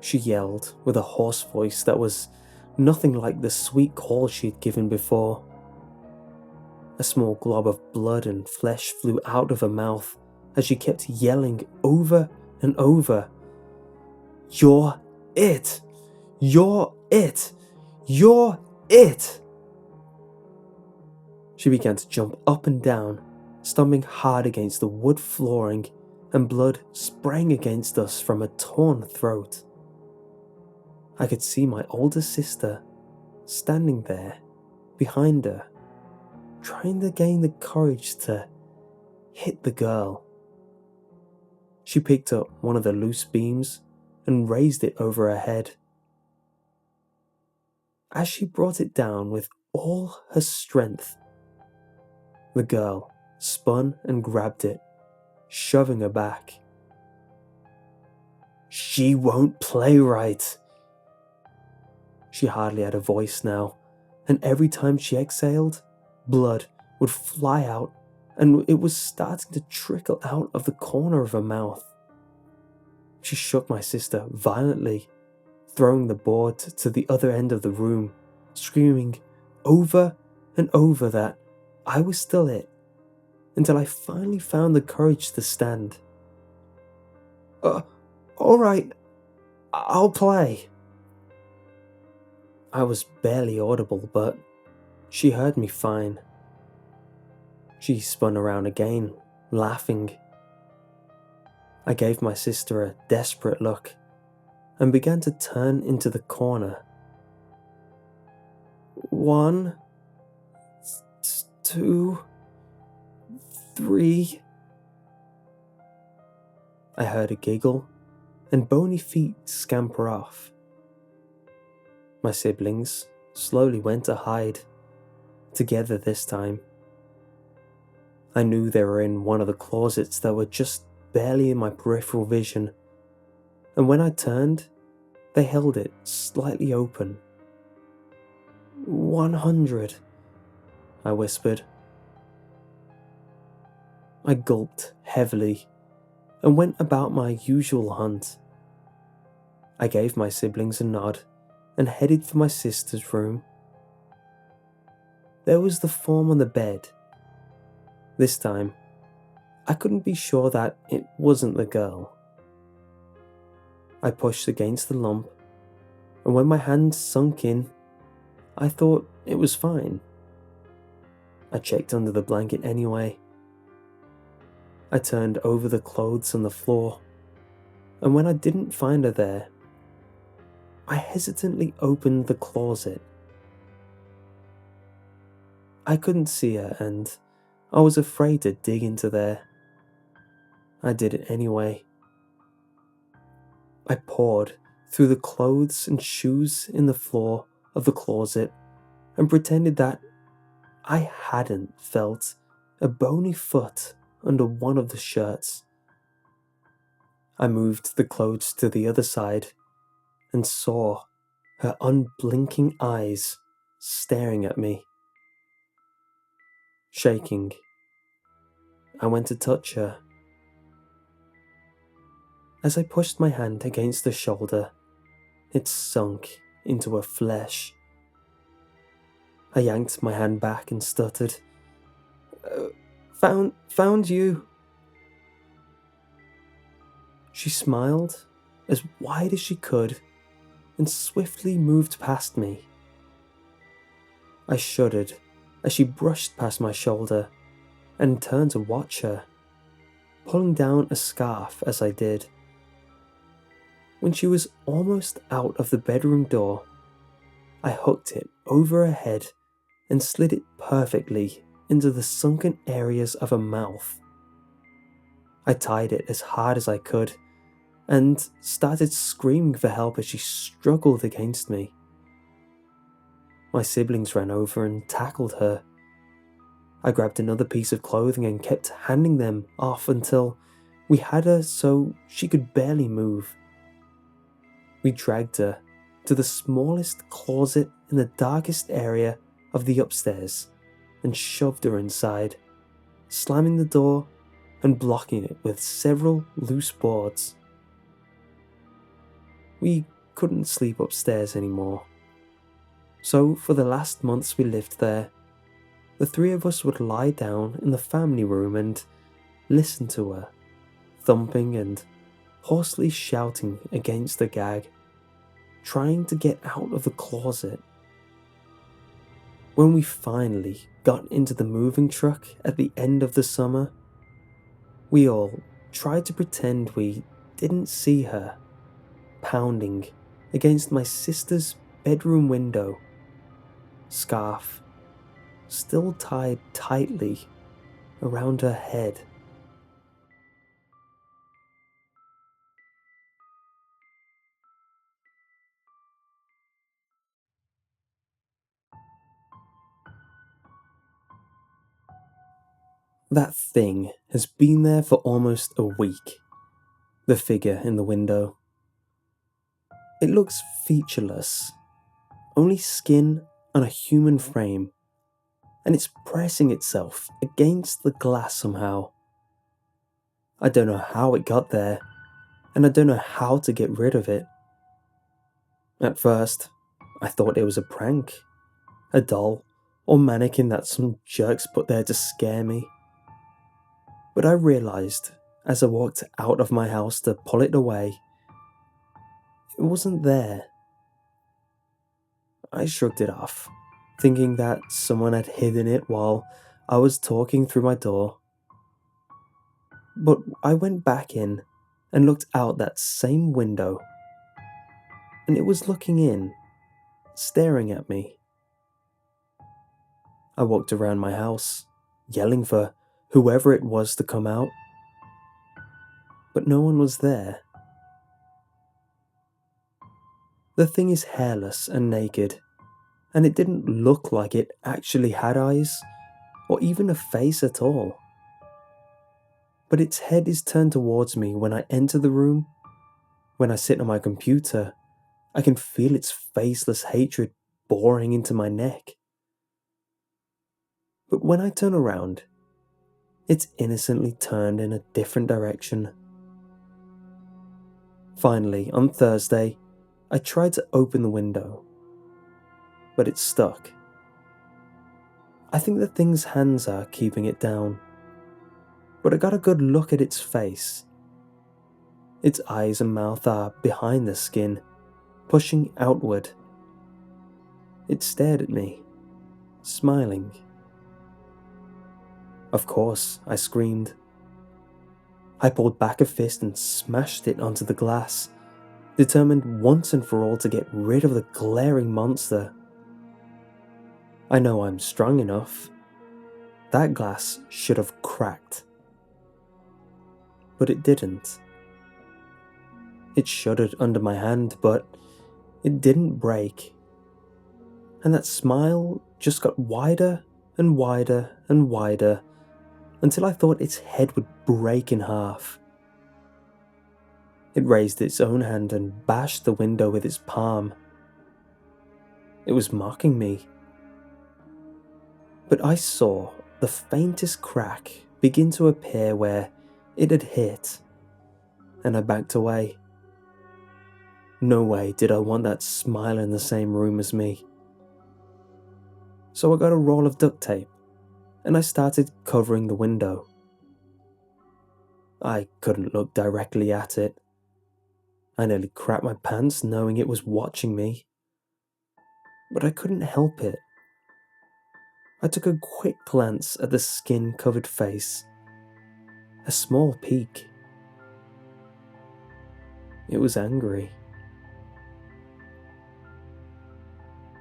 she yelled with a hoarse voice that was nothing like the sweet call she had given before. A small glob of blood and flesh flew out of her mouth as she kept yelling over and over, "You're it! You're it! You're it!" She began to jump up and down, stomping hard against the wood flooring, and blood sprang against us from her torn throat. I could see my older sister standing there behind her, trying to gain the courage to hit the girl. She picked up one of the loose beams and raised it over her head. As she brought it down with all her strength, the girl spun and grabbed it, shoving her back. "She won't play right." She hardly had a voice now, and every time she exhaled, blood would fly out, and it was starting to trickle out of the corner of her mouth. She shook my sister violently, throwing the board to the other end of the room, screaming over and over that I was still it, until I finally found the courage to stand. Alright, I'll play." I was barely audible, but she heard me fine. She spun around again, laughing. I gave my sister a desperate look and began to turn into the corner. 1, 2, 3. I heard a giggle and bony feet scamper off. My siblings slowly went to hide, together this time. I knew they were in one of the closets that were just barely in my peripheral vision, and when I turned, they held it slightly open. 100, I whispered. I gulped heavily and went about my usual hunt. I gave my siblings a nod and headed for my sister's room. There was the form on the bed. This time, I couldn't be sure that it wasn't the girl. I pushed against the lump, and when my hand sunk in, I thought it was fine. I checked under the blanket anyway. I turned over the clothes on the floor, and when I didn't find her there, I hesitantly opened the closet. I couldn't see her, and I was afraid to dig into there. I did it anyway. I pawed through the clothes and shoes in the floor of the closet and pretended that I hadn't felt a bony foot under one of the shirts. I moved the clothes to the other side and saw her unblinking eyes staring at me. Shaking, I went to touch her. As I pushed my hand against her shoulder, it sunk into her flesh. I yanked my hand back and stuttered, Found you." She smiled as wide as she could and swiftly moved past me. I shuddered as she brushed past my shoulder and turned to watch her, pulling down a scarf as I did. When she was almost out of the bedroom door, I hooked it over her head and slid it perfectly into the sunken areas of her mouth. I tied it as hard as I could and started screaming for help as she struggled against me. My siblings ran over and tackled her. I grabbed another piece of clothing and kept handing them off until we had her so she could barely move. We dragged her to the smallest closet in the darkest area of the upstairs and shoved her inside, slamming the door and blocking it with several loose boards. We couldn't sleep upstairs anymore. So for the last months we lived there, the three of us would lie down in the family room and listen to her, thumping and hoarsely shouting against the gag, trying to get out of the closet. When we finally got into the moving truck at the end of the summer, we all tried to pretend we didn't see her, pounding against my sister's bedroom window, scarf still tied tightly around her head. That thing has been there for almost a week, the figure in the window. It looks featureless, only skin on a human frame, and it's pressing itself against the glass somehow. I don't know how it got there, and I don't know how to get rid of it. At first, I thought it was a prank, a doll or mannequin that some jerks put there to scare me. But I realised as I walked out of my house to pull it away, it wasn't there. I shrugged it off, thinking that someone had hidden it while I was talking through my door. But I went back in and looked out that same window, and it was looking in, staring at me. I walked around my house, yelling for whoever it was to come out, but no one was there. The thing is hairless and naked, and it didn't look like it actually had eyes, or even a face at all. But its head is turned towards me when I enter the room. When I sit on my computer, I can feel its faceless hatred boring into my neck. But when I turn around, it's innocently turned in a different direction. Finally, on Thursday, I tried to open the window, but it's stuck. I think the thing's hands are keeping it down, but I got a good look at its face. Its eyes and mouth are behind the skin, pushing outward. It stared at me, smiling. Of course, I screamed. I pulled back a fist and smashed it onto the glass, determined once and for all to get rid of the glaring monster. I know I'm strong enough. That glass should have cracked. But it didn't. It shuddered under my hand, but it didn't break. And that smile just got wider and wider and wider until I thought its head would break in half. It raised its own hand and bashed the window with its palm. It was mocking me. But I saw the faintest crack begin to appear where it had hit, and I backed away. No way did I want that smile in the same room as me. So I got a roll of duct tape, and I started covering the window. I couldn't look directly at it. I nearly crapped my pants knowing it was watching me. But I couldn't help it. I took a quick glance at the skin-covered face. A small peek. It was angry.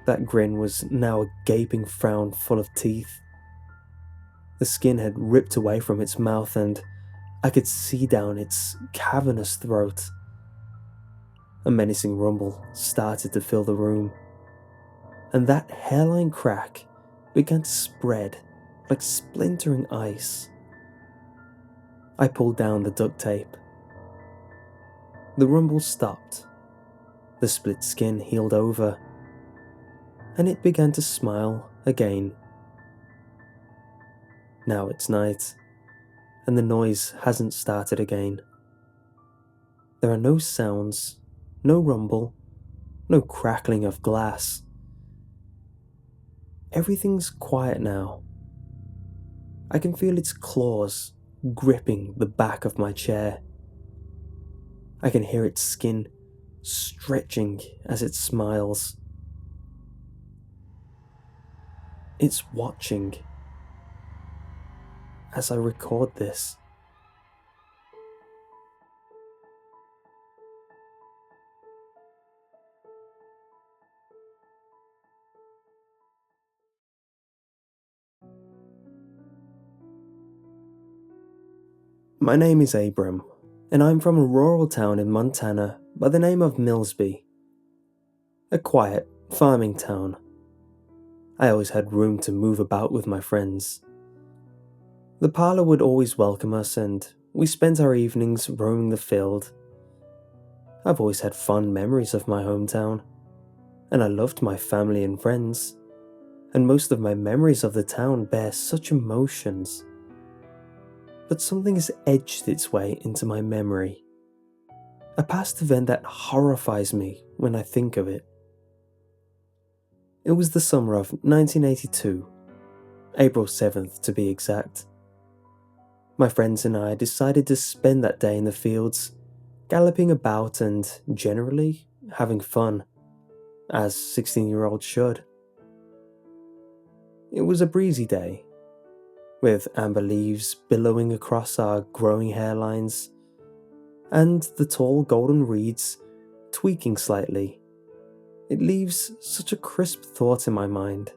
That grin was now a gaping frown full of teeth. The skin had ripped away from its mouth and I could see down its cavernous throat. A menacing rumble started to fill the room, and that hairline crack began to spread like splintering ice. I pulled down the duct tape. The rumble stopped. The split skin healed over, and it began to smile again. Now it's night, and the noise hasn't started again. There are no sounds, no rumble, no crackling of glass. Everything's quiet now. I can feel its claws gripping the back of my chair. I can hear its skin stretching as it smiles. It's watching as I record this. My name is Abram, and I'm from a rural town in Montana by the name of Millsby. A quiet, farming town. I always had room to move about with my friends. The parlour would always welcome us, and we spent our evenings roaming the field. I've always had fond memories of my hometown, and I loved my family and friends, and most of my memories of the town bear such emotions. But something has edged its way into my memory. A past event that horrifies me when I think of it. It was the summer of 1982, April 7th to be exact. My friends and I decided to spend that day in the fields, galloping about and generally having fun, as 16-year-olds should. It was a breezy day, with amber leaves billowing across our growing hairlines, and the tall golden reeds tweaking slightly. It leaves such a crisp thought in my mind.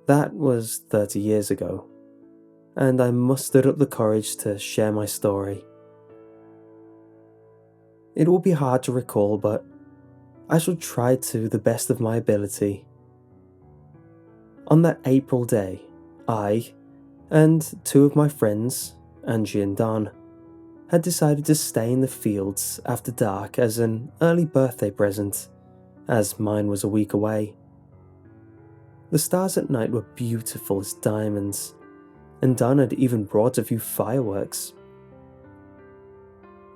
That was 30 years ago, and I mustered up the courage to share my story. It will be hard to recall, but I shall try to the best of my ability. On that April day, I and two of my friends, Angie and Don, had decided to stay in the fields after dark as an early birthday present, as mine was a week away. The stars at night were beautiful as diamonds, and Don had even brought a few fireworks.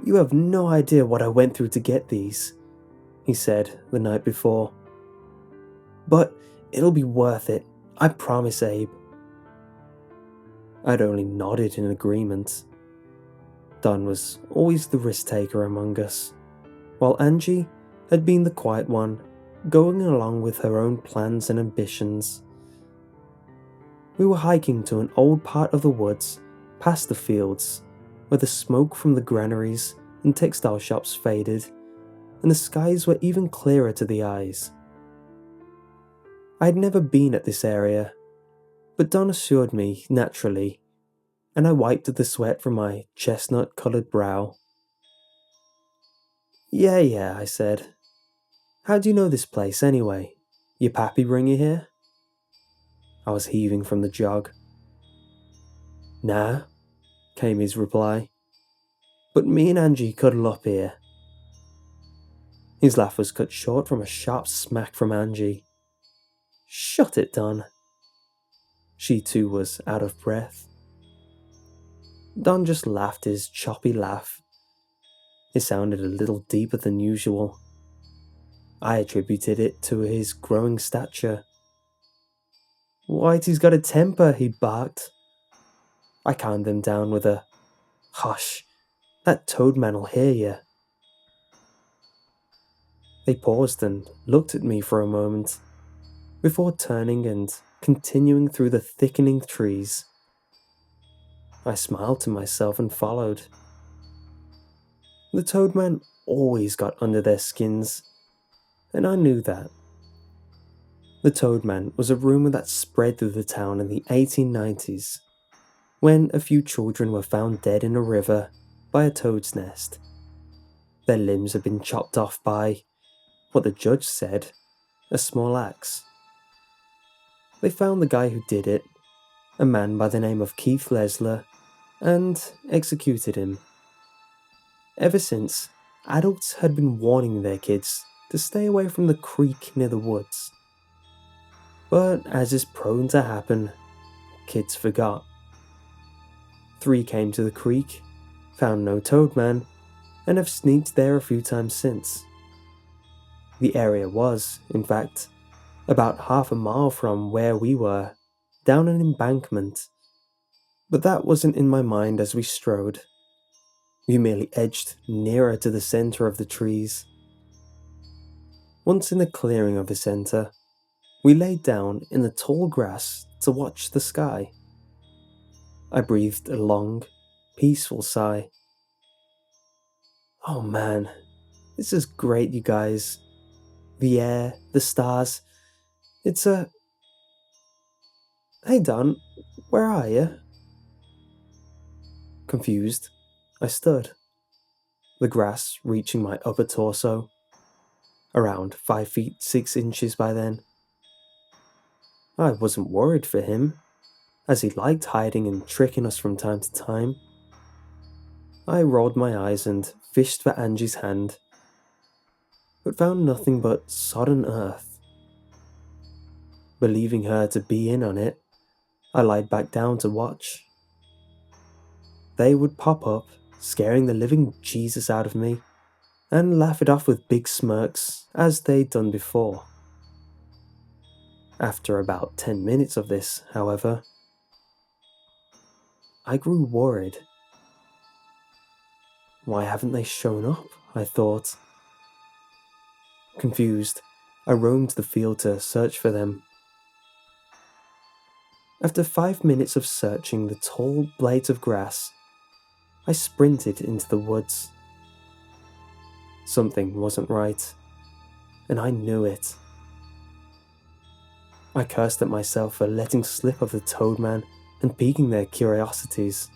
"You have no idea what I went through to get these," he said the night before. "But it'll be worth it, I promise, Abe." I'd only nodded in agreement. Don was always the risk-taker among us, while Angie had been the quiet one, going along with her own plans and ambitions. We were hiking to an old part of the woods, past the fields, where the smoke from the granaries and textile shops faded, and the skies were even clearer to the eyes. I had never been at this area, but Don assured me naturally, and I wiped the sweat from my chestnut-coloured brow. Yeah, I said. "How do you know this place, anyway? Your pappy bring you here?" I was heaving from the jog. "Nah," came his reply. "But me and Angie cuddle up here." His laugh was cut short from a sharp smack from Angie. "Shut it, Don." She too was out of breath. Don just laughed his choppy laugh. It sounded a little deeper than usual. I attributed it to his growing stature. "Whitey's got a temper," he barked. I calmed him down with a, "Hush, that toad man'll hear you." They paused and looked at me for a moment, before turning and continuing through the thickening trees. I smiled to myself and followed. The toadman always got under their skins, and I knew that. The Toadman was a rumour that spread through the town in the 1890s, when a few children were found dead in a river by a toad's nest. Their limbs had been chopped off by, what the judge said, a small axe. They found the guy who did it a man by the name of Keith Lesler, and executed him. Ever since, adults had been warning their kids to stay away from the creek near the woods. But as is prone to happen, kids forgot. 3 came to the creek, found no Toadman, and have sneaked there a few times since. The area was, in fact, about half a mile from where we were, down an embankment. But that wasn't in my mind as we strode. We merely edged nearer to the center of the trees. Once in the clearing of the center, we laid down in the tall grass to watch the sky. I breathed a long, peaceful sigh. Oh man, this is great, you guys. The air, the stars. It's a... Hey Don, where are you? Confused, I stood, the grass reaching my upper torso, around 5 feet 6 inches by then. I wasn't worried for him, as he liked hiding and tricking us from time to time. I rolled my eyes and fished for Angie's hand, but found nothing but sodden earth. Believing her to be in on it, I lied back down to watch. They would pop up, scaring the living Jesus out of me, and laugh it off with big smirks, as they'd done before. After about 10 minutes of this, however, I grew worried. Why haven't they shown up? I thought. Confused, I roamed the field to search for them. After 5 minutes of searching the tall blades of grass, I sprinted into the woods. Something wasn't right, and I knew it. I cursed at myself for letting slip of the Toadman and piquing their curiosities.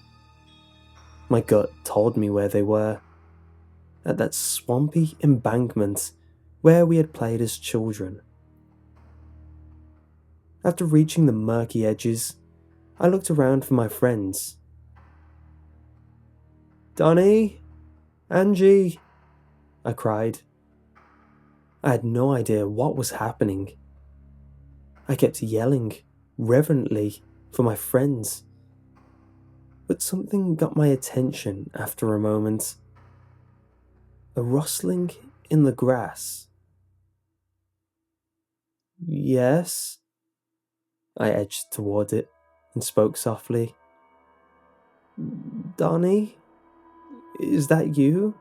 My gut told me where they were, at that swampy embankment where we had played as children. After reaching the murky edges, I looked around for my friends. "Donnie? Angie?" I cried. I had no idea what was happening. I kept yelling, reverently, for my friends. But something got my attention after a moment. A rustling in the grass. "Yes?" I edged toward it and spoke softly. "Donnie? Is that you?"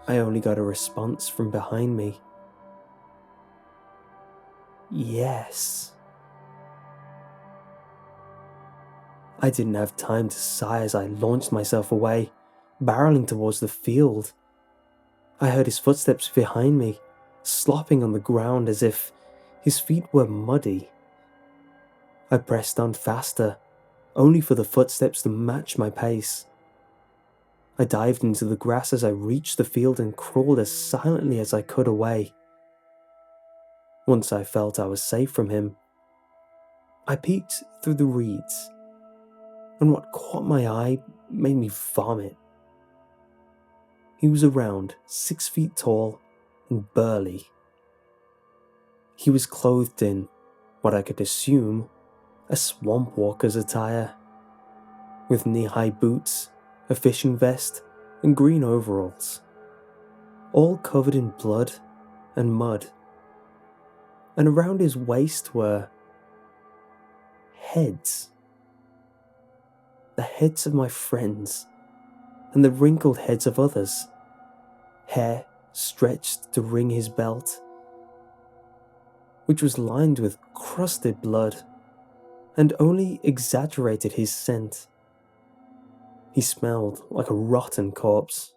I only got a response from behind me. Yes. I didn't have time to sigh as I launched myself away, barreling towards the field. I heard his footsteps behind me, slopping on the ground as if his feet were muddy. I pressed on faster, only for the footsteps to match my pace. I dived into the grass as I reached the field and crawled as silently as I could away. Once I felt I was safe from him, I peeked through the reeds, and what caught my eye made me vomit. He was around 6 feet tall and burly. He was clothed in what I could assume a swamp walker's attire, with knee-high boots, a fishing vest, and green overalls, all covered in blood and mud. And around his waist were heads. The heads of my friends, and the wrinkled heads of others, hair stretched to ring his belt, which was lined with crusted blood, and only exaggerated his scent. He smelled like a rotten corpse.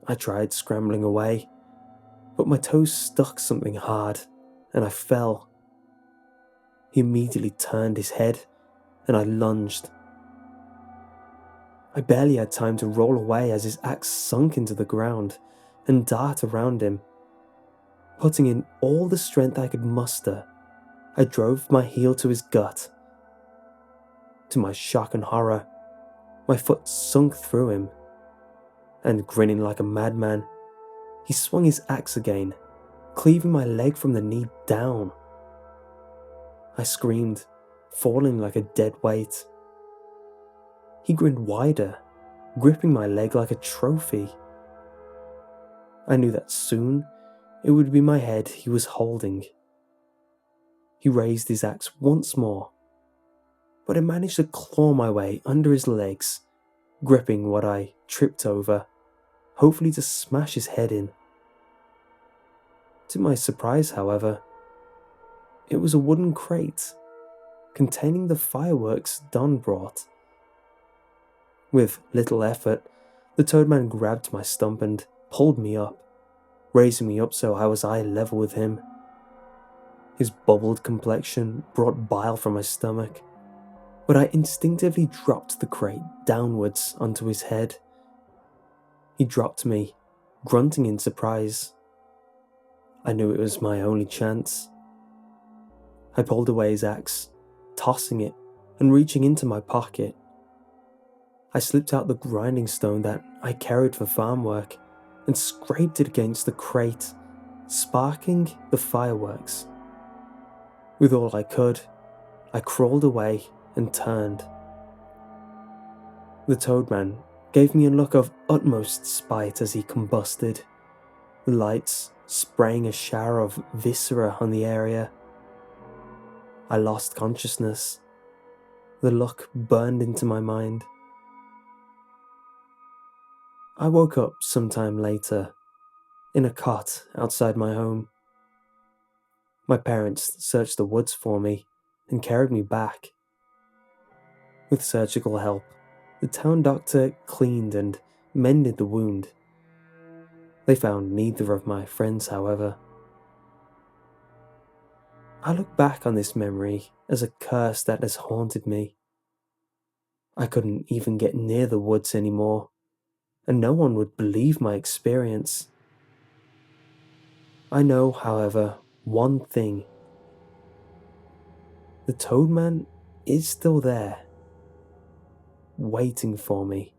I tried scrambling away, but my toes stuck something hard, and I fell. He immediately turned his head, and I lunged. I barely had time to roll away as his axe sunk into the ground and dart around him, putting in all the strength I could muster I drove my heel to his gut. To my shock and horror, my foot sunk through him, and grinning like a madman, he swung his axe again, cleaving my leg from the knee down. I screamed, falling like a dead weight. He grinned wider, gripping my leg like a trophy. I knew that soon it would be my head he was holding. He raised his axe once more, but I managed to claw my way under his legs, gripping what I tripped over, hopefully to smash his head in. To my surprise, however, it was a wooden crate containing the fireworks Don brought. With little effort, the Toadman grabbed my stump and pulled me up, raising me up so I was eye level with him. His bubbled complexion brought bile from my stomach, but I instinctively dropped the crate downwards onto his head. He dropped me, grunting in surprise. I knew it was my only chance. I pulled away his axe, tossing it and reaching into my pocket. I slipped out the grinding stone that I carried for farm work and scraped it against the crate, sparking the fireworks. With all I could, I crawled away and turned. The Toadman gave me a look of utmost spite as he combusted, the lights spraying a shower of viscera on the area. I lost consciousness. The look burned into my mind. I woke up sometime later, in a cot outside my home. My parents searched the woods for me and carried me back. With surgical help, the town doctor cleaned and mended the wound. They found neither of my friends, however. I look back on this memory as a curse that has haunted me. I couldn't even get near the woods anymore, and no one would believe my experience. I know, however, one thing. The Toadman is still there, waiting for me.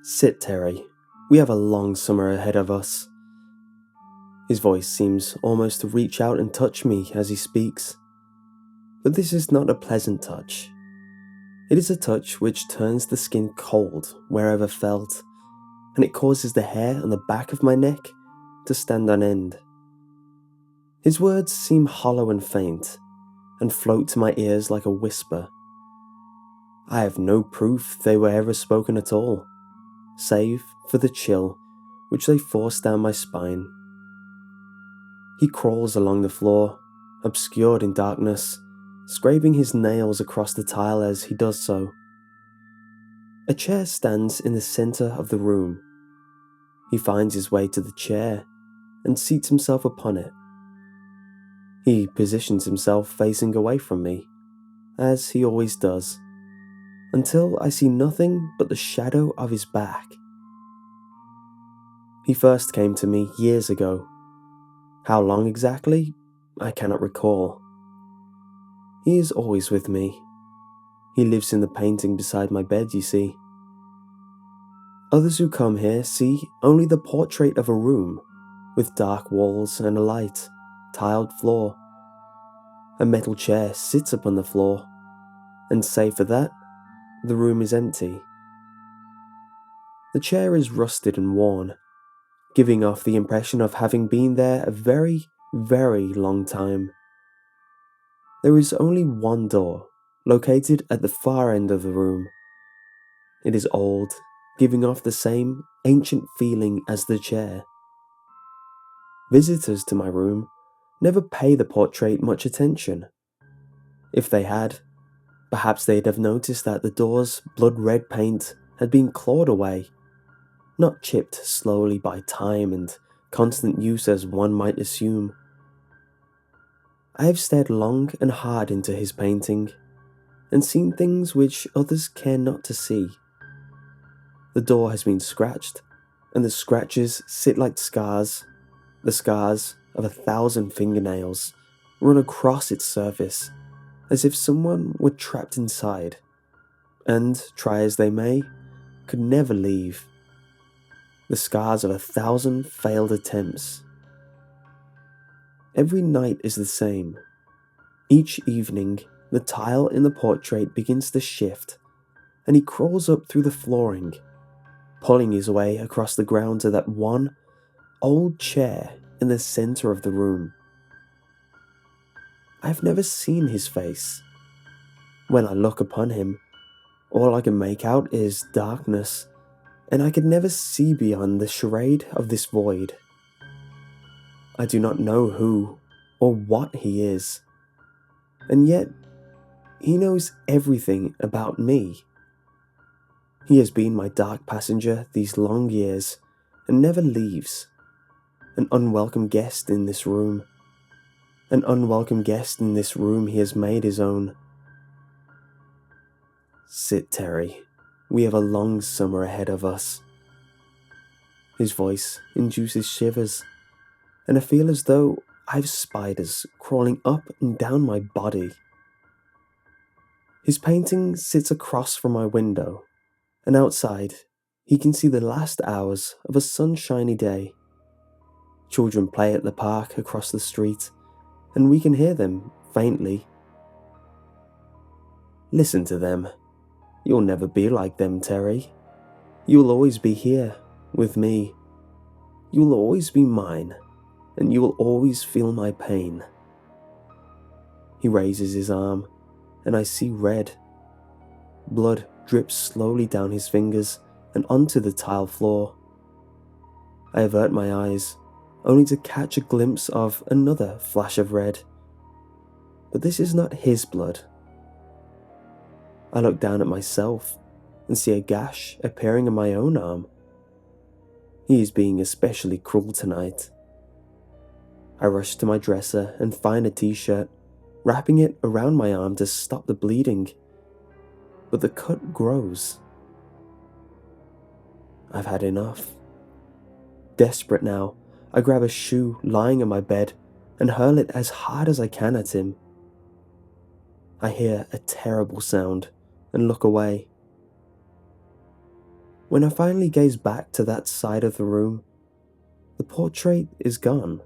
Sit, Terry. We have a long summer ahead of us. His voice seems almost to reach out and touch me as he speaks. But this is not a pleasant touch. It is a touch which turns the skin cold wherever felt, and it causes the hair on the back of my neck to stand on end. His words seem hollow and faint, and float to my ears like a whisper. I have no proof they were ever spoken at all, save for the chill which they force down my spine. He crawls along the floor, obscured in darkness, scraping his nails across the tile as he does so. A chair stands in the center of the room. He finds his way to the chair and seats himself upon it. He positions himself facing away from me, as he always does, until I see nothing but the shadow of his back. He first came to me years ago. How long exactly, I cannot recall. He is always with me. He lives in the painting beside my bed, you see. Others who come here see only the portrait of a room, with dark walls and a light, tiled floor. A metal chair sits upon the floor, and save for that, the room is empty. The chair is rusted and worn, giving off the impression of having been there a very, very long time. There is only one door, located at the far end of the room. It is old, giving off the same ancient feeling as the chair. Visitors to my room never pay the portrait much attention. If they had, perhaps they'd have noticed that the door's blood-red paint had been clawed away, not chipped slowly by time and constant use as one might assume. I have stared long and hard into his painting, and seen things which others care not to see. The door has been scratched, and the scratches sit like scars, the scars of 1,000 fingernails run across its surface, as if someone were trapped inside, and, try as they may, could never leave. The scars of 1,000 failed attempts. Every night is the same. Each evening, the tile in the portrait begins to shift, and he crawls up through the flooring, pulling his way across the ground to that one old chair in the center of the room. I have never seen his face. When I look upon him, all I can make out is darkness, and I can never see beyond the charade of this void. I do not know who or what he is, and yet he knows everything about me. He has been my dark passenger these long years and never leaves. An unwelcome guest in this room. An unwelcome guest in this room he has made his own. Sit, Terry. We have a long summer ahead of us. His voice induces shivers, and I feel as though I have spiders crawling up and down my body. His painting sits across from my window, and outside he can see the last hours of a sunshiny day. Children play at the park across the street, and we can hear them faintly. Listen to them. You'll never be like them, Terry. You'll always be here, with me. You'll always be mine, and you will always feel my pain. He raises his arm, and I see red. Blood drips slowly down his fingers and onto the tile floor. I avert my eyes, only to catch a glimpse of another flash of red. But this is not his blood. I look down at myself and see a gash appearing on my own arm. He is being especially cruel tonight. I rush to my dresser and find a t-shirt, wrapping it around my arm to stop the bleeding. But the cut grows. I've had enough. Desperate now, I grab a shoe lying on my bed and hurl it as hard as I can at him. I hear a terrible sound and look away. When I finally gaze back to that side of the room, the portrait is gone.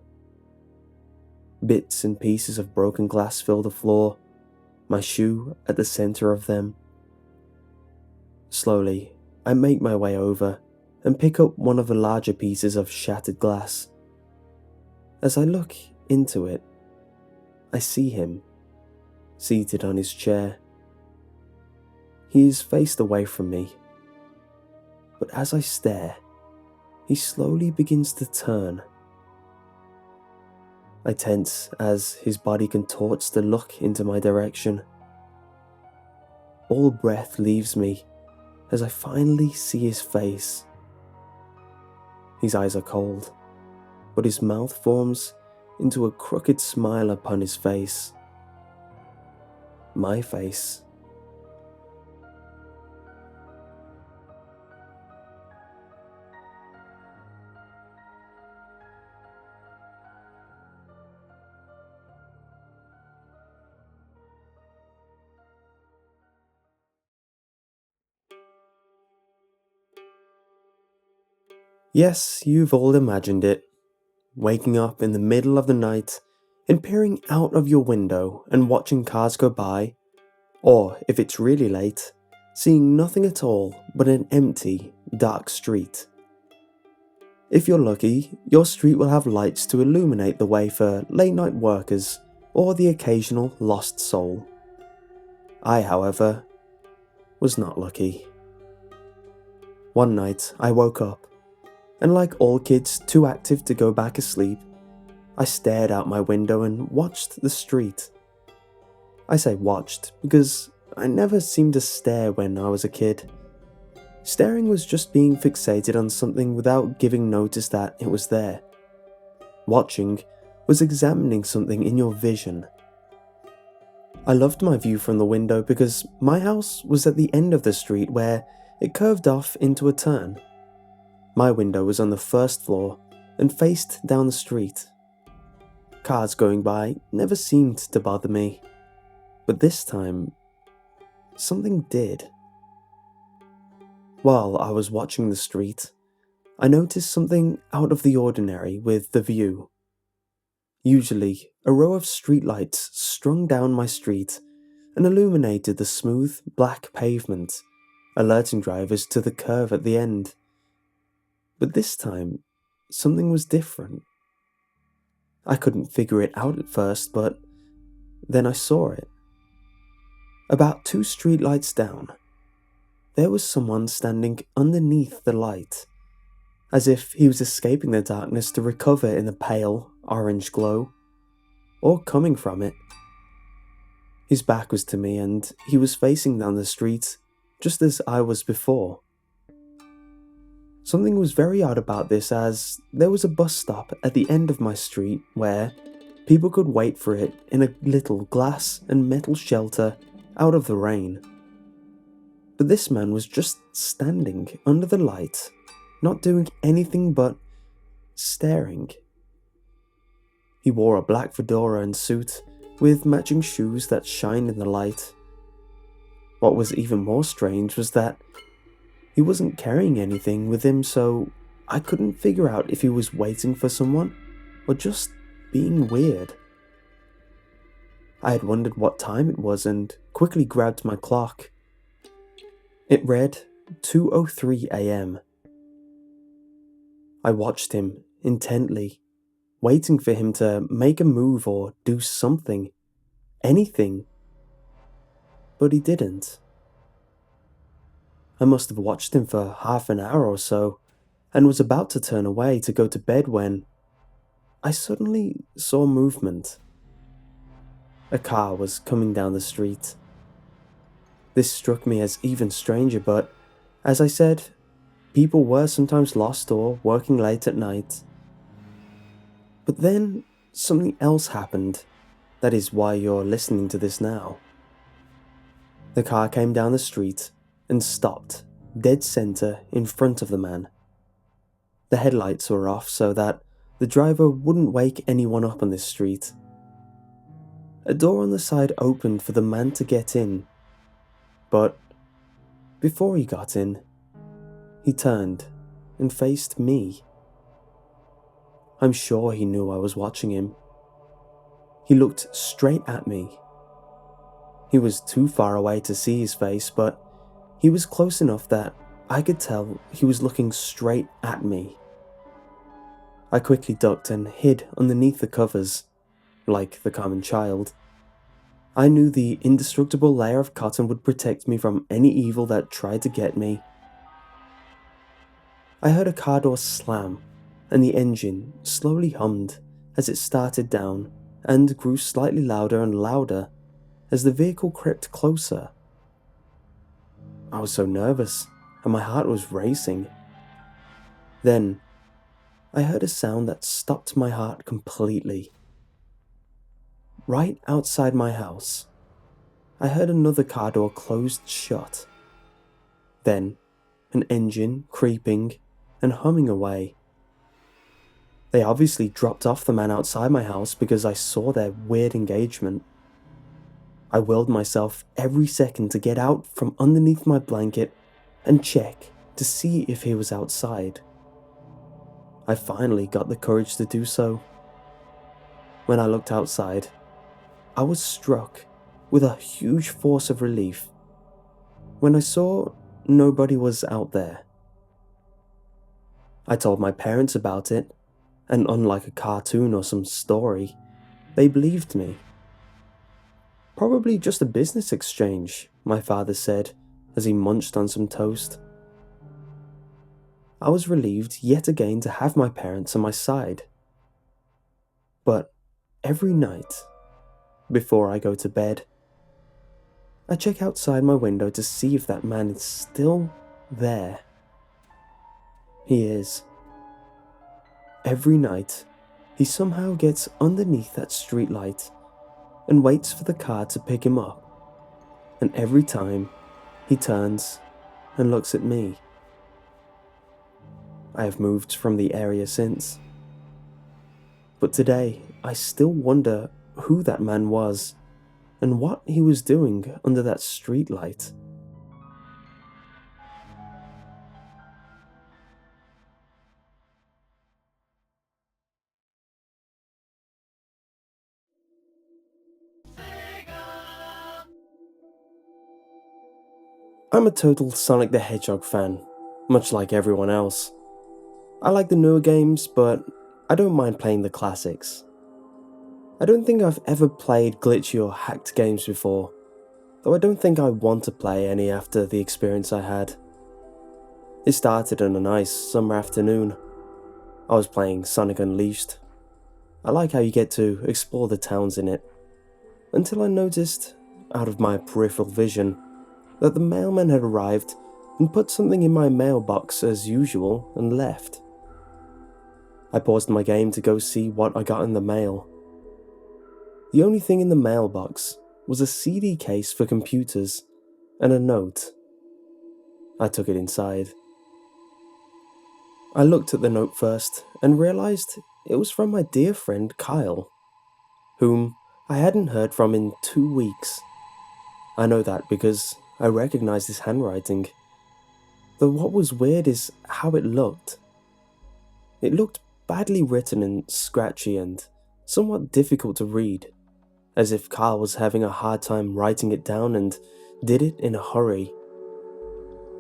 Bits and pieces of broken glass fill the floor, my shoe at the center of them. Slowly, I make my way over and pick up one of the larger pieces of shattered glass. As I look into it, I see him, seated on his chair. He is faced away from me, but as I stare, he slowly begins to turn. I tense as his body contorts to look into my direction. All breath leaves me as I finally see his face. His eyes are cold, but his mouth forms into a crooked smile upon his face. My face. Yes, you've all imagined it. Waking up in the middle of the night and peering out of your window and watching cars go by, or if it's really late, seeing nothing at all but an empty, dark street. If you're lucky, your street will have lights to illuminate the way for late-night workers or the occasional lost soul. I, however, was not lucky. One night, I woke up, and like all kids too active to go back asleep, I stared out my window and watched the street. I say watched because I never seemed to stare when I was a kid. Staring was just being fixated on something without giving notice that it was there. Watching was examining something in your vision I loved my view from the window because my house was at the end of the street where it curved off into a turn. My window was on the first floor and faced down the street. Cars going by never seemed to bother me, but this time, something did. While I was watching the street, I noticed something out of the ordinary with the view. Usually, a row of streetlights strung down my street and illuminated the smooth, black pavement, alerting drivers to the curve at the end. But this time, something was different. I couldn't figure it out at first, but then I saw it. About 2 streetlights down, there was someone standing underneath the light, as if he was escaping the darkness to recover in the pale, orange glow, or coming from it. His back was to me and he was facing down the street, just as I was before. Something was very odd about this, as there was a bus stop at the end of my street where people could wait for it in a little glass and metal shelter out of the rain. But this man was just standing under the light, not doing anything but staring. He wore a black fedora and suit with matching shoes that shined in the light. What was even more strange was that he wasn't carrying anything with him, so I couldn't figure out if he was waiting for someone or just being weird. I had wondered what time it was and quickly grabbed my clock. It read 2:03 a.m. I watched him intently, waiting for him to make a move or do something, anything. But he didn't. I must have watched him for half an hour or so, and was about to turn away to go to bed when I suddenly saw movement. A car was coming down the street. This struck me as even stranger, but as I said, people were sometimes lost or working late at night. But then something else happened. That is why you're listening to this now. The car came down the street and stopped dead center in front of the man. The headlights were off so that the driver wouldn't wake anyone up on this street. A door on the side opened for the man to get in, but before he got in, he turned and faced me. I'm sure he knew I was watching him. He looked straight at me. He was too far away to see his face, but he was close enough that I could tell he was looking straight at me. I quickly ducked and hid underneath the covers, like the common child. I knew the indestructible layer of cotton would protect me from any evil that tried to get me. I heard a car door slam, and the engine slowly hummed as it started down and grew slightly louder and louder as the vehicle crept closer. I was so nervous, and my heart was racing. Then, I heard a sound that stopped my heart completely. Right outside my house, I heard another car door closed shut. Then, an engine creeping and humming away. They obviously dropped off the man outside my house because I saw their weird engagement. I willed myself every second to get out from underneath my blanket and check to see if he was outside. I finally got the courage to do so. When I looked outside, I was struck with a huge force of relief when I saw nobody was out there. I told my parents about it, and unlike a cartoon or some story, they believed me. Probably just a business exchange, my father said as he munched on some toast. I was relieved yet again to have my parents on my side. But every night, before I go to bed, I check outside my window to see if that man is still there. He is. Every night, he somehow gets underneath that streetlight and waits for the car to pick him up, and every time he turns and looks at me. I have moved from the area since, but today I still wonder who that man was and what he was doing under that streetlight. I'm a total Sonic the Hedgehog fan, much like everyone else. I like the newer games, but I don't mind playing the classics. I don't think I've ever played glitchy or hacked games before, though I don't think I want to play any after the experience I had. It started on a nice summer afternoon. I was playing Sonic Unleashed. I like how you get to explore the towns in it, until I noticed, out of my peripheral vision, that the mailman had arrived and put something in my mailbox as usual and left. I paused my game to go see what I got in the mail. The only thing in the mailbox was a CD case for computers and a note. I took it inside. I looked at the note first and realized it was from my dear friend Kyle, whom I hadn't heard from in 2 weeks. I know that because I recognized his handwriting. Though what was weird is how it looked. It looked badly written and scratchy and somewhat difficult to read, as if Kyle was having a hard time writing it down and did it in a hurry.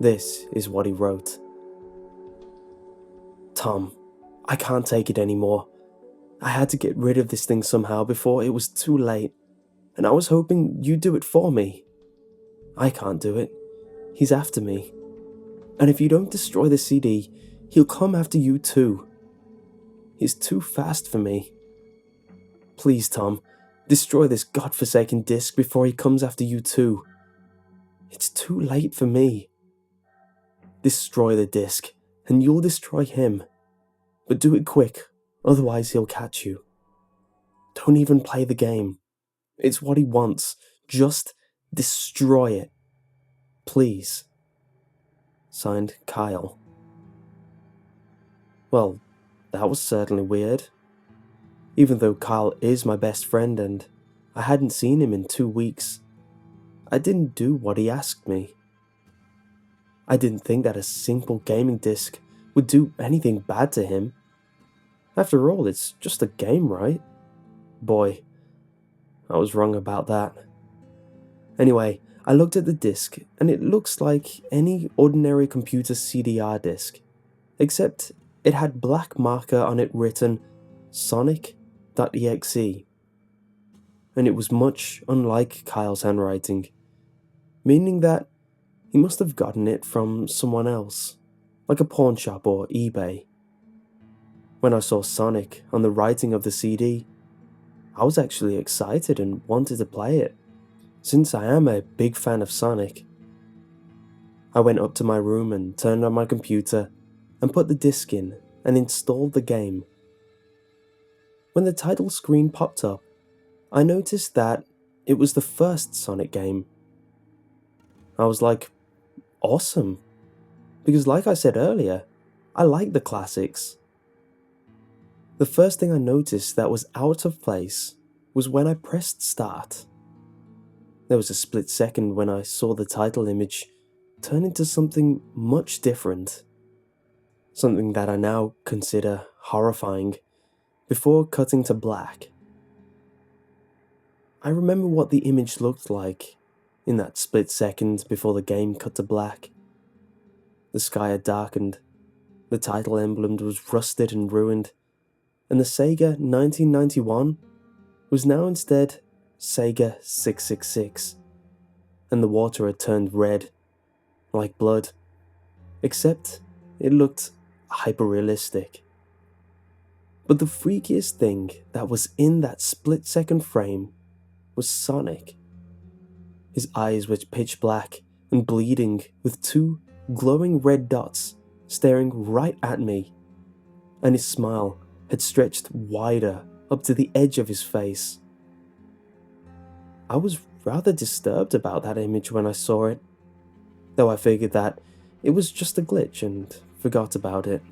This is what he wrote. Tom, I can't take it anymore. I had to get rid of this thing somehow before it was too late, and I was hoping you'd do it for me. I can't do it. He's after me. And if you don't destroy the CD, he'll come after you too. He's too fast for me. Please, Tom, destroy this godforsaken disc before he comes after you too. It's too late for me. Destroy the disc, and you'll destroy him. But do it quick, otherwise he'll catch you. Don't even play the game. It's what he wants. Just destroy it. Please. Signed, Kyle. Well, that was certainly weird. Even though Kyle is my best friend and I hadn't seen him in 2 weeks, I didn't do what he asked me. I didn't think that a simple gaming disc would do anything bad to him. After all, it's just a game, right? Boy, I was wrong about that. Anyway, I looked at the disc and it looks like any ordinary computer CDR disc, except it had black marker on it written Sonic.exe. And it was much unlike Kyle's handwriting, meaning that he must have gotten it from someone else, like a pawn shop or eBay. When I saw Sonic on the writing of the CD, I was actually excited and wanted to play it, since I am a big fan of Sonic. I went up to my room and turned on my computer and put the disc in and installed the game. When the title screen popped up, I noticed that it was the first Sonic game. I was like, awesome, because like I said earlier, I like the classics. The first thing I noticed that was out of place was when I pressed start. There was a split second when I saw the title image turn into something much different, something that I now consider horrifying, before cutting to black. I remember what the image looked like in that split second before the game cut to black. The sky had darkened, the title emblem was rusted and ruined, and the Sega 1991 was now instead Sega 666, and the water had turned red, like blood, except it looked hyper-realistic. But the freakiest thing that was in that split-second frame was Sonic. His eyes were pitch black and bleeding with 2 glowing red dots staring right at me, and his smile had stretched wider up to the edge of his face. I was rather disturbed about that image when I saw it, though I figured that it was just a glitch and forgot about it.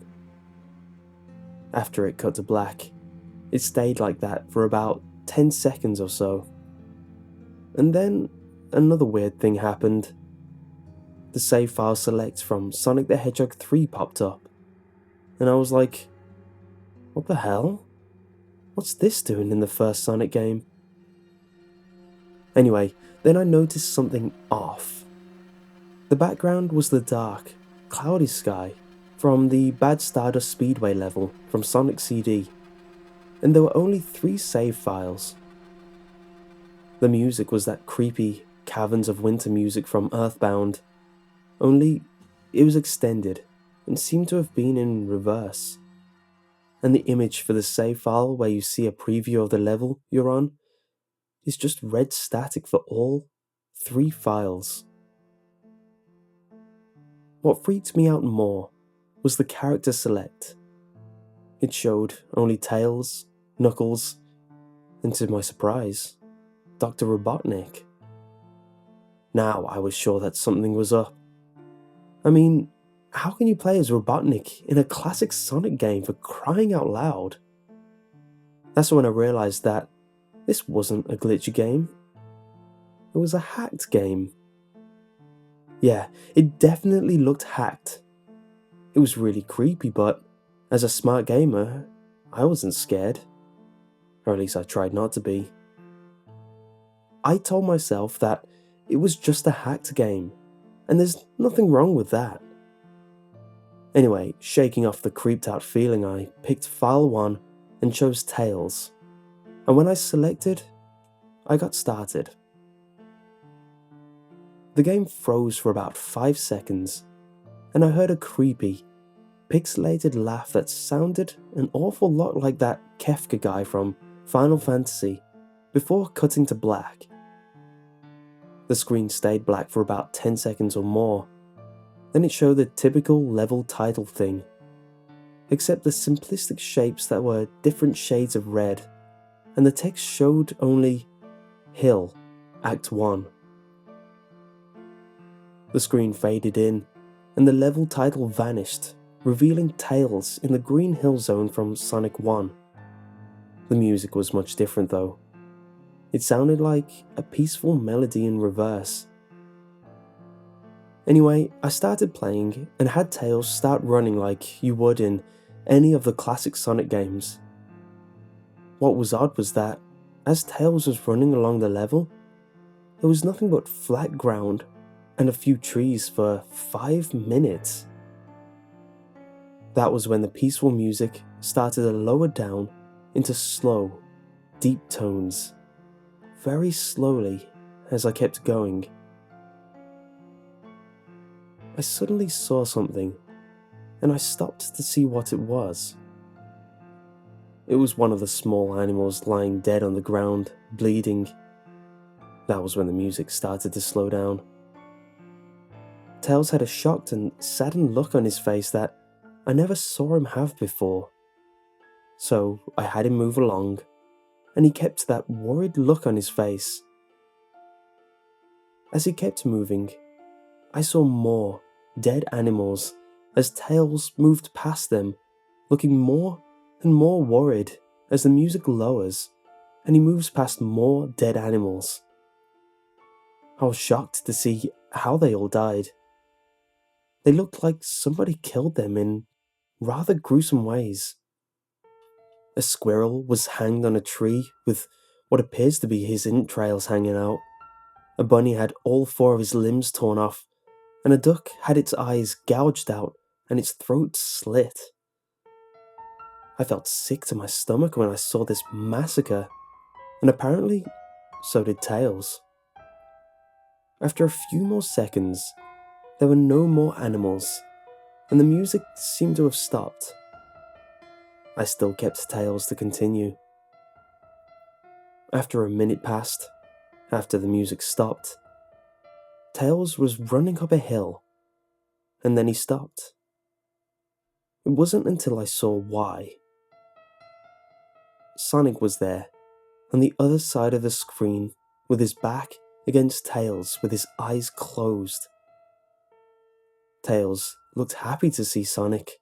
After it cut to black, it stayed like that for about 10 seconds or so. And then another weird thing happened. The save file select from Sonic the Hedgehog 3 popped up, and I was like, what the hell? What's this doing in the first Sonic game? Anyway, then I noticed something off. The background was the dark, cloudy sky from the Bad Stardust Speedway level from Sonic CD, and there were only 3 save files. The music was that creepy Caverns of Winter music from Earthbound, only it was extended and seemed to have been in reverse. And the image for the save file where you see a preview of the level you're on is just red static for all 3 files. What freaked me out more was the character select. It showed only Tails, Knuckles, and to my surprise, Dr. Robotnik. Now I was sure that something was up. I mean, how can you play as Robotnik in a classic Sonic game, for crying out loud? That's when I realized that this wasn't a glitchy game. It was a hacked game. Yeah, it definitely looked hacked. It was really creepy, but as a smart gamer, I wasn't scared. Or at least I tried not to be. I told myself that it was just a hacked game, and there's nothing wrong with that. Anyway, shaking off the creeped out feeling, I picked file 1 and chose Tails. And when I selected, I got started. The game froze for about 5 seconds, and I heard a creepy, pixelated laugh that sounded an awful lot like that Kefka guy from Final Fantasy, before cutting to black. The screen stayed black for about 10 seconds or more. Then it showed the typical level title thing, except the simplistic shapes that were different shades of red, and the text showed only Hill, Act 1. The screen faded in, and the level title vanished, revealing Tails in the Green Hill Zone from Sonic 1. The music was much different though. It sounded like a peaceful melody in reverse. Anyway, I started playing and had Tails start running like you would in any of the classic Sonic games. What was odd was that, as Tails was running along the level, there was nothing but flat ground and a few trees for 5 minutes. That was when the peaceful music started to lower down into slow, deep tones, very slowly as I kept going. I suddenly saw something, and I stopped to see what it was. It was one of the small animals lying dead on the ground, bleeding. That was when the music started to slow down. Tails had a shocked and saddened look on his face that I never saw him have before. So I had him move along, and he kept that worried look on his face. As he kept moving, I saw more dead animals as Tails moved past them, looking more and more worried as the music lowers and he moves past more dead animals. I was shocked to see how they all died. They looked like somebody killed them in rather gruesome ways. A squirrel was hanged on a tree with what appears to be his entrails hanging out. A bunny had all 4 of his limbs torn off, and a duck had its eyes gouged out and its throat slit. I felt sick to my stomach when I saw this massacre, and apparently, so did Tails. After a few more seconds, there were no more animals, and the music seemed to have stopped. I still kept Tails to continue. After a minute passed, after the music stopped, Tails was running up a hill, and then he stopped. It wasn't until I saw why. Sonic was there, on the other side of the screen, with his back against Tails with his eyes closed. Tails looked happy to see Sonic,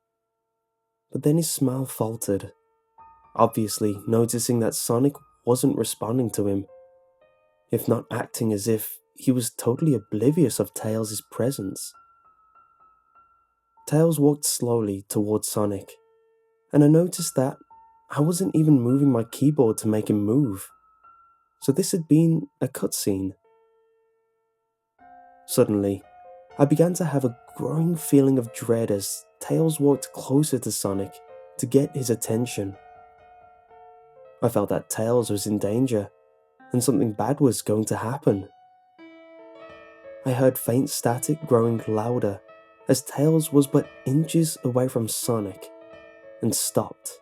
but then his smile faltered, obviously noticing that Sonic wasn't responding to him, if not acting as if he was totally oblivious of Tails' presence. Tails walked slowly towards Sonic, and I noticed that I wasn't even moving my keyboard to make him move, so this had been a cutscene. Suddenly, I began to have a growing feeling of dread as Tails walked closer to Sonic to get his attention. I felt that Tails was in danger, and something bad was going to happen. I heard faint static growing louder as Tails was but inches away from Sonic, and stopped,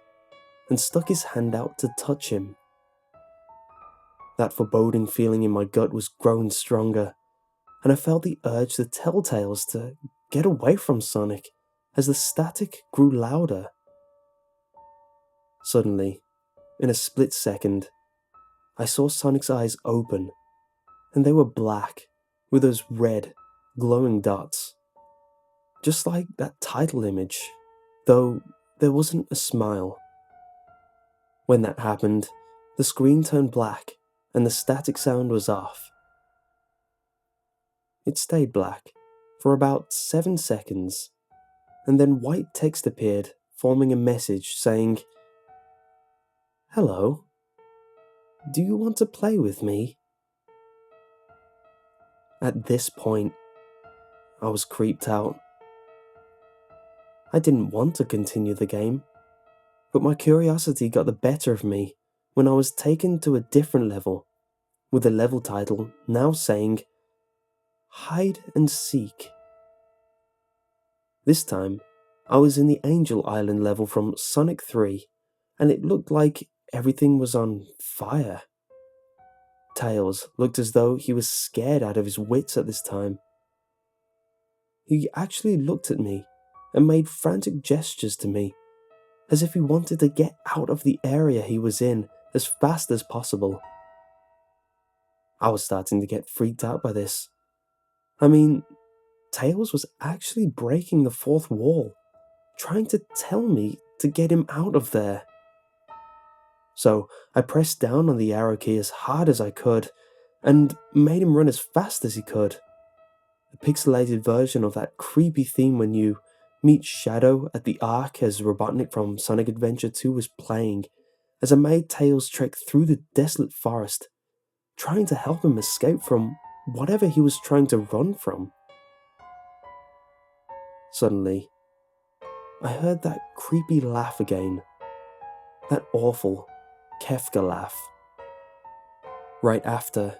and stuck his hand out to touch him. That foreboding feeling in my gut was growing stronger, and I felt the urge to tell Tails to get away from Sonic as the static grew louder. Suddenly, in a split second, I saw Sonic's eyes open, and they were black with those red, glowing dots. Just like that title image, though there wasn't a smile. When that happened, the screen turned black and the static sound was off. It stayed black for about 7 seconds, and then white text appeared, forming a message saying, "Hello, do you want to play with me?" At this point, I was creeped out. I didn't want to continue the game, but my curiosity got the better of me when I was taken to a different level, with the level title now saying, "Hide and Seek." This time, I was in the Angel Island level from Sonic 3, and it looked like everything was on fire. Tails looked as though he was scared out of his wits at this time. He actually looked at me and made frantic gestures to me, as if he wanted to get out of the area he was in as fast as possible. I was starting to get freaked out by this. I mean, Tails was actually breaking the fourth wall, trying to tell me to get him out of there. So I pressed down on the arrow key as hard as I could, and made him run as fast as he could. A pixelated version of that creepy theme when you meet Shadow at the Ark as Robotnik from Sonic Adventure 2 was playing, as I made Tails trek through the desolate forest, trying to help him escape from whatever he was trying to run from. Suddenly, I heard that creepy laugh again. That awful Kefka laugh. Right after,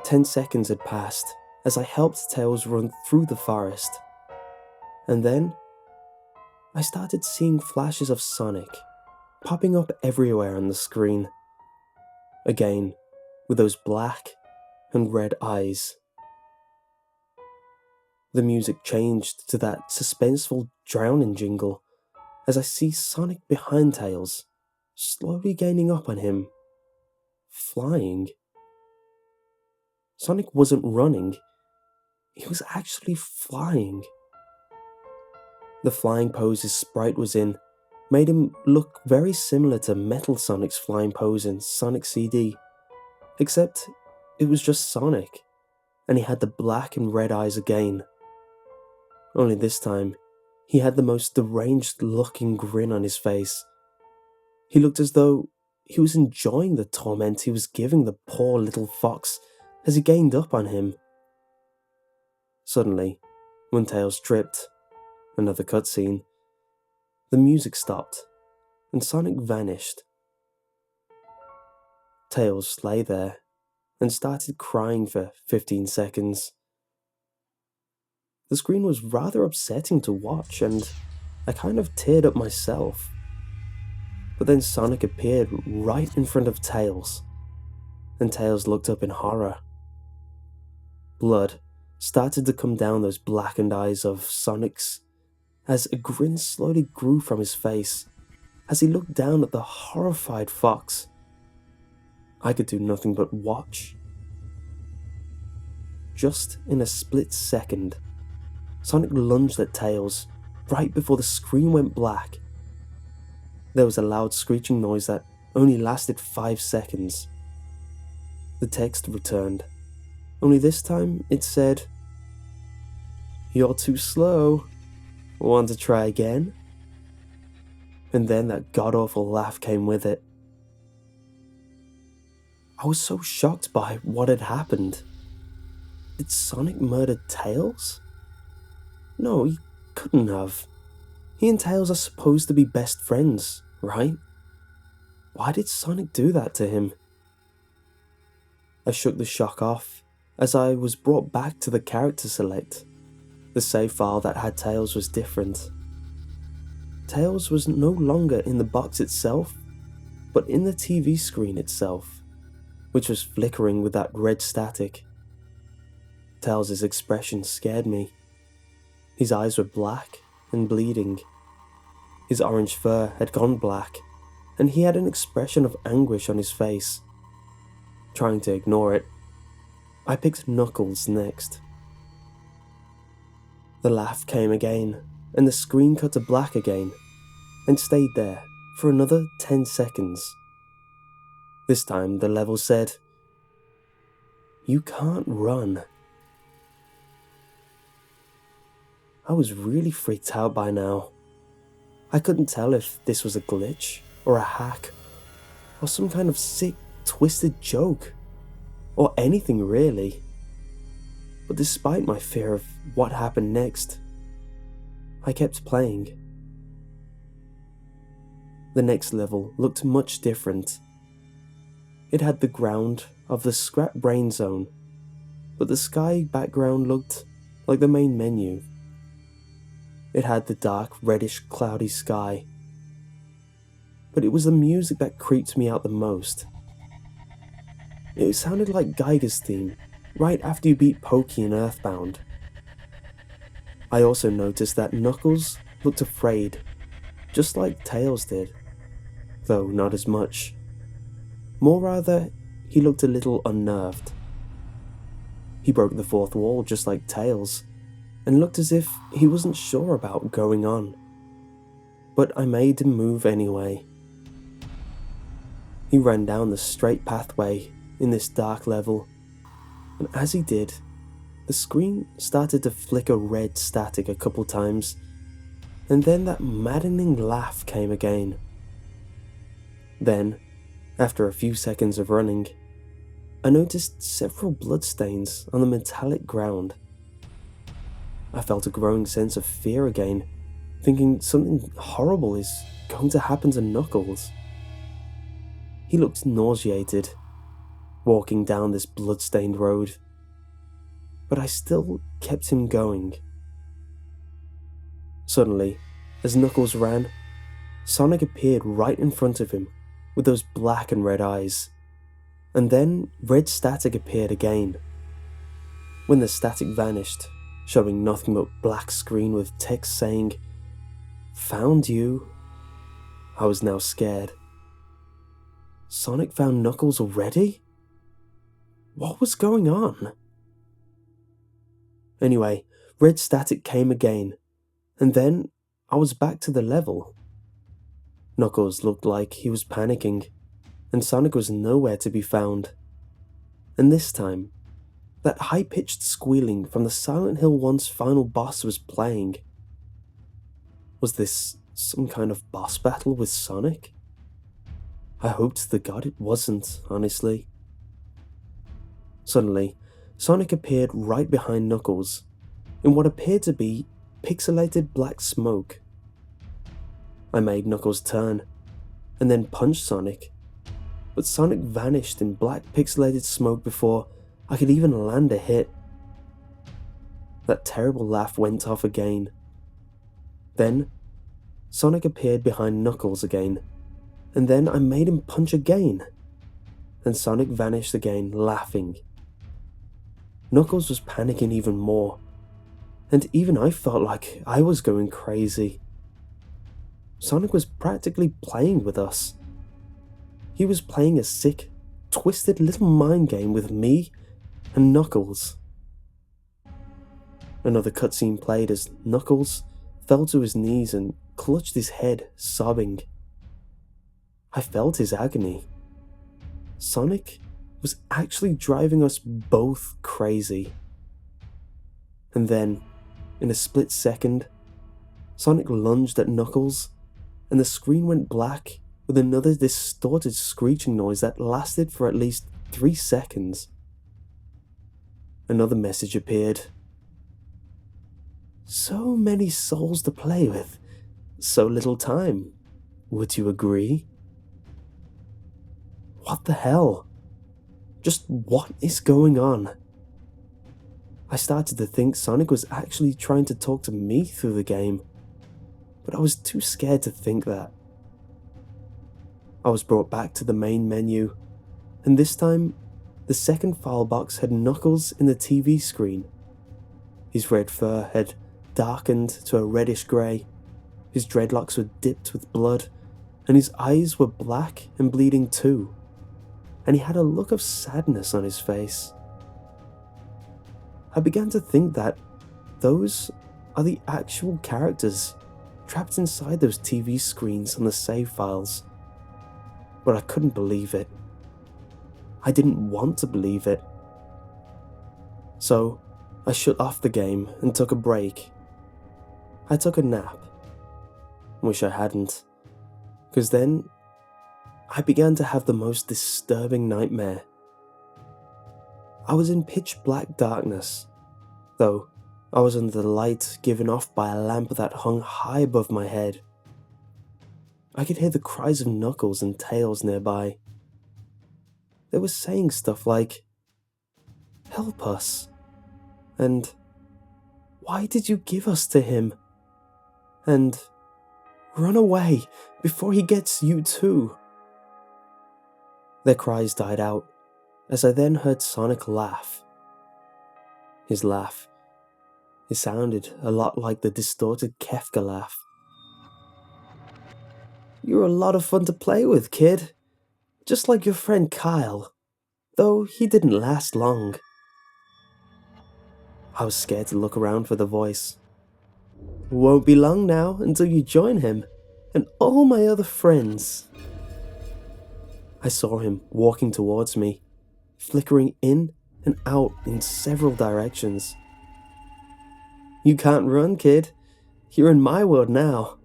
10 seconds had passed as I helped Tails run through the forest. And then, I started seeing flashes of Sonic popping up everywhere on the screen. Again, with those black and red eyes. The music changed to that suspenseful drowning jingle as I see Sonic behind Tails, slowly gaining up on him, flying. Sonic wasn't running, he was actually flying. The flying pose his sprite was in made him look very similar to Metal Sonic's flying pose in Sonic CD, except it was just Sonic, and he had the black and red eyes again. Only this time, he had the most deranged looking grin on his face. He looked as though he was enjoying the torment he was giving the poor little fox as he gained up on him. Suddenly, when Tails tripped, another cutscene, the music stopped, and Sonic vanished. Tails lay there, and started crying for 15 seconds. The screen was rather upsetting to watch, and I kind of teared up myself. But then Sonic appeared right in front of Tails, and Tails looked up in horror. Blood started to come down those blackened eyes of Sonic's as a grin slowly grew from his face as he looked down at the horrified fox. I could do nothing but watch. just in a split second. Sonic lunged at Tails, right before the screen went black. There was a loud screeching noise that only lasted 5 seconds. The text returned, only this time it said, "You're too slow. Want to try again?" And then that god-awful laugh came with it. I was so shocked by what had happened. Did Sonic murder Tails? No, he couldn't have. He and Tails are supposed to be best friends, right? Why did Sonic do that to him? I shook the shock off as I was brought back to the character select. The save file that had Tails was different. Tails was no longer in the box itself, but in the TV screen itself, which was flickering with that red static. Tails' expression scared me. His eyes were black and bleeding. His orange fur had gone black, and he had an expression of anguish on his face. Trying to ignore it, I picked Knuckles next. The laugh came again, and the screen cut to black again, and stayed there for another 10 seconds. This time the level said, "You can't run." I was really freaked out by now. I couldn't tell if this was a glitch, or a hack, or some kind of sick, twisted joke, or anything really. But despite my fear of what happened next, I kept playing. The next level looked much different. It had the ground of the Scrap Brain Zone, but the sky background looked like the main menu. It had the dark, reddish, cloudy sky. But it was the music that creeped me out the most. It sounded like Geiger's theme, right after you beat Pokey in Earthbound. I also noticed that Knuckles looked afraid, just like Tails did, though not as much. More rather, he looked a little unnerved. He broke the fourth wall just like Tails, and looked as if he wasn't sure about going on. But I made him move anyway. He ran down the straight pathway in this dark level, and as he did, the screen started to flicker red static a couple times, and then that maddening laugh came again. Then, after a few seconds of running, I noticed several bloodstains on the metallic ground. I felt a growing sense of fear again, thinking something horrible is going to happen to Knuckles. He looked nauseated, walking down this blood-stained road, but I still kept him going. Suddenly, as Knuckles ran, Sonic appeared right in front of him with those black and red eyes, and then red static appeared again. When the static vanished, showing nothing but black screen with text saying, "Found you," I was now scared. Sonic found Knuckles already? What was going on? Anyway, red static came again, and then I was back to the level. Knuckles looked like he was panicking, and Sonic was nowhere to be found. And this time, that high-pitched squealing from the Silent Hill 1's final boss was playing. Was this some kind of boss battle with Sonic? I hoped to God it wasn't, honestly. Suddenly, Sonic appeared right behind Knuckles, in what appeared to be pixelated black smoke. I made Knuckles turn, and then punched Sonic, but Sonic vanished in black pixelated smoke before I could even land a hit. That terrible laugh went off again. Then, Sonic appeared behind Knuckles again, and then I made him punch again, and Sonic vanished again, laughing. Knuckles was panicking even more, and even I felt like I was going crazy. Sonic was practically playing with us. He was playing a sick, twisted little mind game with me and Knuckles. Another cutscene played as Knuckles fell to his knees and clutched his head, sobbing. I felt his agony. Sonic was actually driving us both crazy. And then, in a split second, Sonic lunged at Knuckles, and the screen went black with another distorted screeching noise that lasted for at least 3 seconds. Another message appeared. So many souls to play with, so little time. Would you agree? What the hell? Just what is going on? I started to think Sonic was actually trying to talk to me through the game, but I was too scared to think that. I was brought back to the main menu, and this time, the second file box had Knuckles in the TV screen. His red fur had darkened to a reddish grey, his dreadlocks were dipped with blood, and his eyes were black and bleeding too, and he had a look of sadness on his face. I began to think that those are the actual characters trapped inside those TV screens on the save files. But I couldn't believe it. I didn't want to believe it. So, I shut off the game and took a break. I took a nap. Wish I hadn't. Because then, I began to have the most disturbing nightmare. I was in pitch black darkness, though I was under the light given off by a lamp that hung high above my head. I could hear the cries of Knuckles and Tails nearby. They were saying stuff like, "Help us," and "Why did you give us to him?" and "Run away before he gets you too." Their cries died out as I then heard Sonic laugh. His laugh. It sounded a lot like the distorted Kefka laugh. "You're a lot of fun to play with, kid. Just like your friend Kyle, though he didn't last long." I was scared to look around for the voice. "Won't be long now until you join him and all my other friends." I saw him walking towards me, flickering in and out in several directions. "You can't run, kid. You're in my world now,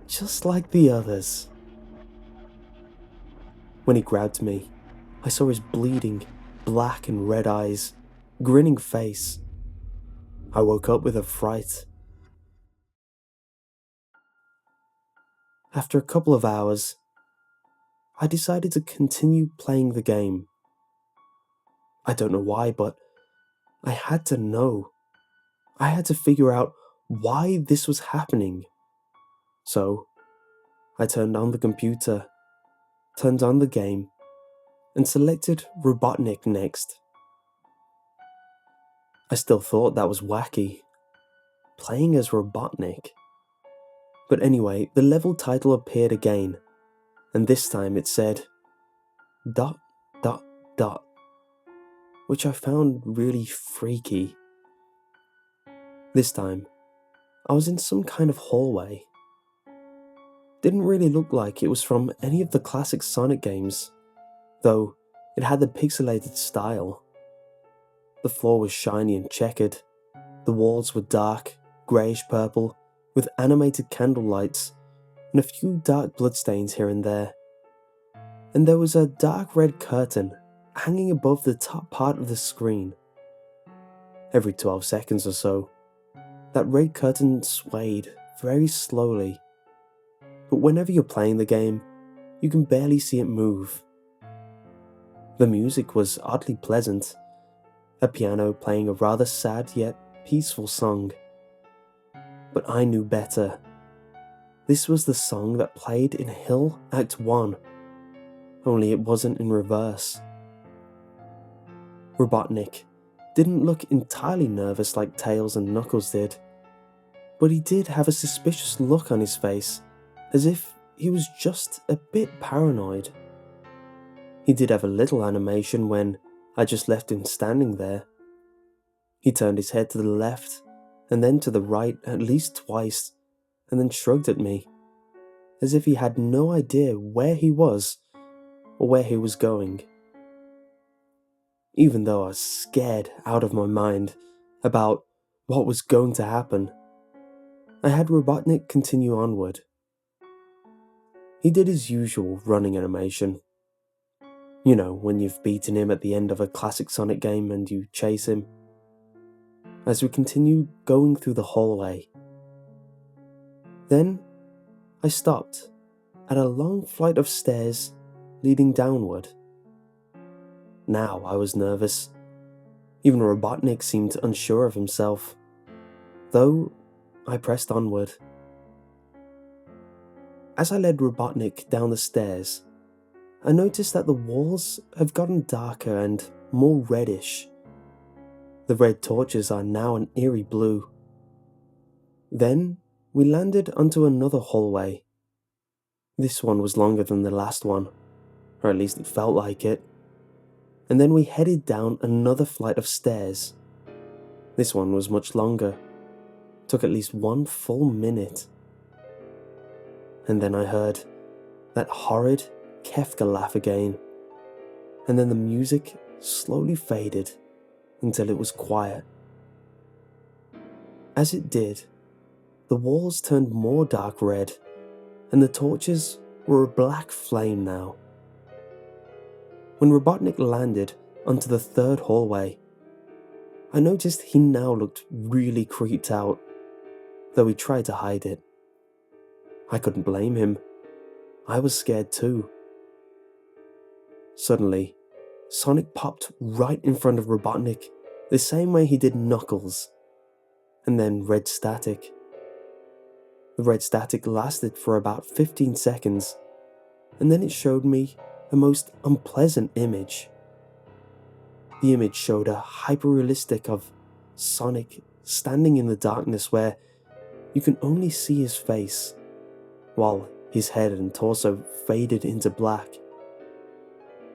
just like the others." When he grabbed me, I saw his bleeding, black and red eyes, grinning face. I woke up with a fright. After a couple of hours, I decided to continue playing the game. I don't know why, but I had to know. I had to figure out why this was happening. So, I turned on the computer, turned on the game, and selected Robotnik next. I still thought that was wacky, playing as Robotnik. But anyway, the level title appeared again, and this time it said ... which I found really freaky. This time, I was in some kind of hallway. Didn't really look like it was from any of the classic Sonic games, though it had the pixelated style. The floor was shiny and checkered. The walls were dark, greyish-purple, with animated candle lights, and a few dark bloodstains here and there. And there was a dark red curtain hanging above the top part of the screen. Every 12 seconds or so, that red curtain swayed very slowly, but whenever you're playing the game, you can barely see it move. The music was oddly pleasant, a piano playing a rather sad yet peaceful song. But I knew better. This was the song that played in Hill Act 1, only it wasn't in reverse. Robotnik didn't look entirely nervous like Tails and Knuckles did, but he did have a suspicious look on his face, as if he was just a bit paranoid. He did have a little animation when I just left him standing there. He turned his head to the left and then to the right at least twice, and then shrugged at me, as if he had no idea where he was or where he was going. Even though I was scared out of my mind about what was going to happen, I had Robotnik continue onward. He did his usual running animation. You know, when you've beaten him at the end of a classic Sonic game and you chase him. As we continue going through the hallway. Then, I stopped at a long flight of stairs leading downward. Now I was nervous. Even Robotnik seemed unsure of himself. Though, I pressed onward. As I led Robotnik down the stairs, I noticed that the walls have gotten darker and more reddish. The red torches are now an eerie blue. Then, we landed onto another hallway. This one was longer than the last one, or at least it felt like it. And then we headed down another flight of stairs. This one was much longer. Took at least 1 full minute. And then I heard that horrid Kefka laugh again. And then the music slowly faded until it was quiet. As it did, the walls turned more dark red, and the torches were a black flame now. When Robotnik landed onto the third hallway, I noticed he now looked really creeped out, though he tried to hide it. I couldn't blame him. I was scared too. Suddenly, Sonic popped right in front of Robotnik, the same way he did Knuckles, and then red static. The red static lasted for about 15 seconds, and then it showed me a most unpleasant image. The image showed a hyper-realistic of Sonic standing in the darkness where you can only see his face, while his head and torso faded into black.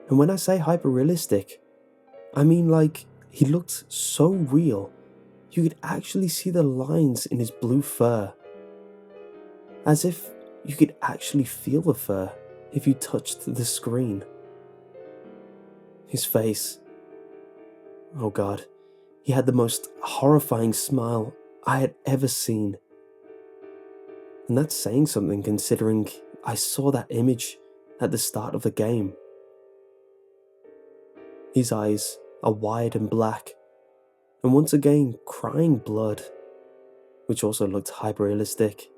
And when I say hyper-realistic, I mean like he looked so real, you could actually see the lines in his blue fur. As if you could actually feel the fur if you touched the screen. His face. Oh God, he had the most horrifying smile I had ever seen. And that's saying something considering I saw that image at the start of the game. His eyes are wide and black, and once again crying blood, which also looked hyper-realistic.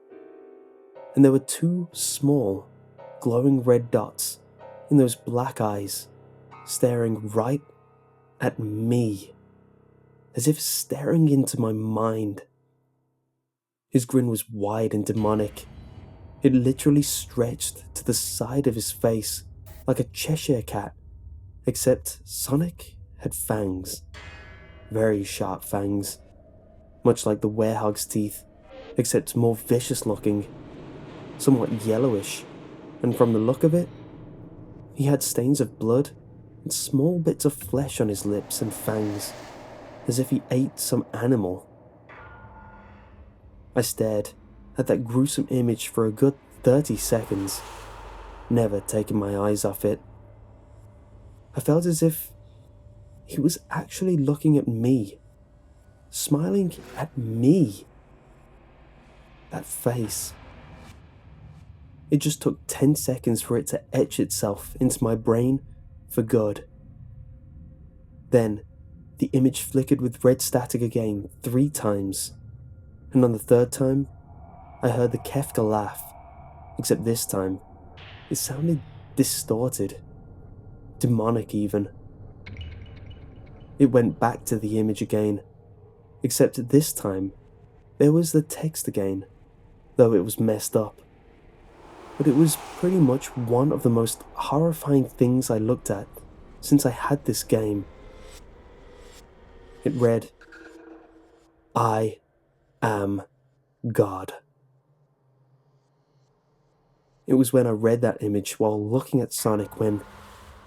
And there were 2 small, glowing red dots in those black eyes, staring right at me, as if staring into my mind. His grin was wide and demonic. It literally stretched to the side of his face like a Cheshire cat, except Sonic had fangs. Very sharp fangs, much like the werehog's teeth, except more vicious looking, somewhat yellowish, and from the look of it, he had stains of blood and small bits of flesh on his lips and fangs, as if he ate some animal. I stared at that gruesome image for a good 30 seconds, never taking my eyes off it. I felt as if he was actually looking at me, smiling at me. That face. It just took 10 seconds for it to etch itself into my brain for good. Then, the image flickered with red static again 3 times, and on the 3rd time, I heard the Kefka laugh, except this time, it sounded distorted, demonic even. It went back to the image again, except this time, there was the text again, though it was messed up. But it was pretty much one of the most horrifying things I looked at since I had this game. It read, "I am God." It was when I read that image while looking at Sonic when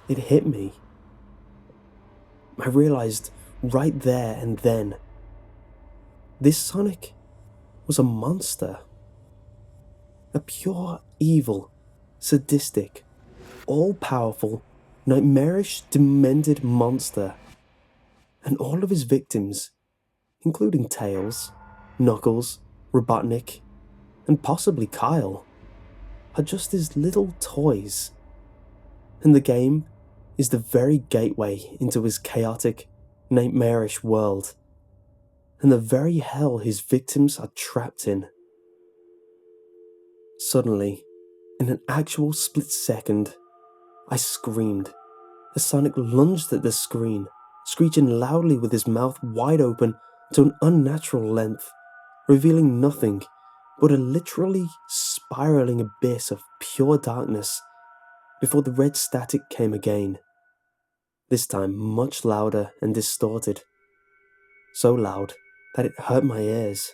it hit me. I realized right there and then This Sonic was a monster. A pure evil, sadistic, all-powerful, nightmarish, demented monster. And all of his victims, including Tails, Knuckles, Robotnik, and possibly Kyle, are just his little toys. And the game is the very gateway into his chaotic, nightmarish world, and the very hell his victims are trapped in. Suddenly, in an actual split second, I screamed as Sonic lunged at the screen, screeching loudly with his mouth wide open to an unnatural length, revealing nothing but a literally spiraling abyss of pure darkness before the red static came again, this time much louder and distorted, so loud that it hurt my ears.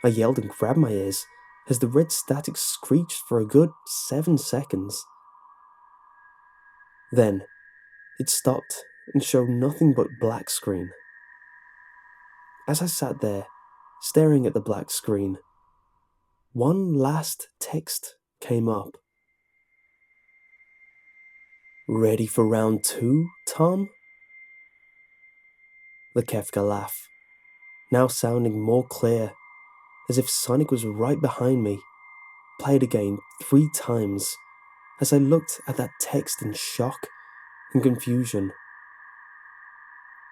I yelled and grabbed my ears as the red static screeched for a good 7 seconds. Then, it stopped and showed nothing but black screen. As I sat there, staring at the black screen, one last text came up. "Ready for round 2, Tom?" The Kefka laugh, now sounding more clear, as if Sonic was right behind me, played again 3 times as I looked at that text in shock and confusion.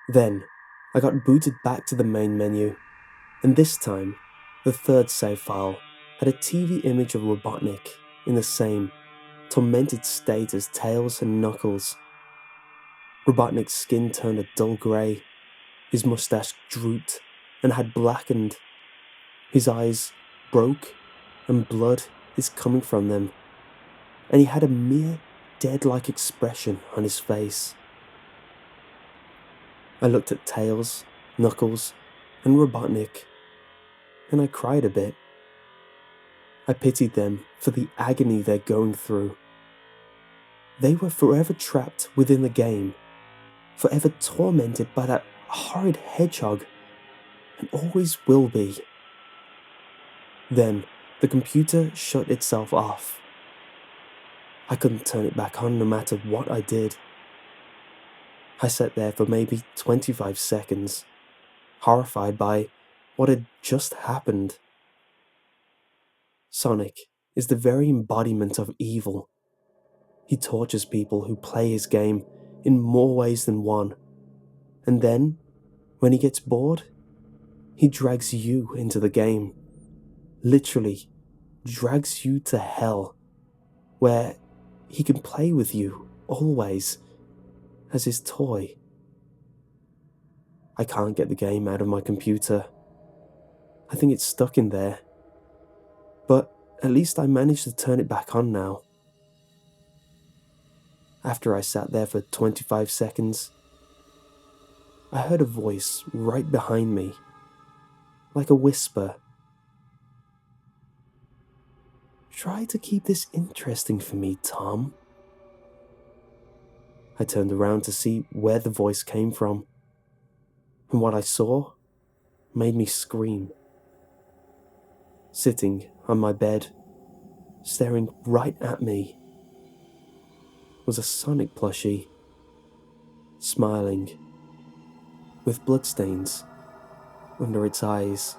Then, I got booted back to the main menu, and this time, the third save file had a TV image of Robotnik in the same tormented state as Tails and Knuckles. Robotnik's skin turned a dull grey, his mustache drooped and had blackened, his eyes broke and blood is coming from them, and he had a mere dead-like expression on his face. I looked at Tails, Knuckles, and Robotnik, and I cried a bit. I pitied them for the agony they're going through. They were forever trapped within the game, forever tormented by that horrid hedgehog, and always will be. Then the computer shut itself off. I couldn't turn it back on no matter what I did. I sat there for maybe 25 seconds, horrified by what had just happened. Sonic is the very embodiment of evil. He tortures people who play his game in more ways than one, and then, when he gets bored, he drags you into the game. Literally, drags you to hell, where he can play with you, always, as his toy. I can't get the game out of my computer. I think it's stuck in there. But at least I managed to turn it back on now. After I sat there for 25 seconds, I heard a voice right behind me, like a whisper. "Try to keep this interesting for me, Tom." I turned around to see where the voice came from, and what I saw made me scream. Sitting on my bed, staring right at me, was a Sonic plushie, smiling, with bloodstains under its eyes.